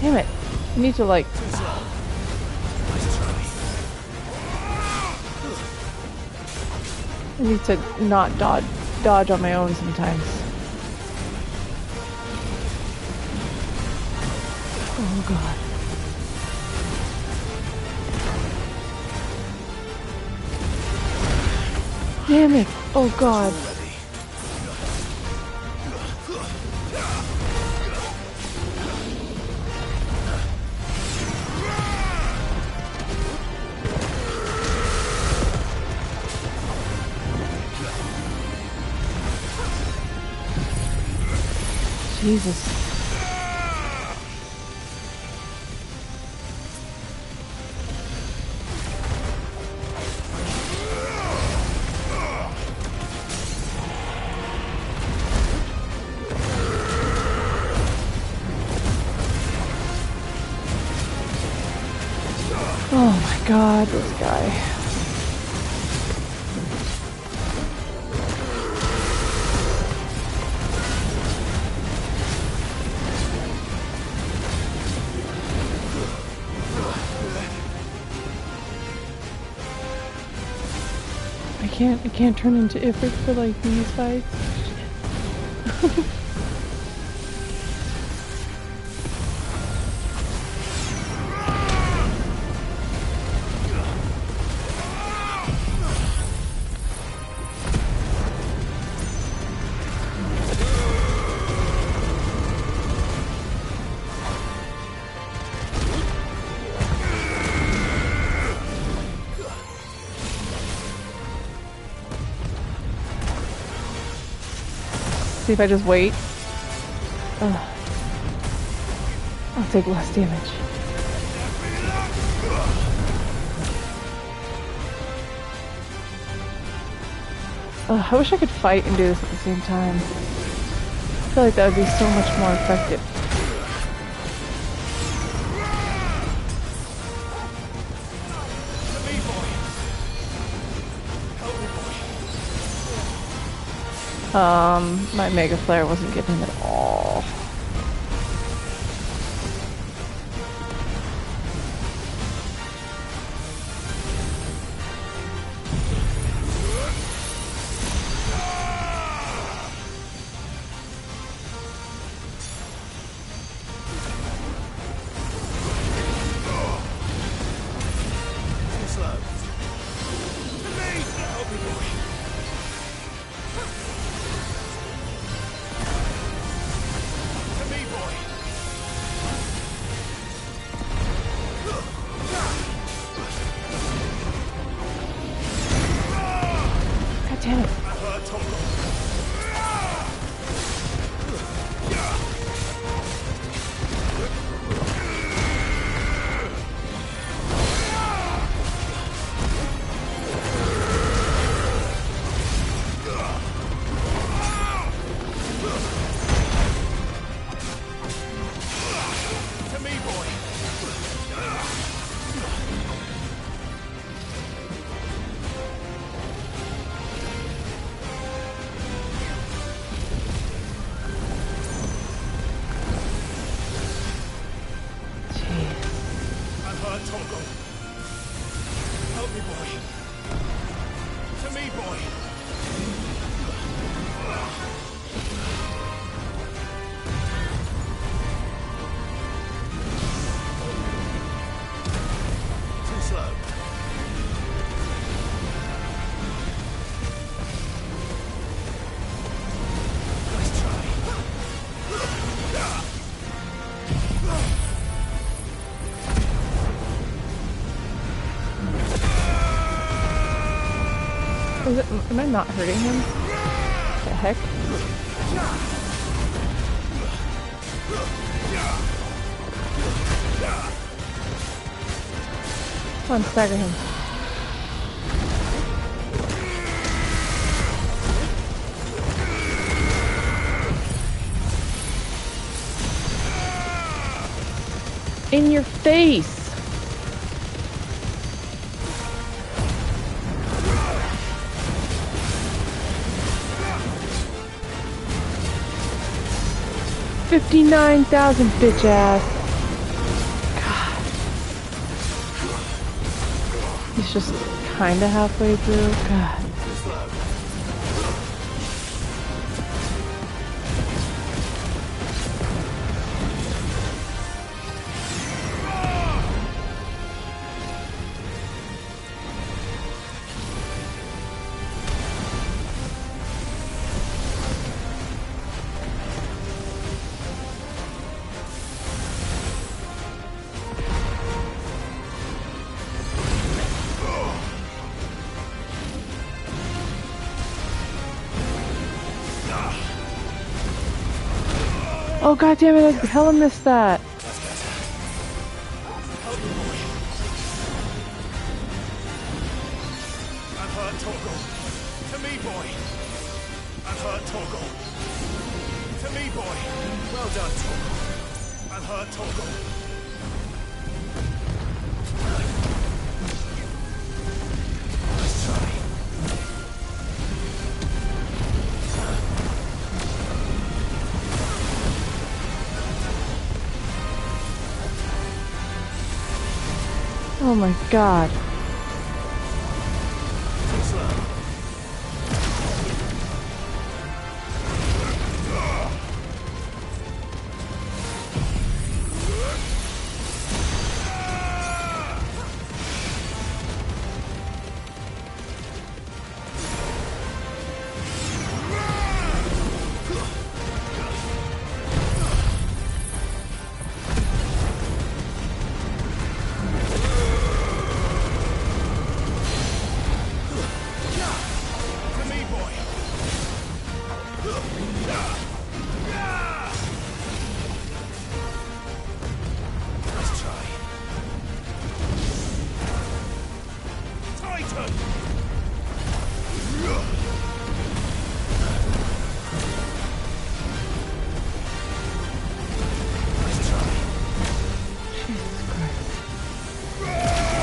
Damn it. I need to like... I need to not dodge on my own sometimes. Oh god. Damn it. Oh god. Jesus. Oh my god, this guy. can't turn into Ifrit for like these fights. Shit. See if I just wait. I'll take less damage. I wish I could fight and do this at the same time. I feel like that would be so much more effective. My Mega Flare wasn't getting him at all. Am I not hurting him? What the heck? Come on, stagger him. In your face! $59,000, bitch ass. God. He's just kinda halfway through. God. Oh god damn it, I hella missed that. I'm hurt, Torgal. To me, boy. I'm hurt, Torgal. To me, boy. Well done, Torgal. I'm hurt, Torgal. Let's try. Oh my god. Too slow.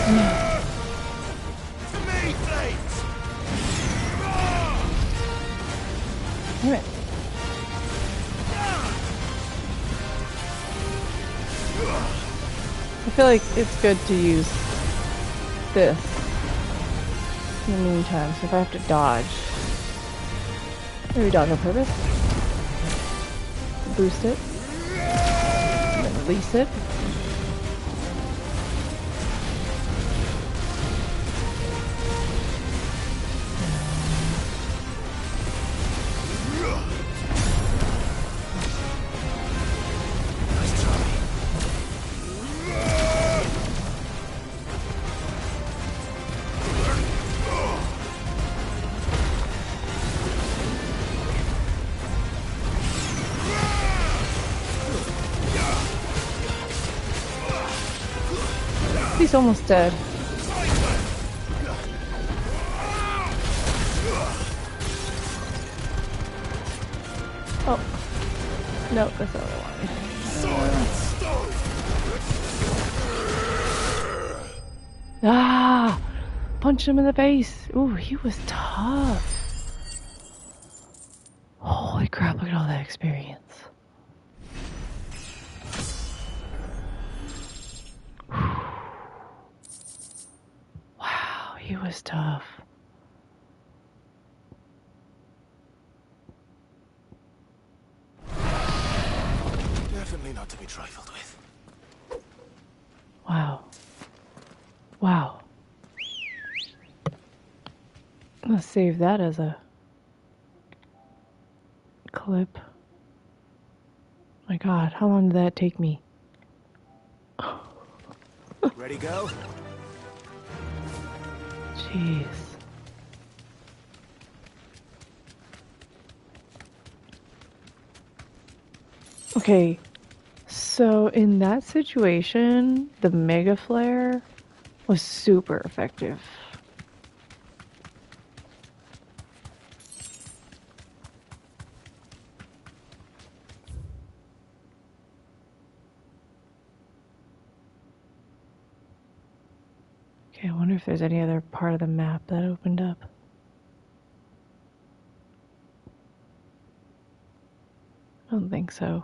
To me, Blades! Damn it. I feel like it's good to use this in the meantime, so if I have to dodge, maybe dodge on purpose, boost it, and then release it. He's almost dead. Oh. No, that's not what I wanted. Ah! Punch him in the face. Ooh, he was tough. Holy crap, look at all that experience. Wow, he was tough. Definitely not to be trifled with. Wow. Wow. I'm gonna save that as a clip. My god, how long did that take me? Ready, go? Jeez. Okay, so in that situation, the Mega Flare was super effective. Okay, I wonder if there's any other part of the map that opened up. I don't think so.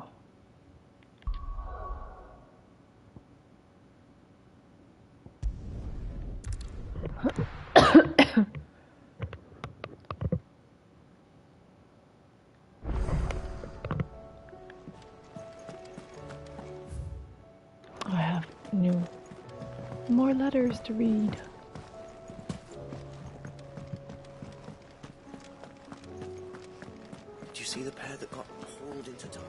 I have more letters to read. Do you see the pair that got hauled into tide?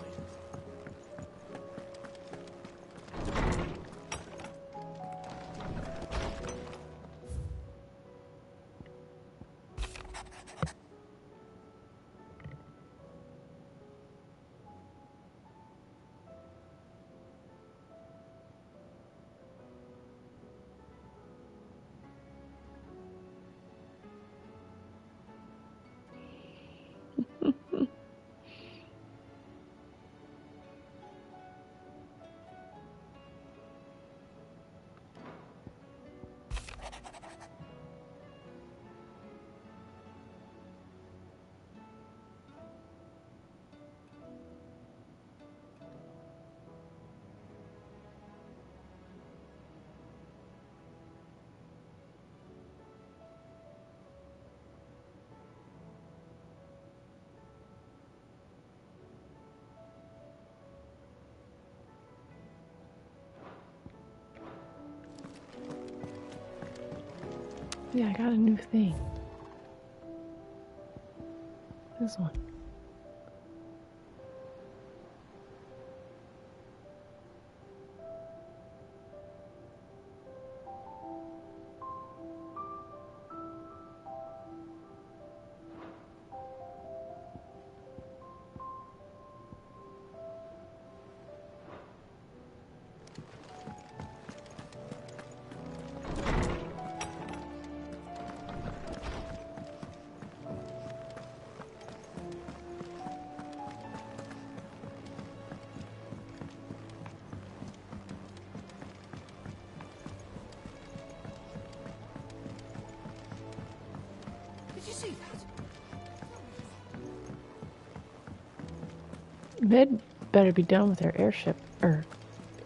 Yeah, I got a new thing. This one. see that? They'd better be done with her airship.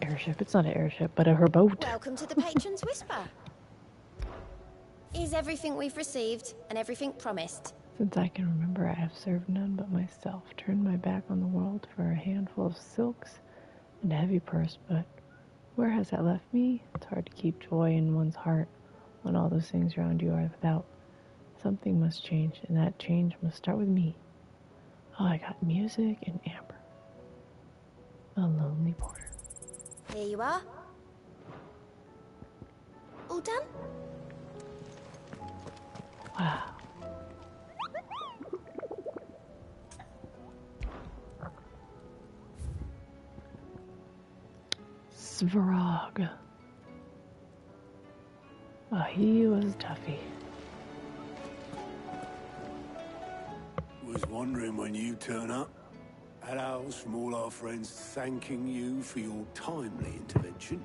Airship. It's not an airship, but her boat. Welcome to the Patron's Whisper. Is everything we've received and everything promised? Since I can remember, I have served none but myself, turned my back on the world for a handful of silks and a heavy purse, but where has that left me? It's hard to keep joy in one's heart when all those things around you are without. Something must change, and that change must start with me. Oh, I got music and amber. A lonely porter. Here you are. All done? Wow. Svarog. Oh, he was a toughie. Was wondering when you turn up. Had owls from all our friends thanking you for your timely intervention.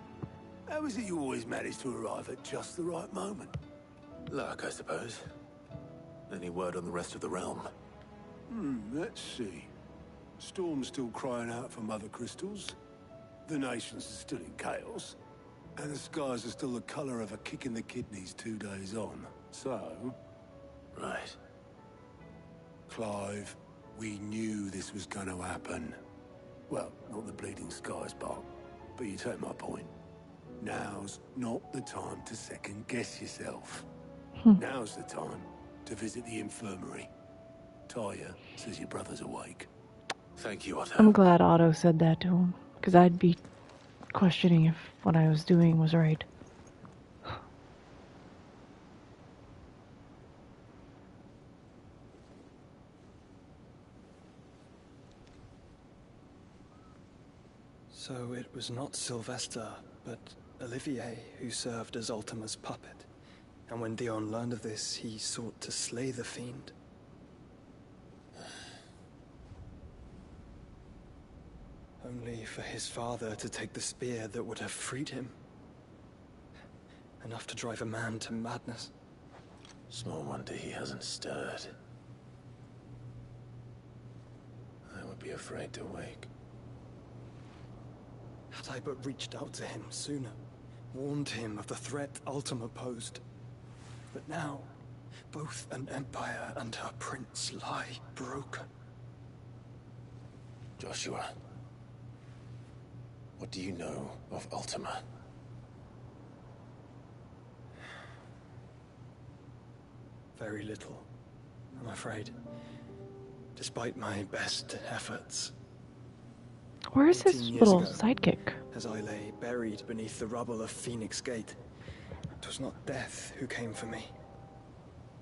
How is it you always manage to arrive at just the right moment? Luck, I suppose. Any word on the rest of the realm? Let's see. Storm's still crying out for mother crystals. The nations are still in chaos. And the skies are still the color of a kick in the kidneys 2 days on. So... Right. Clive, we knew this was going to happen. Well, not the bleeding skies part, but you take my point. Now's not the time to second-guess yourself. Now's the time to visit the infirmary. Talia says your brother's awake. Thank you, Otto. I'm glad Otto said that to him, because I'd be questioning if what I was doing was right. So it was not Sylvester, but Olivier who served as Ultima's puppet. And when Dion learned of this, he sought to slay the fiend. Only for his father to take the spear that would have freed him. Enough to drive a man to madness. Small wonder he hasn't stirred. I would be afraid to wake. Had I but reached out to him sooner, warned him of the threat Ultima posed. But now, both an empire and her prince lie broken. Joshua, what do you know of Ultima? Very little, I'm afraid. Despite my best efforts. Where's his 18 years little ago, sidekick? As I lay buried beneath the rubble of Phoenix Gate, it was not death who came for me,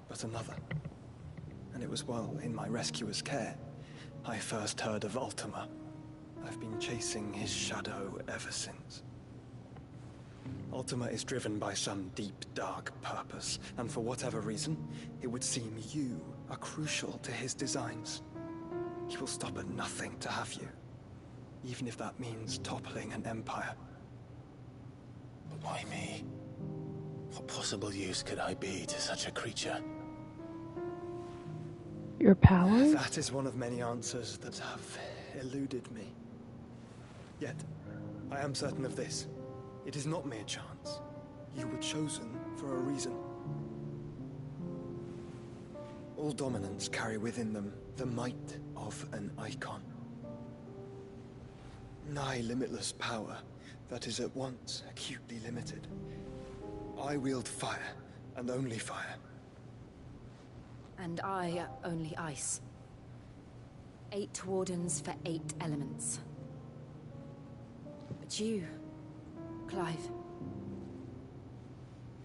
but another. And it was while in my rescuer's care, I first heard of Ultima. I've been chasing his shadow ever since. Ultima is driven by some deep, dark purpose, and for whatever reason, it would seem you are crucial to his designs. He will stop at nothing to have you, even if that means toppling an empire. But why me? What possible use could I be to such a creature? Your powers? That is one of many answers that have eluded me. Yet, I am certain of this. It is not mere chance. You were chosen for a reason. All dominants carry within them the might of an icon. Nigh limitless power that is at once acutely limited. I wield fire, and only fire. And I only ice. 8 wardens for 8 elements. But you, Clive.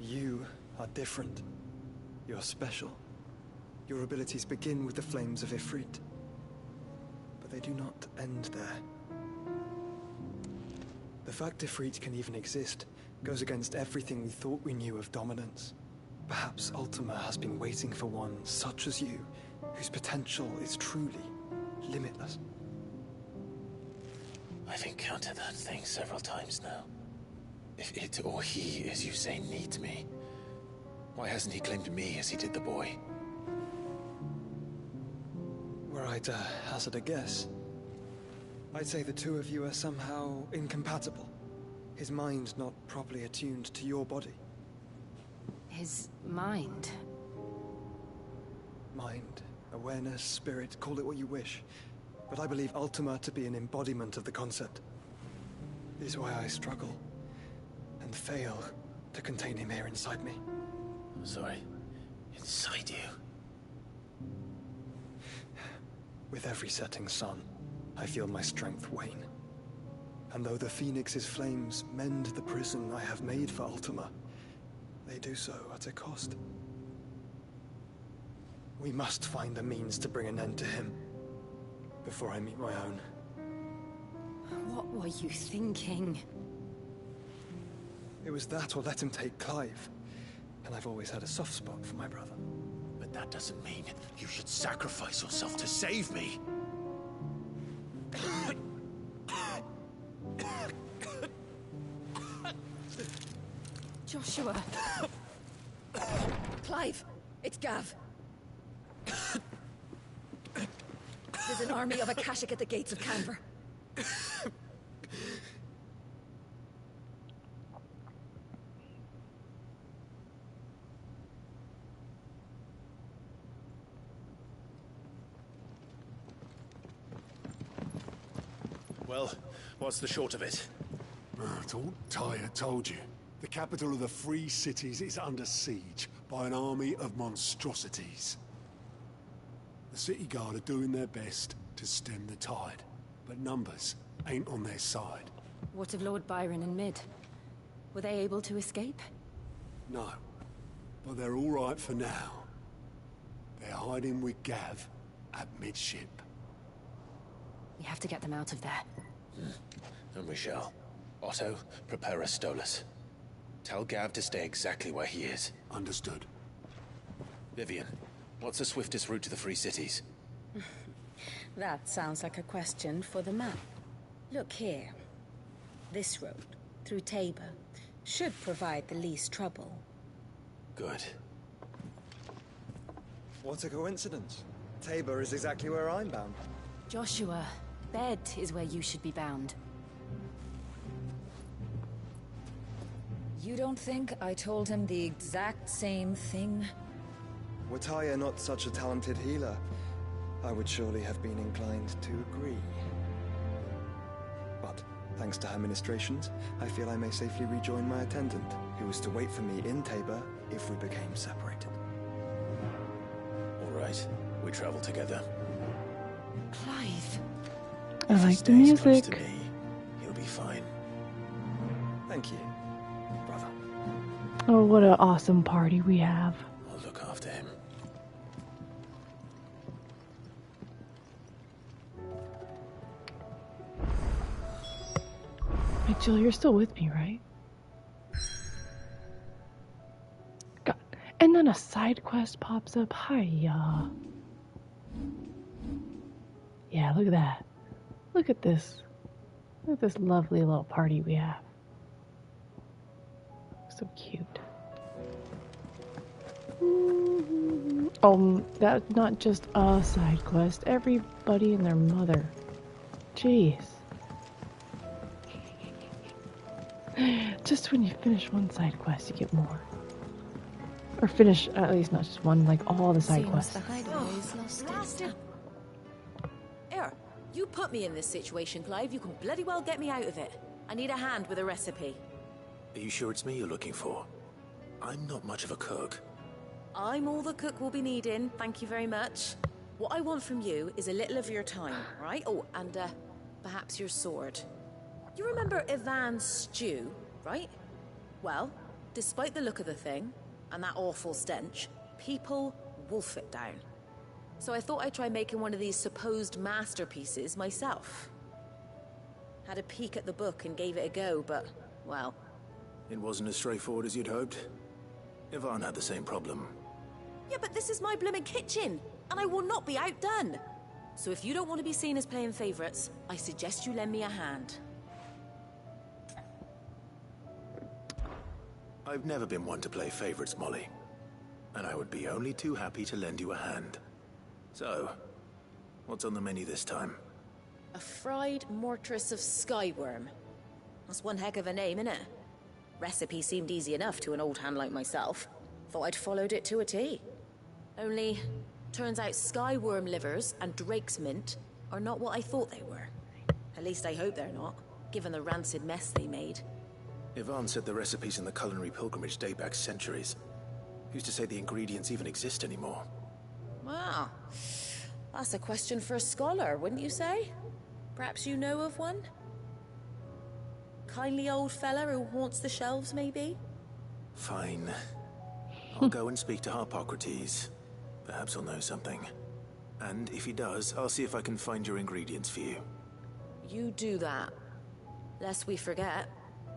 You are different. You're special. Your abilities begin with the flames of Ifrit. But they do not end there. The fact Ifrit can even exist goes against everything we thought we knew of dominance. Perhaps Ultima has been waiting for one such as you, whose potential is truly limitless. I've encountered that thing several times now. If it or he, as you say, needs me, why hasn't he claimed me as he did the boy? I'd hazard a guess. I'd say the two of you are somehow incompatible. His mind not properly attuned to your body. His mind? Mind, awareness, spirit, call it what you wish. But I believe Ultima to be an embodiment of the concept. This is why I struggle and fail to contain him here inside me. I'm sorry. Inside you? With every setting sun, I feel my strength wane. And though the Phoenix's flames mend the prison I have made for Ultima, they do so at a cost. We must find a means to bring an end to him before I meet my own. What were you thinking? It was that or let him take Clive. And I've always had a soft spot for my brother. But that doesn't mean you should sacrifice yourself to save me. Joshua. Clive, it's Gav. There's an army of Akashic at the gates of Canver. Well, what's the short of it? I thought Tyre told you. The capital of the Free Cities is under siege by an army of monstrosities. The city guard are doing their best to stem the tide, but numbers ain't on their side. What of Lord Byron and Mid? Were they able to escape? No, but they're all right for now. They're hiding with Gav at midship. We have to get them out of there. And we shall. Otto, prepare a Stolas. Tell Gav to stay exactly where he is. Understood. Vivian, what's the swiftest route to the Free Cities? That sounds like a question for the map. Look here. This road, through Tabor, should provide the least trouble. Good. What a coincidence. Tabor is exactly where I'm bound. Joshua, bed is where you should be bound. You don't think I told him the exact same thing? Were Tyre not such a talented healer, I would surely have been inclined to agree. But, thanks to her ministrations, I feel I may safely rejoin my attendant, who was to wait for me in Tabor if we became separated. All right, we travel together. Clive. I If he like the stays close music. to me, he'll be fine. Thank you, brother. Oh, what an awesome party we have. I'll look after him. Hey, Jill, you're still with me, right? God. And then a side quest pops up. Hiya. Yeah, look at that. Look at this. Look at this lovely little party we have. So cute. Oh, that's not just a side quest. Everybody and their mother. Jeez. Just when you finish one side quest, you get more. Or finish, at least not just one, like all the side quests. Here, you put me in this situation, Clive. You can bloody well get me out of it. I need a hand with a recipe. Are you sure it's me you're looking for? I'm not much of a cook. I'm all the cook will be needing, thank you very much. What I want from you is a little of your time, right? Oh, and perhaps your sword. You remember Ivan's stew, right? Well, despite the look of the thing, and that awful stench, people wolf it down. So I thought I'd try making one of these supposed masterpieces myself. Had a peek at the book and gave it a go, but, well... It wasn't as straightforward as you'd hoped. Ivan had the same problem. Yeah, but this is my blooming kitchen, and I will not be outdone. So if you don't want to be seen as playing favorites, I suggest you lend me a hand. I've never been one to play favorites, Molly. And I would be only too happy to lend you a hand. So, What's on the menu this time? A fried mortress of skyworm. That's one heck of a name, innit? Recipe seemed easy enough to an old hand like myself. Thought I'd followed it to a T. Only, turns out skyworm livers and drake's mint are not what I thought they were. At least I hope they're not, given the rancid mess they made. Yvonne said the recipes in the culinary pilgrimage date back centuries. Who's to say the ingredients even exist anymore? Wow. That's a question for a scholar, wouldn't you say? Perhaps you know of one? Kindly old fella who haunts the shelves, maybe? Fine. I'll go and speak to Harpocrates. Perhaps he'll know something. And if he does, I'll see if I can find your ingredients for you. You do that. Lest we forget,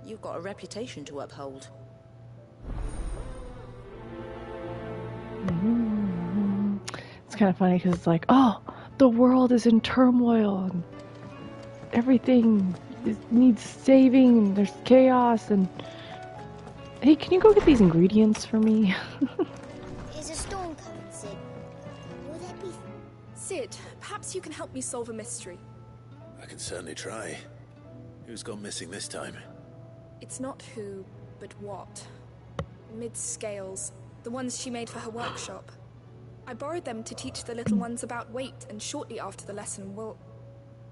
you've got a reputation to uphold. It's kind of funny because it's like, oh, the world is in turmoil and everything needs saving and there's chaos and... Hey, can you go get these ingredients for me? Is a storm coming, Sid? Will there be... Sid, perhaps you can help me solve a mystery. I can certainly try. Who's gone missing this time? It's not who, but what. Mid's scales, the ones she made for her workshop. I borrowed them to teach the little ones about weight, and shortly after the lesson, well,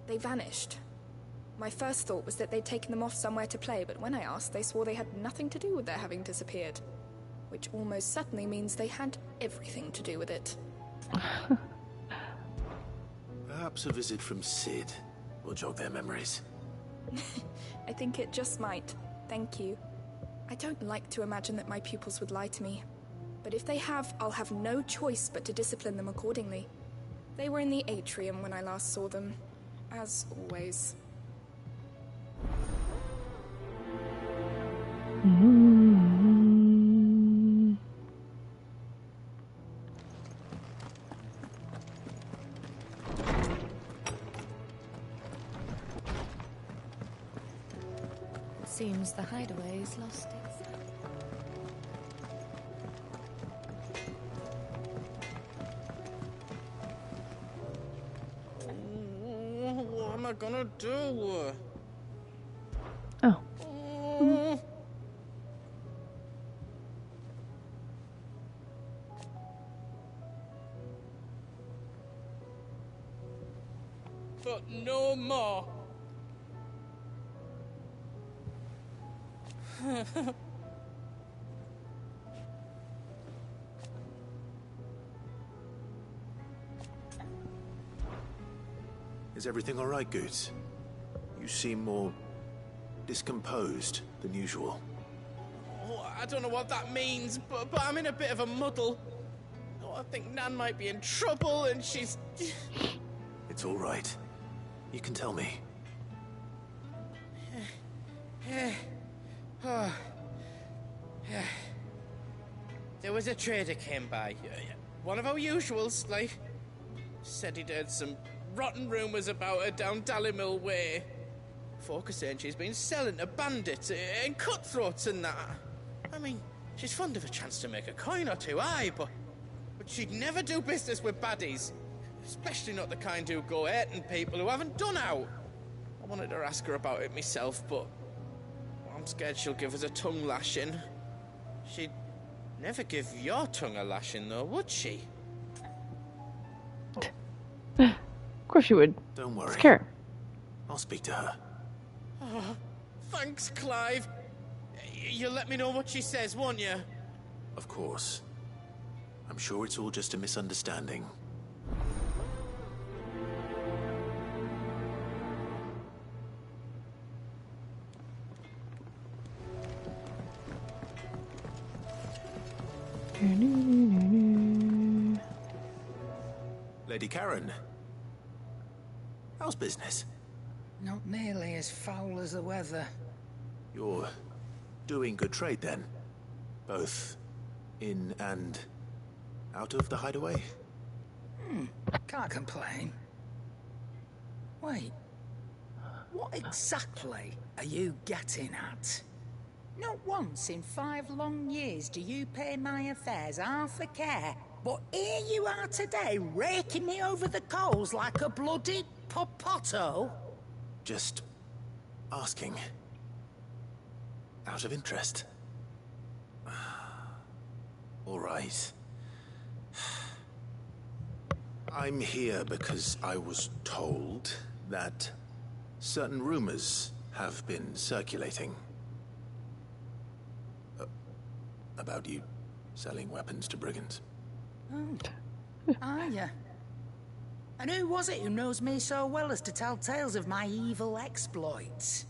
they vanished. My first thought was that they'd taken them off somewhere to play, but when I asked, they swore they had nothing to do with their having disappeared. Which almost certainly means they had everything to do with it. Perhaps a visit from Sid will jog their memories. I think it just might. Thank you. I don't like to imagine that my pupils would lie to me. But if they have, I'll have no choice but to discipline them accordingly. They were in the atrium when I last saw them. As always. Seems the hideaway's lost its... What am I gonna do? Oh. But no more. Is everything all right, Goots? You seem more discomposed than usual. Oh, I don't know what that means, but I'm in a bit of a muddle. Oh, I think Nan might be in trouble, and she's... It's all right. You can tell me. There was a trader came by. One of our usuals, like. Said he'd heard some rotten rumours about her down Dallymill Way. Folk are saying she's been selling to bandits and cutthroats and that. I mean, she's fond of a chance to make a coin or two, aye, but she'd never do business with baddies. Especially not the kind who go hurting people who haven't done out. I wanted to ask her about it myself, but I'm scared she'll give us a tongue lashing. She'd never give your tongue a lashing, though, would she? Of course you would. Don't worry. Scare. I'll speak to her. Oh, thanks, Clive. You'll let me know what she says, won't you? Of course. I'm sure it's all just a misunderstanding. Lady Karen, how's business? Not nearly as foul as the weather. You're doing good trade then? Both in and out of the hideaway? Can't complain. Wait, what exactly are you getting at? Not once in 5 long years do you pay my affairs half a care, But here you are today, raking me over the coals like a bloody popoto. Just asking. Out of interest. All right. I'm here because I was told that certain rumors have been circulating. About you selling weapons to brigands. Oh. Are ya? And who was it who knows me so well as to tell tales of my evil exploits?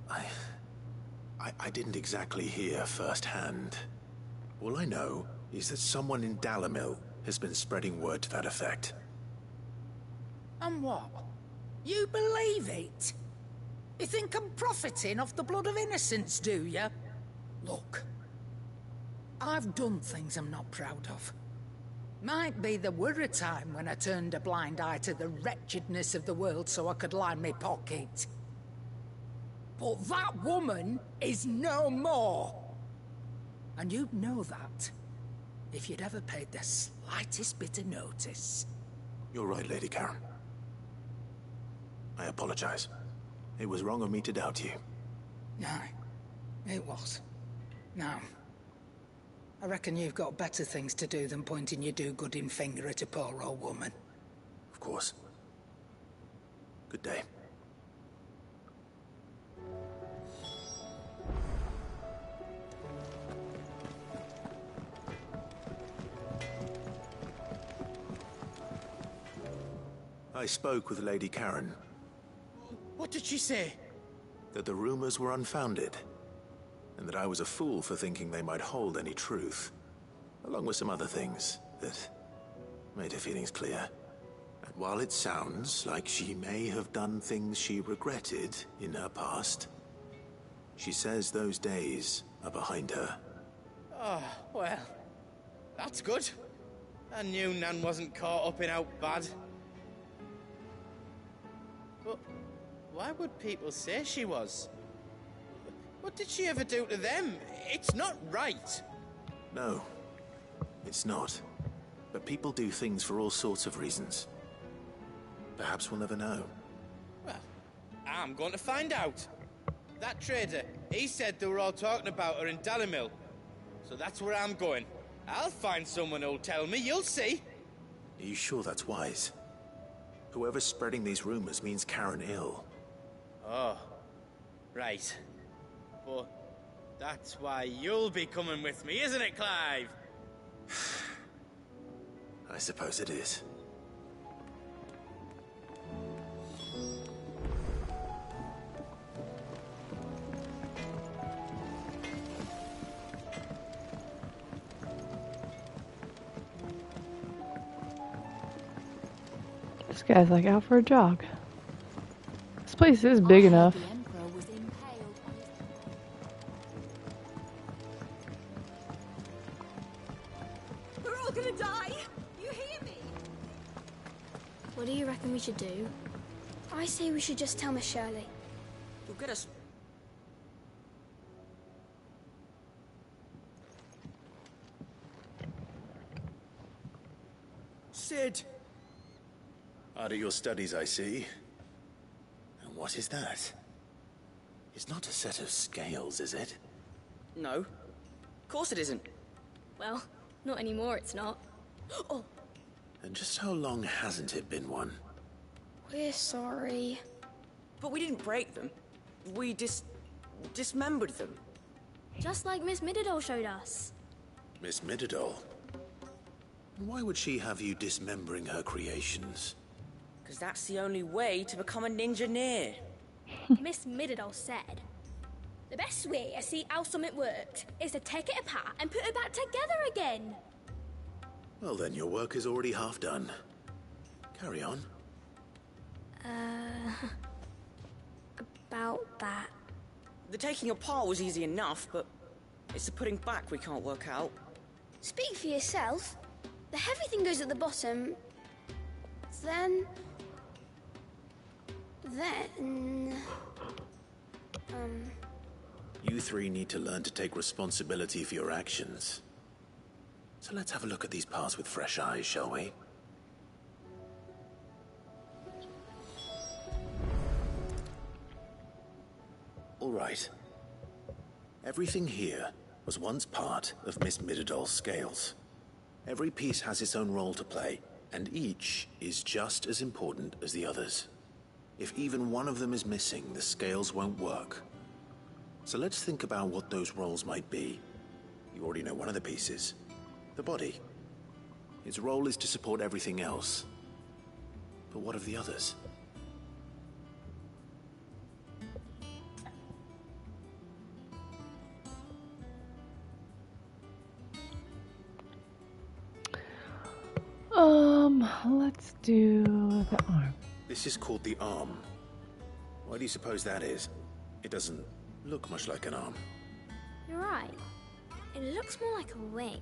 I didn't exactly hear firsthand. All I know is that someone in Dalamil has been spreading word to that effect. And what? You believe it? You think I'm profiting off the blood of innocents, do you? Look, I've done things I'm not proud of. Might be there were a time when I turned a blind eye to the wretchedness of the world so I could line my pocket. But that woman is no more. And you'd know that if you'd ever paid the slightest bit of notice. You're right, Lady Karen. I apologize. It was wrong of me to doubt you. No, it was. Now, I reckon you've got better things to do than pointing your do-gooding finger at a poor old woman. Of course. Good day. I spoke with Lady Karen. What did she say? That the rumors were unfounded, and that I was a fool for thinking they might hold any truth, along with some other things that made her feelings clear. And while it sounds like she may have done things she regretted in her past, she says those days are behind her. Oh, well, that's good. I knew Nan wasn't caught up in out bad. But why would people say she was? What did she ever do to them? It's not right. No, it's not. But people do things for all sorts of reasons. Perhaps we'll never know. Well, I'm going to find out. That trader, he said they were all talking about her in Dalamil. So that's where I'm going. I'll find someone who'll tell me, you'll see. Are you sure that's wise? Whoever's spreading these rumors means Karen ill. Oh, right. But that's why you'll be coming with me, isn't it, Clive? I suppose it is. This guy's like out for a jog. This place is big enough. We're all gonna die! You hear me? What do you reckon we should do? I say we should just tell Miss Shirley. You'll get us. Sid! Out of your studies, I see. And what is that? It's not a set of scales, is it? No. Of course it isn't. Well, not anymore, it's not. Oh! And just how long hasn't it been one? We're sorry. But we didn't break them. We dismembered them. Just like Miss Mididol showed us. Miss Mididol? Why would she have you dismembering her creations? Because that's the only way to become a ninja-neer. Miss Mididol said, the best way to see how something worked is to take it apart and put it back together again. Well then, your work is already half done. Carry on. About that. The taking apart was easy enough, but it's the putting back we can't work out. Speak for yourself. The heavy thing goes at the bottom. Then... You three need to learn to take responsibility for your actions. So let's have a look at these parts with fresh eyes, shall we? All right. Everything here was once part of Miss Midadol's scales. Every piece has its own role to play, and each is just as important as the others. If even one of them is missing, the scales won't work. So let's think about what those roles might be. You already know one of the pieces. The body. Its role is to support everything else. But what of the others? Let's do the arm. This is called the arm. Why do you suppose that is? It doesn't look much like an arm. You're right. It looks more like a wing.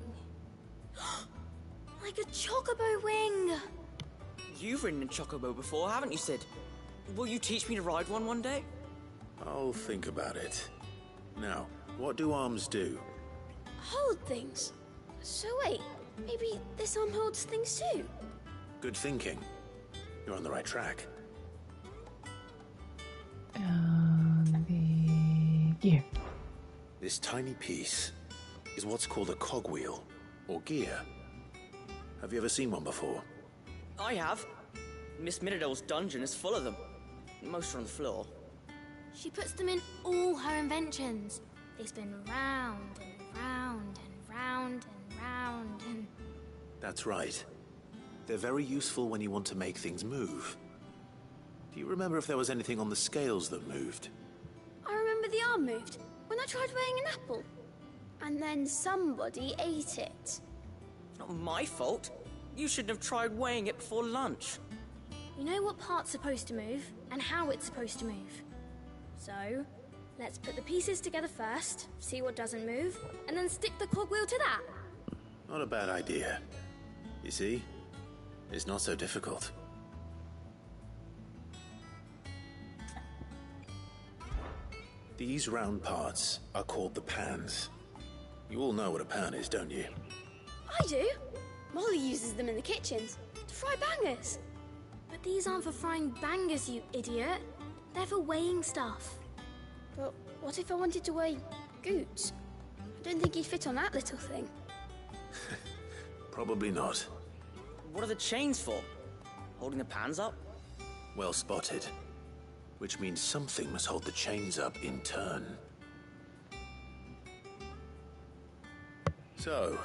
Like a chocobo wing! You've ridden a chocobo before, haven't you, Sid? Will you teach me to ride one day? I'll think about it. Now, what do arms do? Hold things. So wait, maybe this arm holds things too? Good thinking. You're on the right track. The gear. This tiny piece is what's called a cogwheel, or gear. Have you ever seen one before? I have. Miss Midadol's dungeon is full of them. Most are on the floor. She puts them in all her inventions. They spin round and round and round and round and... That's right. They're very useful when you want to make things move. Do you remember if there was anything on the scales that moved? I remember the arm moved when I tried weighing an apple. And then somebody ate it. Not my fault. You shouldn't have tried weighing it before lunch. You know what part's supposed to move and how it's supposed to move. So, let's put the pieces together first, see what doesn't move, and then stick the cogwheel to that. Not a bad idea. You see? It's not so difficult. These round parts are called the pans. You all know what a pan is, don't you? I do. Molly uses them in the kitchens to fry bangers. But these aren't for frying bangers, you idiot. They're for weighing stuff. But what if I wanted to weigh goods? I don't think you'd fit on that little thing. Probably not. What are the chains for? Holding the pans up? Well spotted. Which means something must hold the chains up in turn. So,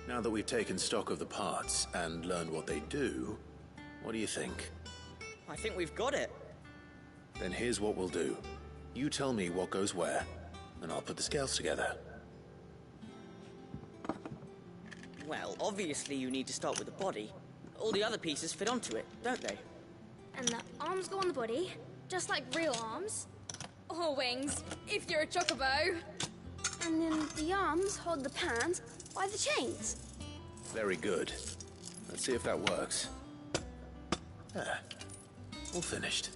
now that we've taken stock of the parts and learned what they do, what do you think? I think we've got it. Then here's what we'll do. You tell me what goes where, and I'll put the scales together. Well, obviously you need to start with the body. All the other pieces fit onto it, don't they? And the arms go on the body, just like real arms. Or wings, if you're a chocobo. And then the arms hold the pans by the chains. Very good. Let's see if that works. There. All finished.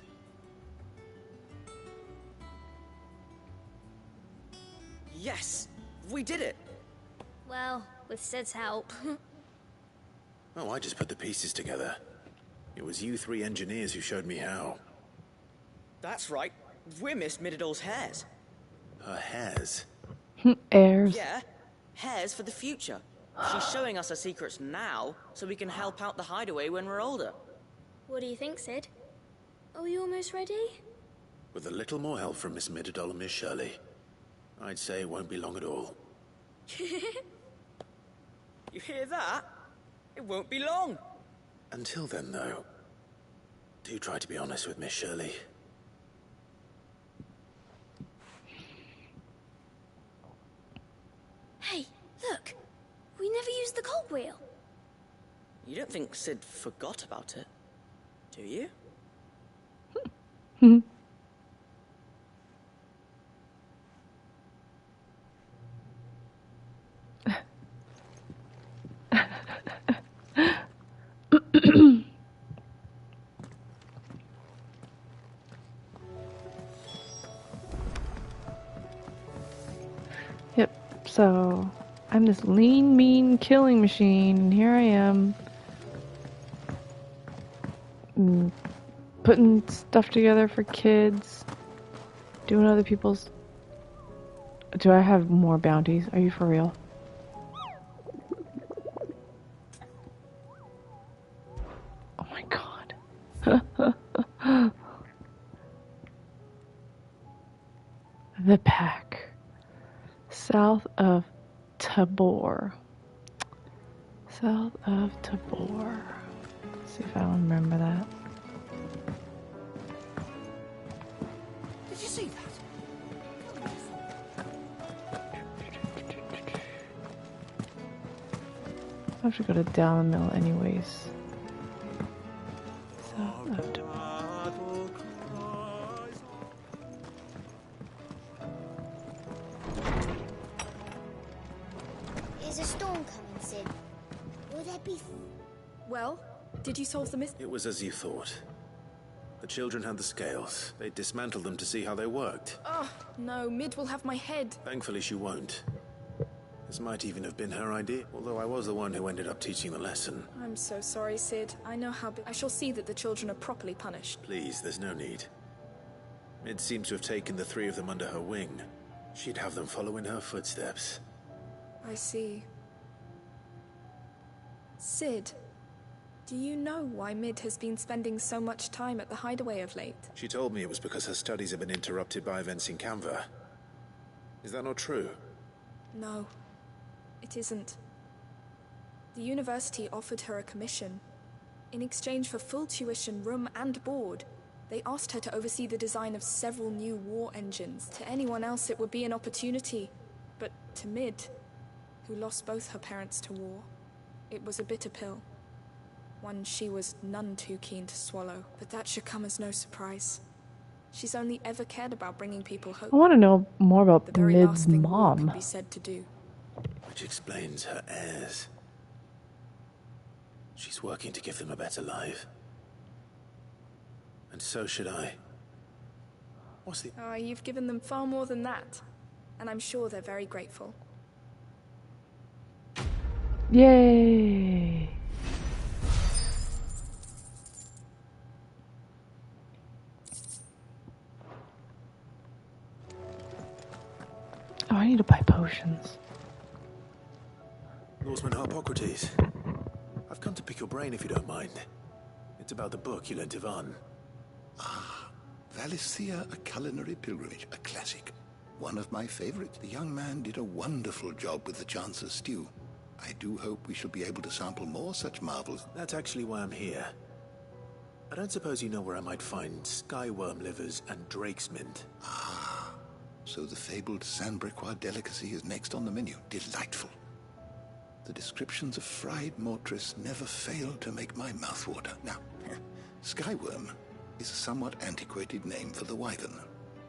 Yes! We did it! Well, with Sid's help. Oh, I just put the pieces together. It was you three engineers who showed me how. That's right. We're Miss Midadol's heirs. Her hairs? Heirs. Yeah, heirs for the future. She's showing us her secrets now, so we can help out the hideaway when we're older. What do you think, Sid? Are we almost ready? With a little more help from Miss Midadol and Miss Shirley, I'd say it won't be long at all. You hear that? It won't be long. Until then, though, do try to be honest with Miss Shirley. Hey, look! We never used the cogwheel. You don't think Sid forgot about it, do you? Yep, so I'm this lean, mean killing machine, and here I am. Putting stuff together for kids. Doing other people's... Do I have more bounties? Are you for real? Oh my god. The pack. South of Tabor. South of Tabor. Let's see if I remember that. Did you see that? I have to go to down the mill anyways. South of Tabor. Is a storm coming, Sid? Will there be... Well, did you solve the mystery? It was as you thought. The children had the scales. They dismantled them to see how they worked. Oh, no, Mid will have my head. Thankfully she won't. This might even have been her idea, although I was the one who ended up teaching the lesson. I'm so sorry, Sid. I know how I shall see that the children are properly punished. Please, there's no need. Mid seems to have taken the three of them under her wing. She'd have them follow in her footsteps. I see. Sid, do you know why Mid has been spending so much time at the hideaway of late? She told me it was because her studies have been interrupted by events in Canva. Is that not true? No, it isn't. The university offered her a commission. In exchange for full tuition, room and board, they asked her to oversee the design of several new war engines. To anyone else it would be an opportunity, but to Mid, who lost both her parents to war, it was a bitter pill. One she was none too keen to swallow, but that should come as no surprise. She's only ever cared about bringing people hope. I want to know more about The very last Mid's thing war mom. could be said to do. Which explains her heirs. She's working to give them a better life. And so should I. What's the... Ah, you've given them far more than that, and I'm sure they're very grateful. Yay! Oh, I need to buy potions. Norseman Harpocrates. I've come to pick your brain if you don't mind. It's about the book you lent Ivan. Valisthea, A Culinary Pilgrimage, a classic. One of my favorites. The young man did a wonderful job with the Chance's stew. I do hope we shall be able to sample more such marvels. That's actually why I'm here. I don't suppose you know where I might find skyworm livers and drake's mint. So the fabled Sandbrequois delicacy is next on the menu. Delightful. The descriptions of fried mortress never fail to make my mouth water. Now, skyworm is a somewhat antiquated name for the wyvern,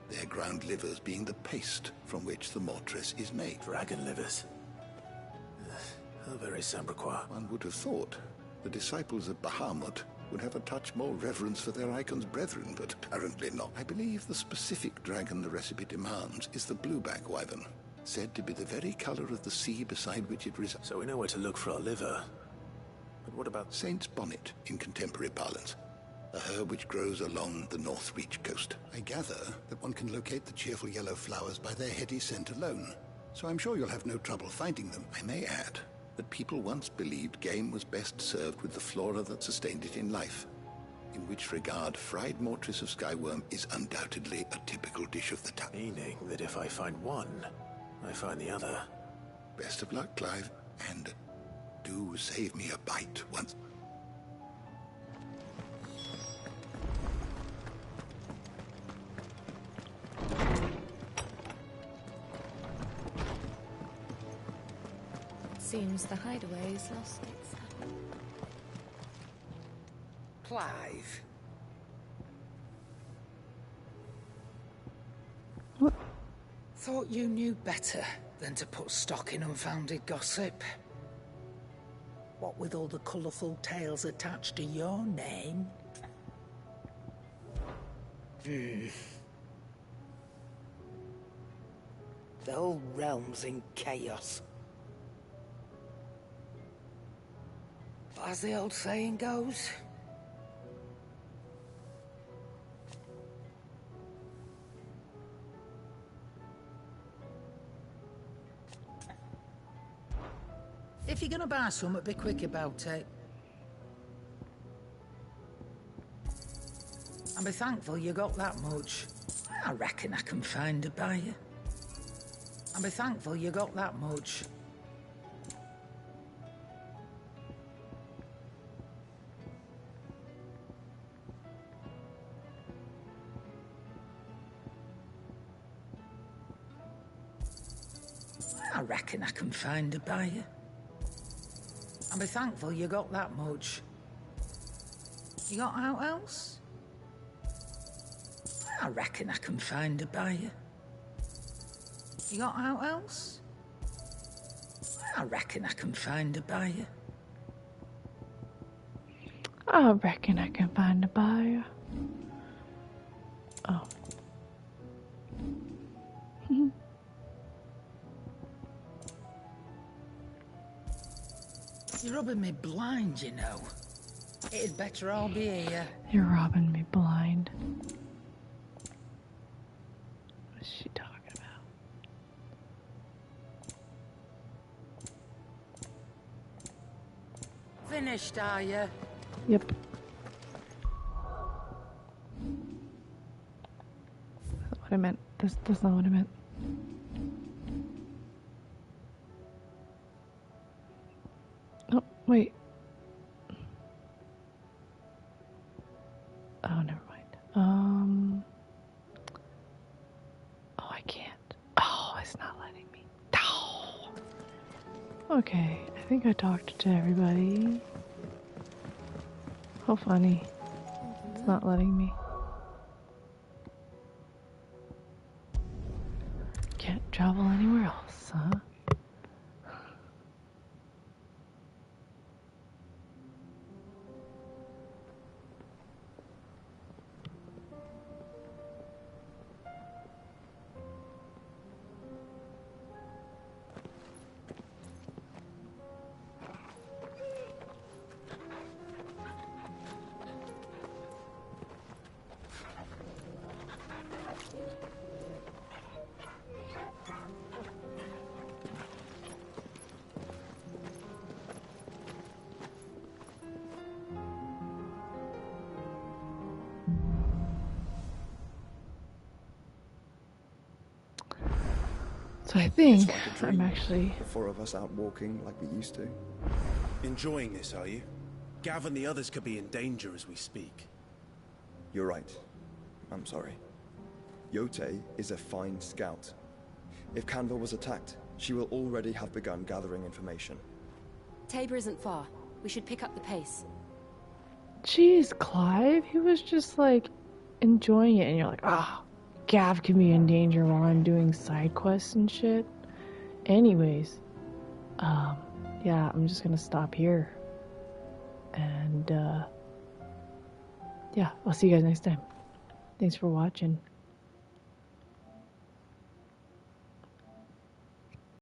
their ground livers being the paste from which the mortress is made. Dragon livers. How very Sandbrequois. One would have thought the disciples of Bahamut would have a touch more reverence for their icon's brethren, but apparently not. I believe the specific dragon the recipe demands is the blueback wyvern, said to be the very color of the sea beside which it resides. So we know where to look for our liver. But what about... Saint's bonnet, in contemporary parlance. A herb which grows along the North Reach coast. I gather that one can locate the cheerful yellow flowers by their heady scent alone, so I'm sure you'll have no trouble finding them. I may add that people once believed game was best served with the flora that sustained it in life, in which regard fried mortress of skyworm is undoubtedly a typical dish of the time. Meaning that if I find one, I find the other. Best of luck, Clive, and do save me a bite once. Seems the hideaway's lost its... Clive. What? Thought you knew better than to put stock in unfounded gossip. What with all the colourful tales attached to your name? The whole realm's in chaos. as the old saying goes. If you're gonna buy something, be quick about it. And be thankful you got that much. I reckon I can find a buyer. And be thankful you got that much. I reckon I can find a buyer. And be thankful you got that much. You got out else? I reckon I can find a buyer. You got out else? I reckon I can find a buyer. I reckon I can find a buyer. Oh. You're rubbing me blind, you know. It'd better all be here. You're robbing me blind. What's she talking about? Finished, are you? Yep. That's not what I meant. That's not what I meant. Oh, wait. Oh, never mind. Oh, I can't. Oh, it's not letting me. Oh. Okay, I think I talked to everybody. How funny. It's not letting me. Can't travel anywhere else, huh? So I think I'm actually... The four of us out walking like we used to. Enjoying this, are you? Gav and the others could be in danger as we speak. You're right. I'm sorry. Yote is a fine scout. If Canva was attacked, she will already have begun gathering information. Tabor isn't far. We should pick up the pace. Jeez, Clive, he was just like enjoying it, and you're like, ah, Gav can be in danger while I'm doing side quests and shit. Anyways, yeah, I'm just gonna stop here. And, yeah, I'll see you guys next time. Thanks for watching.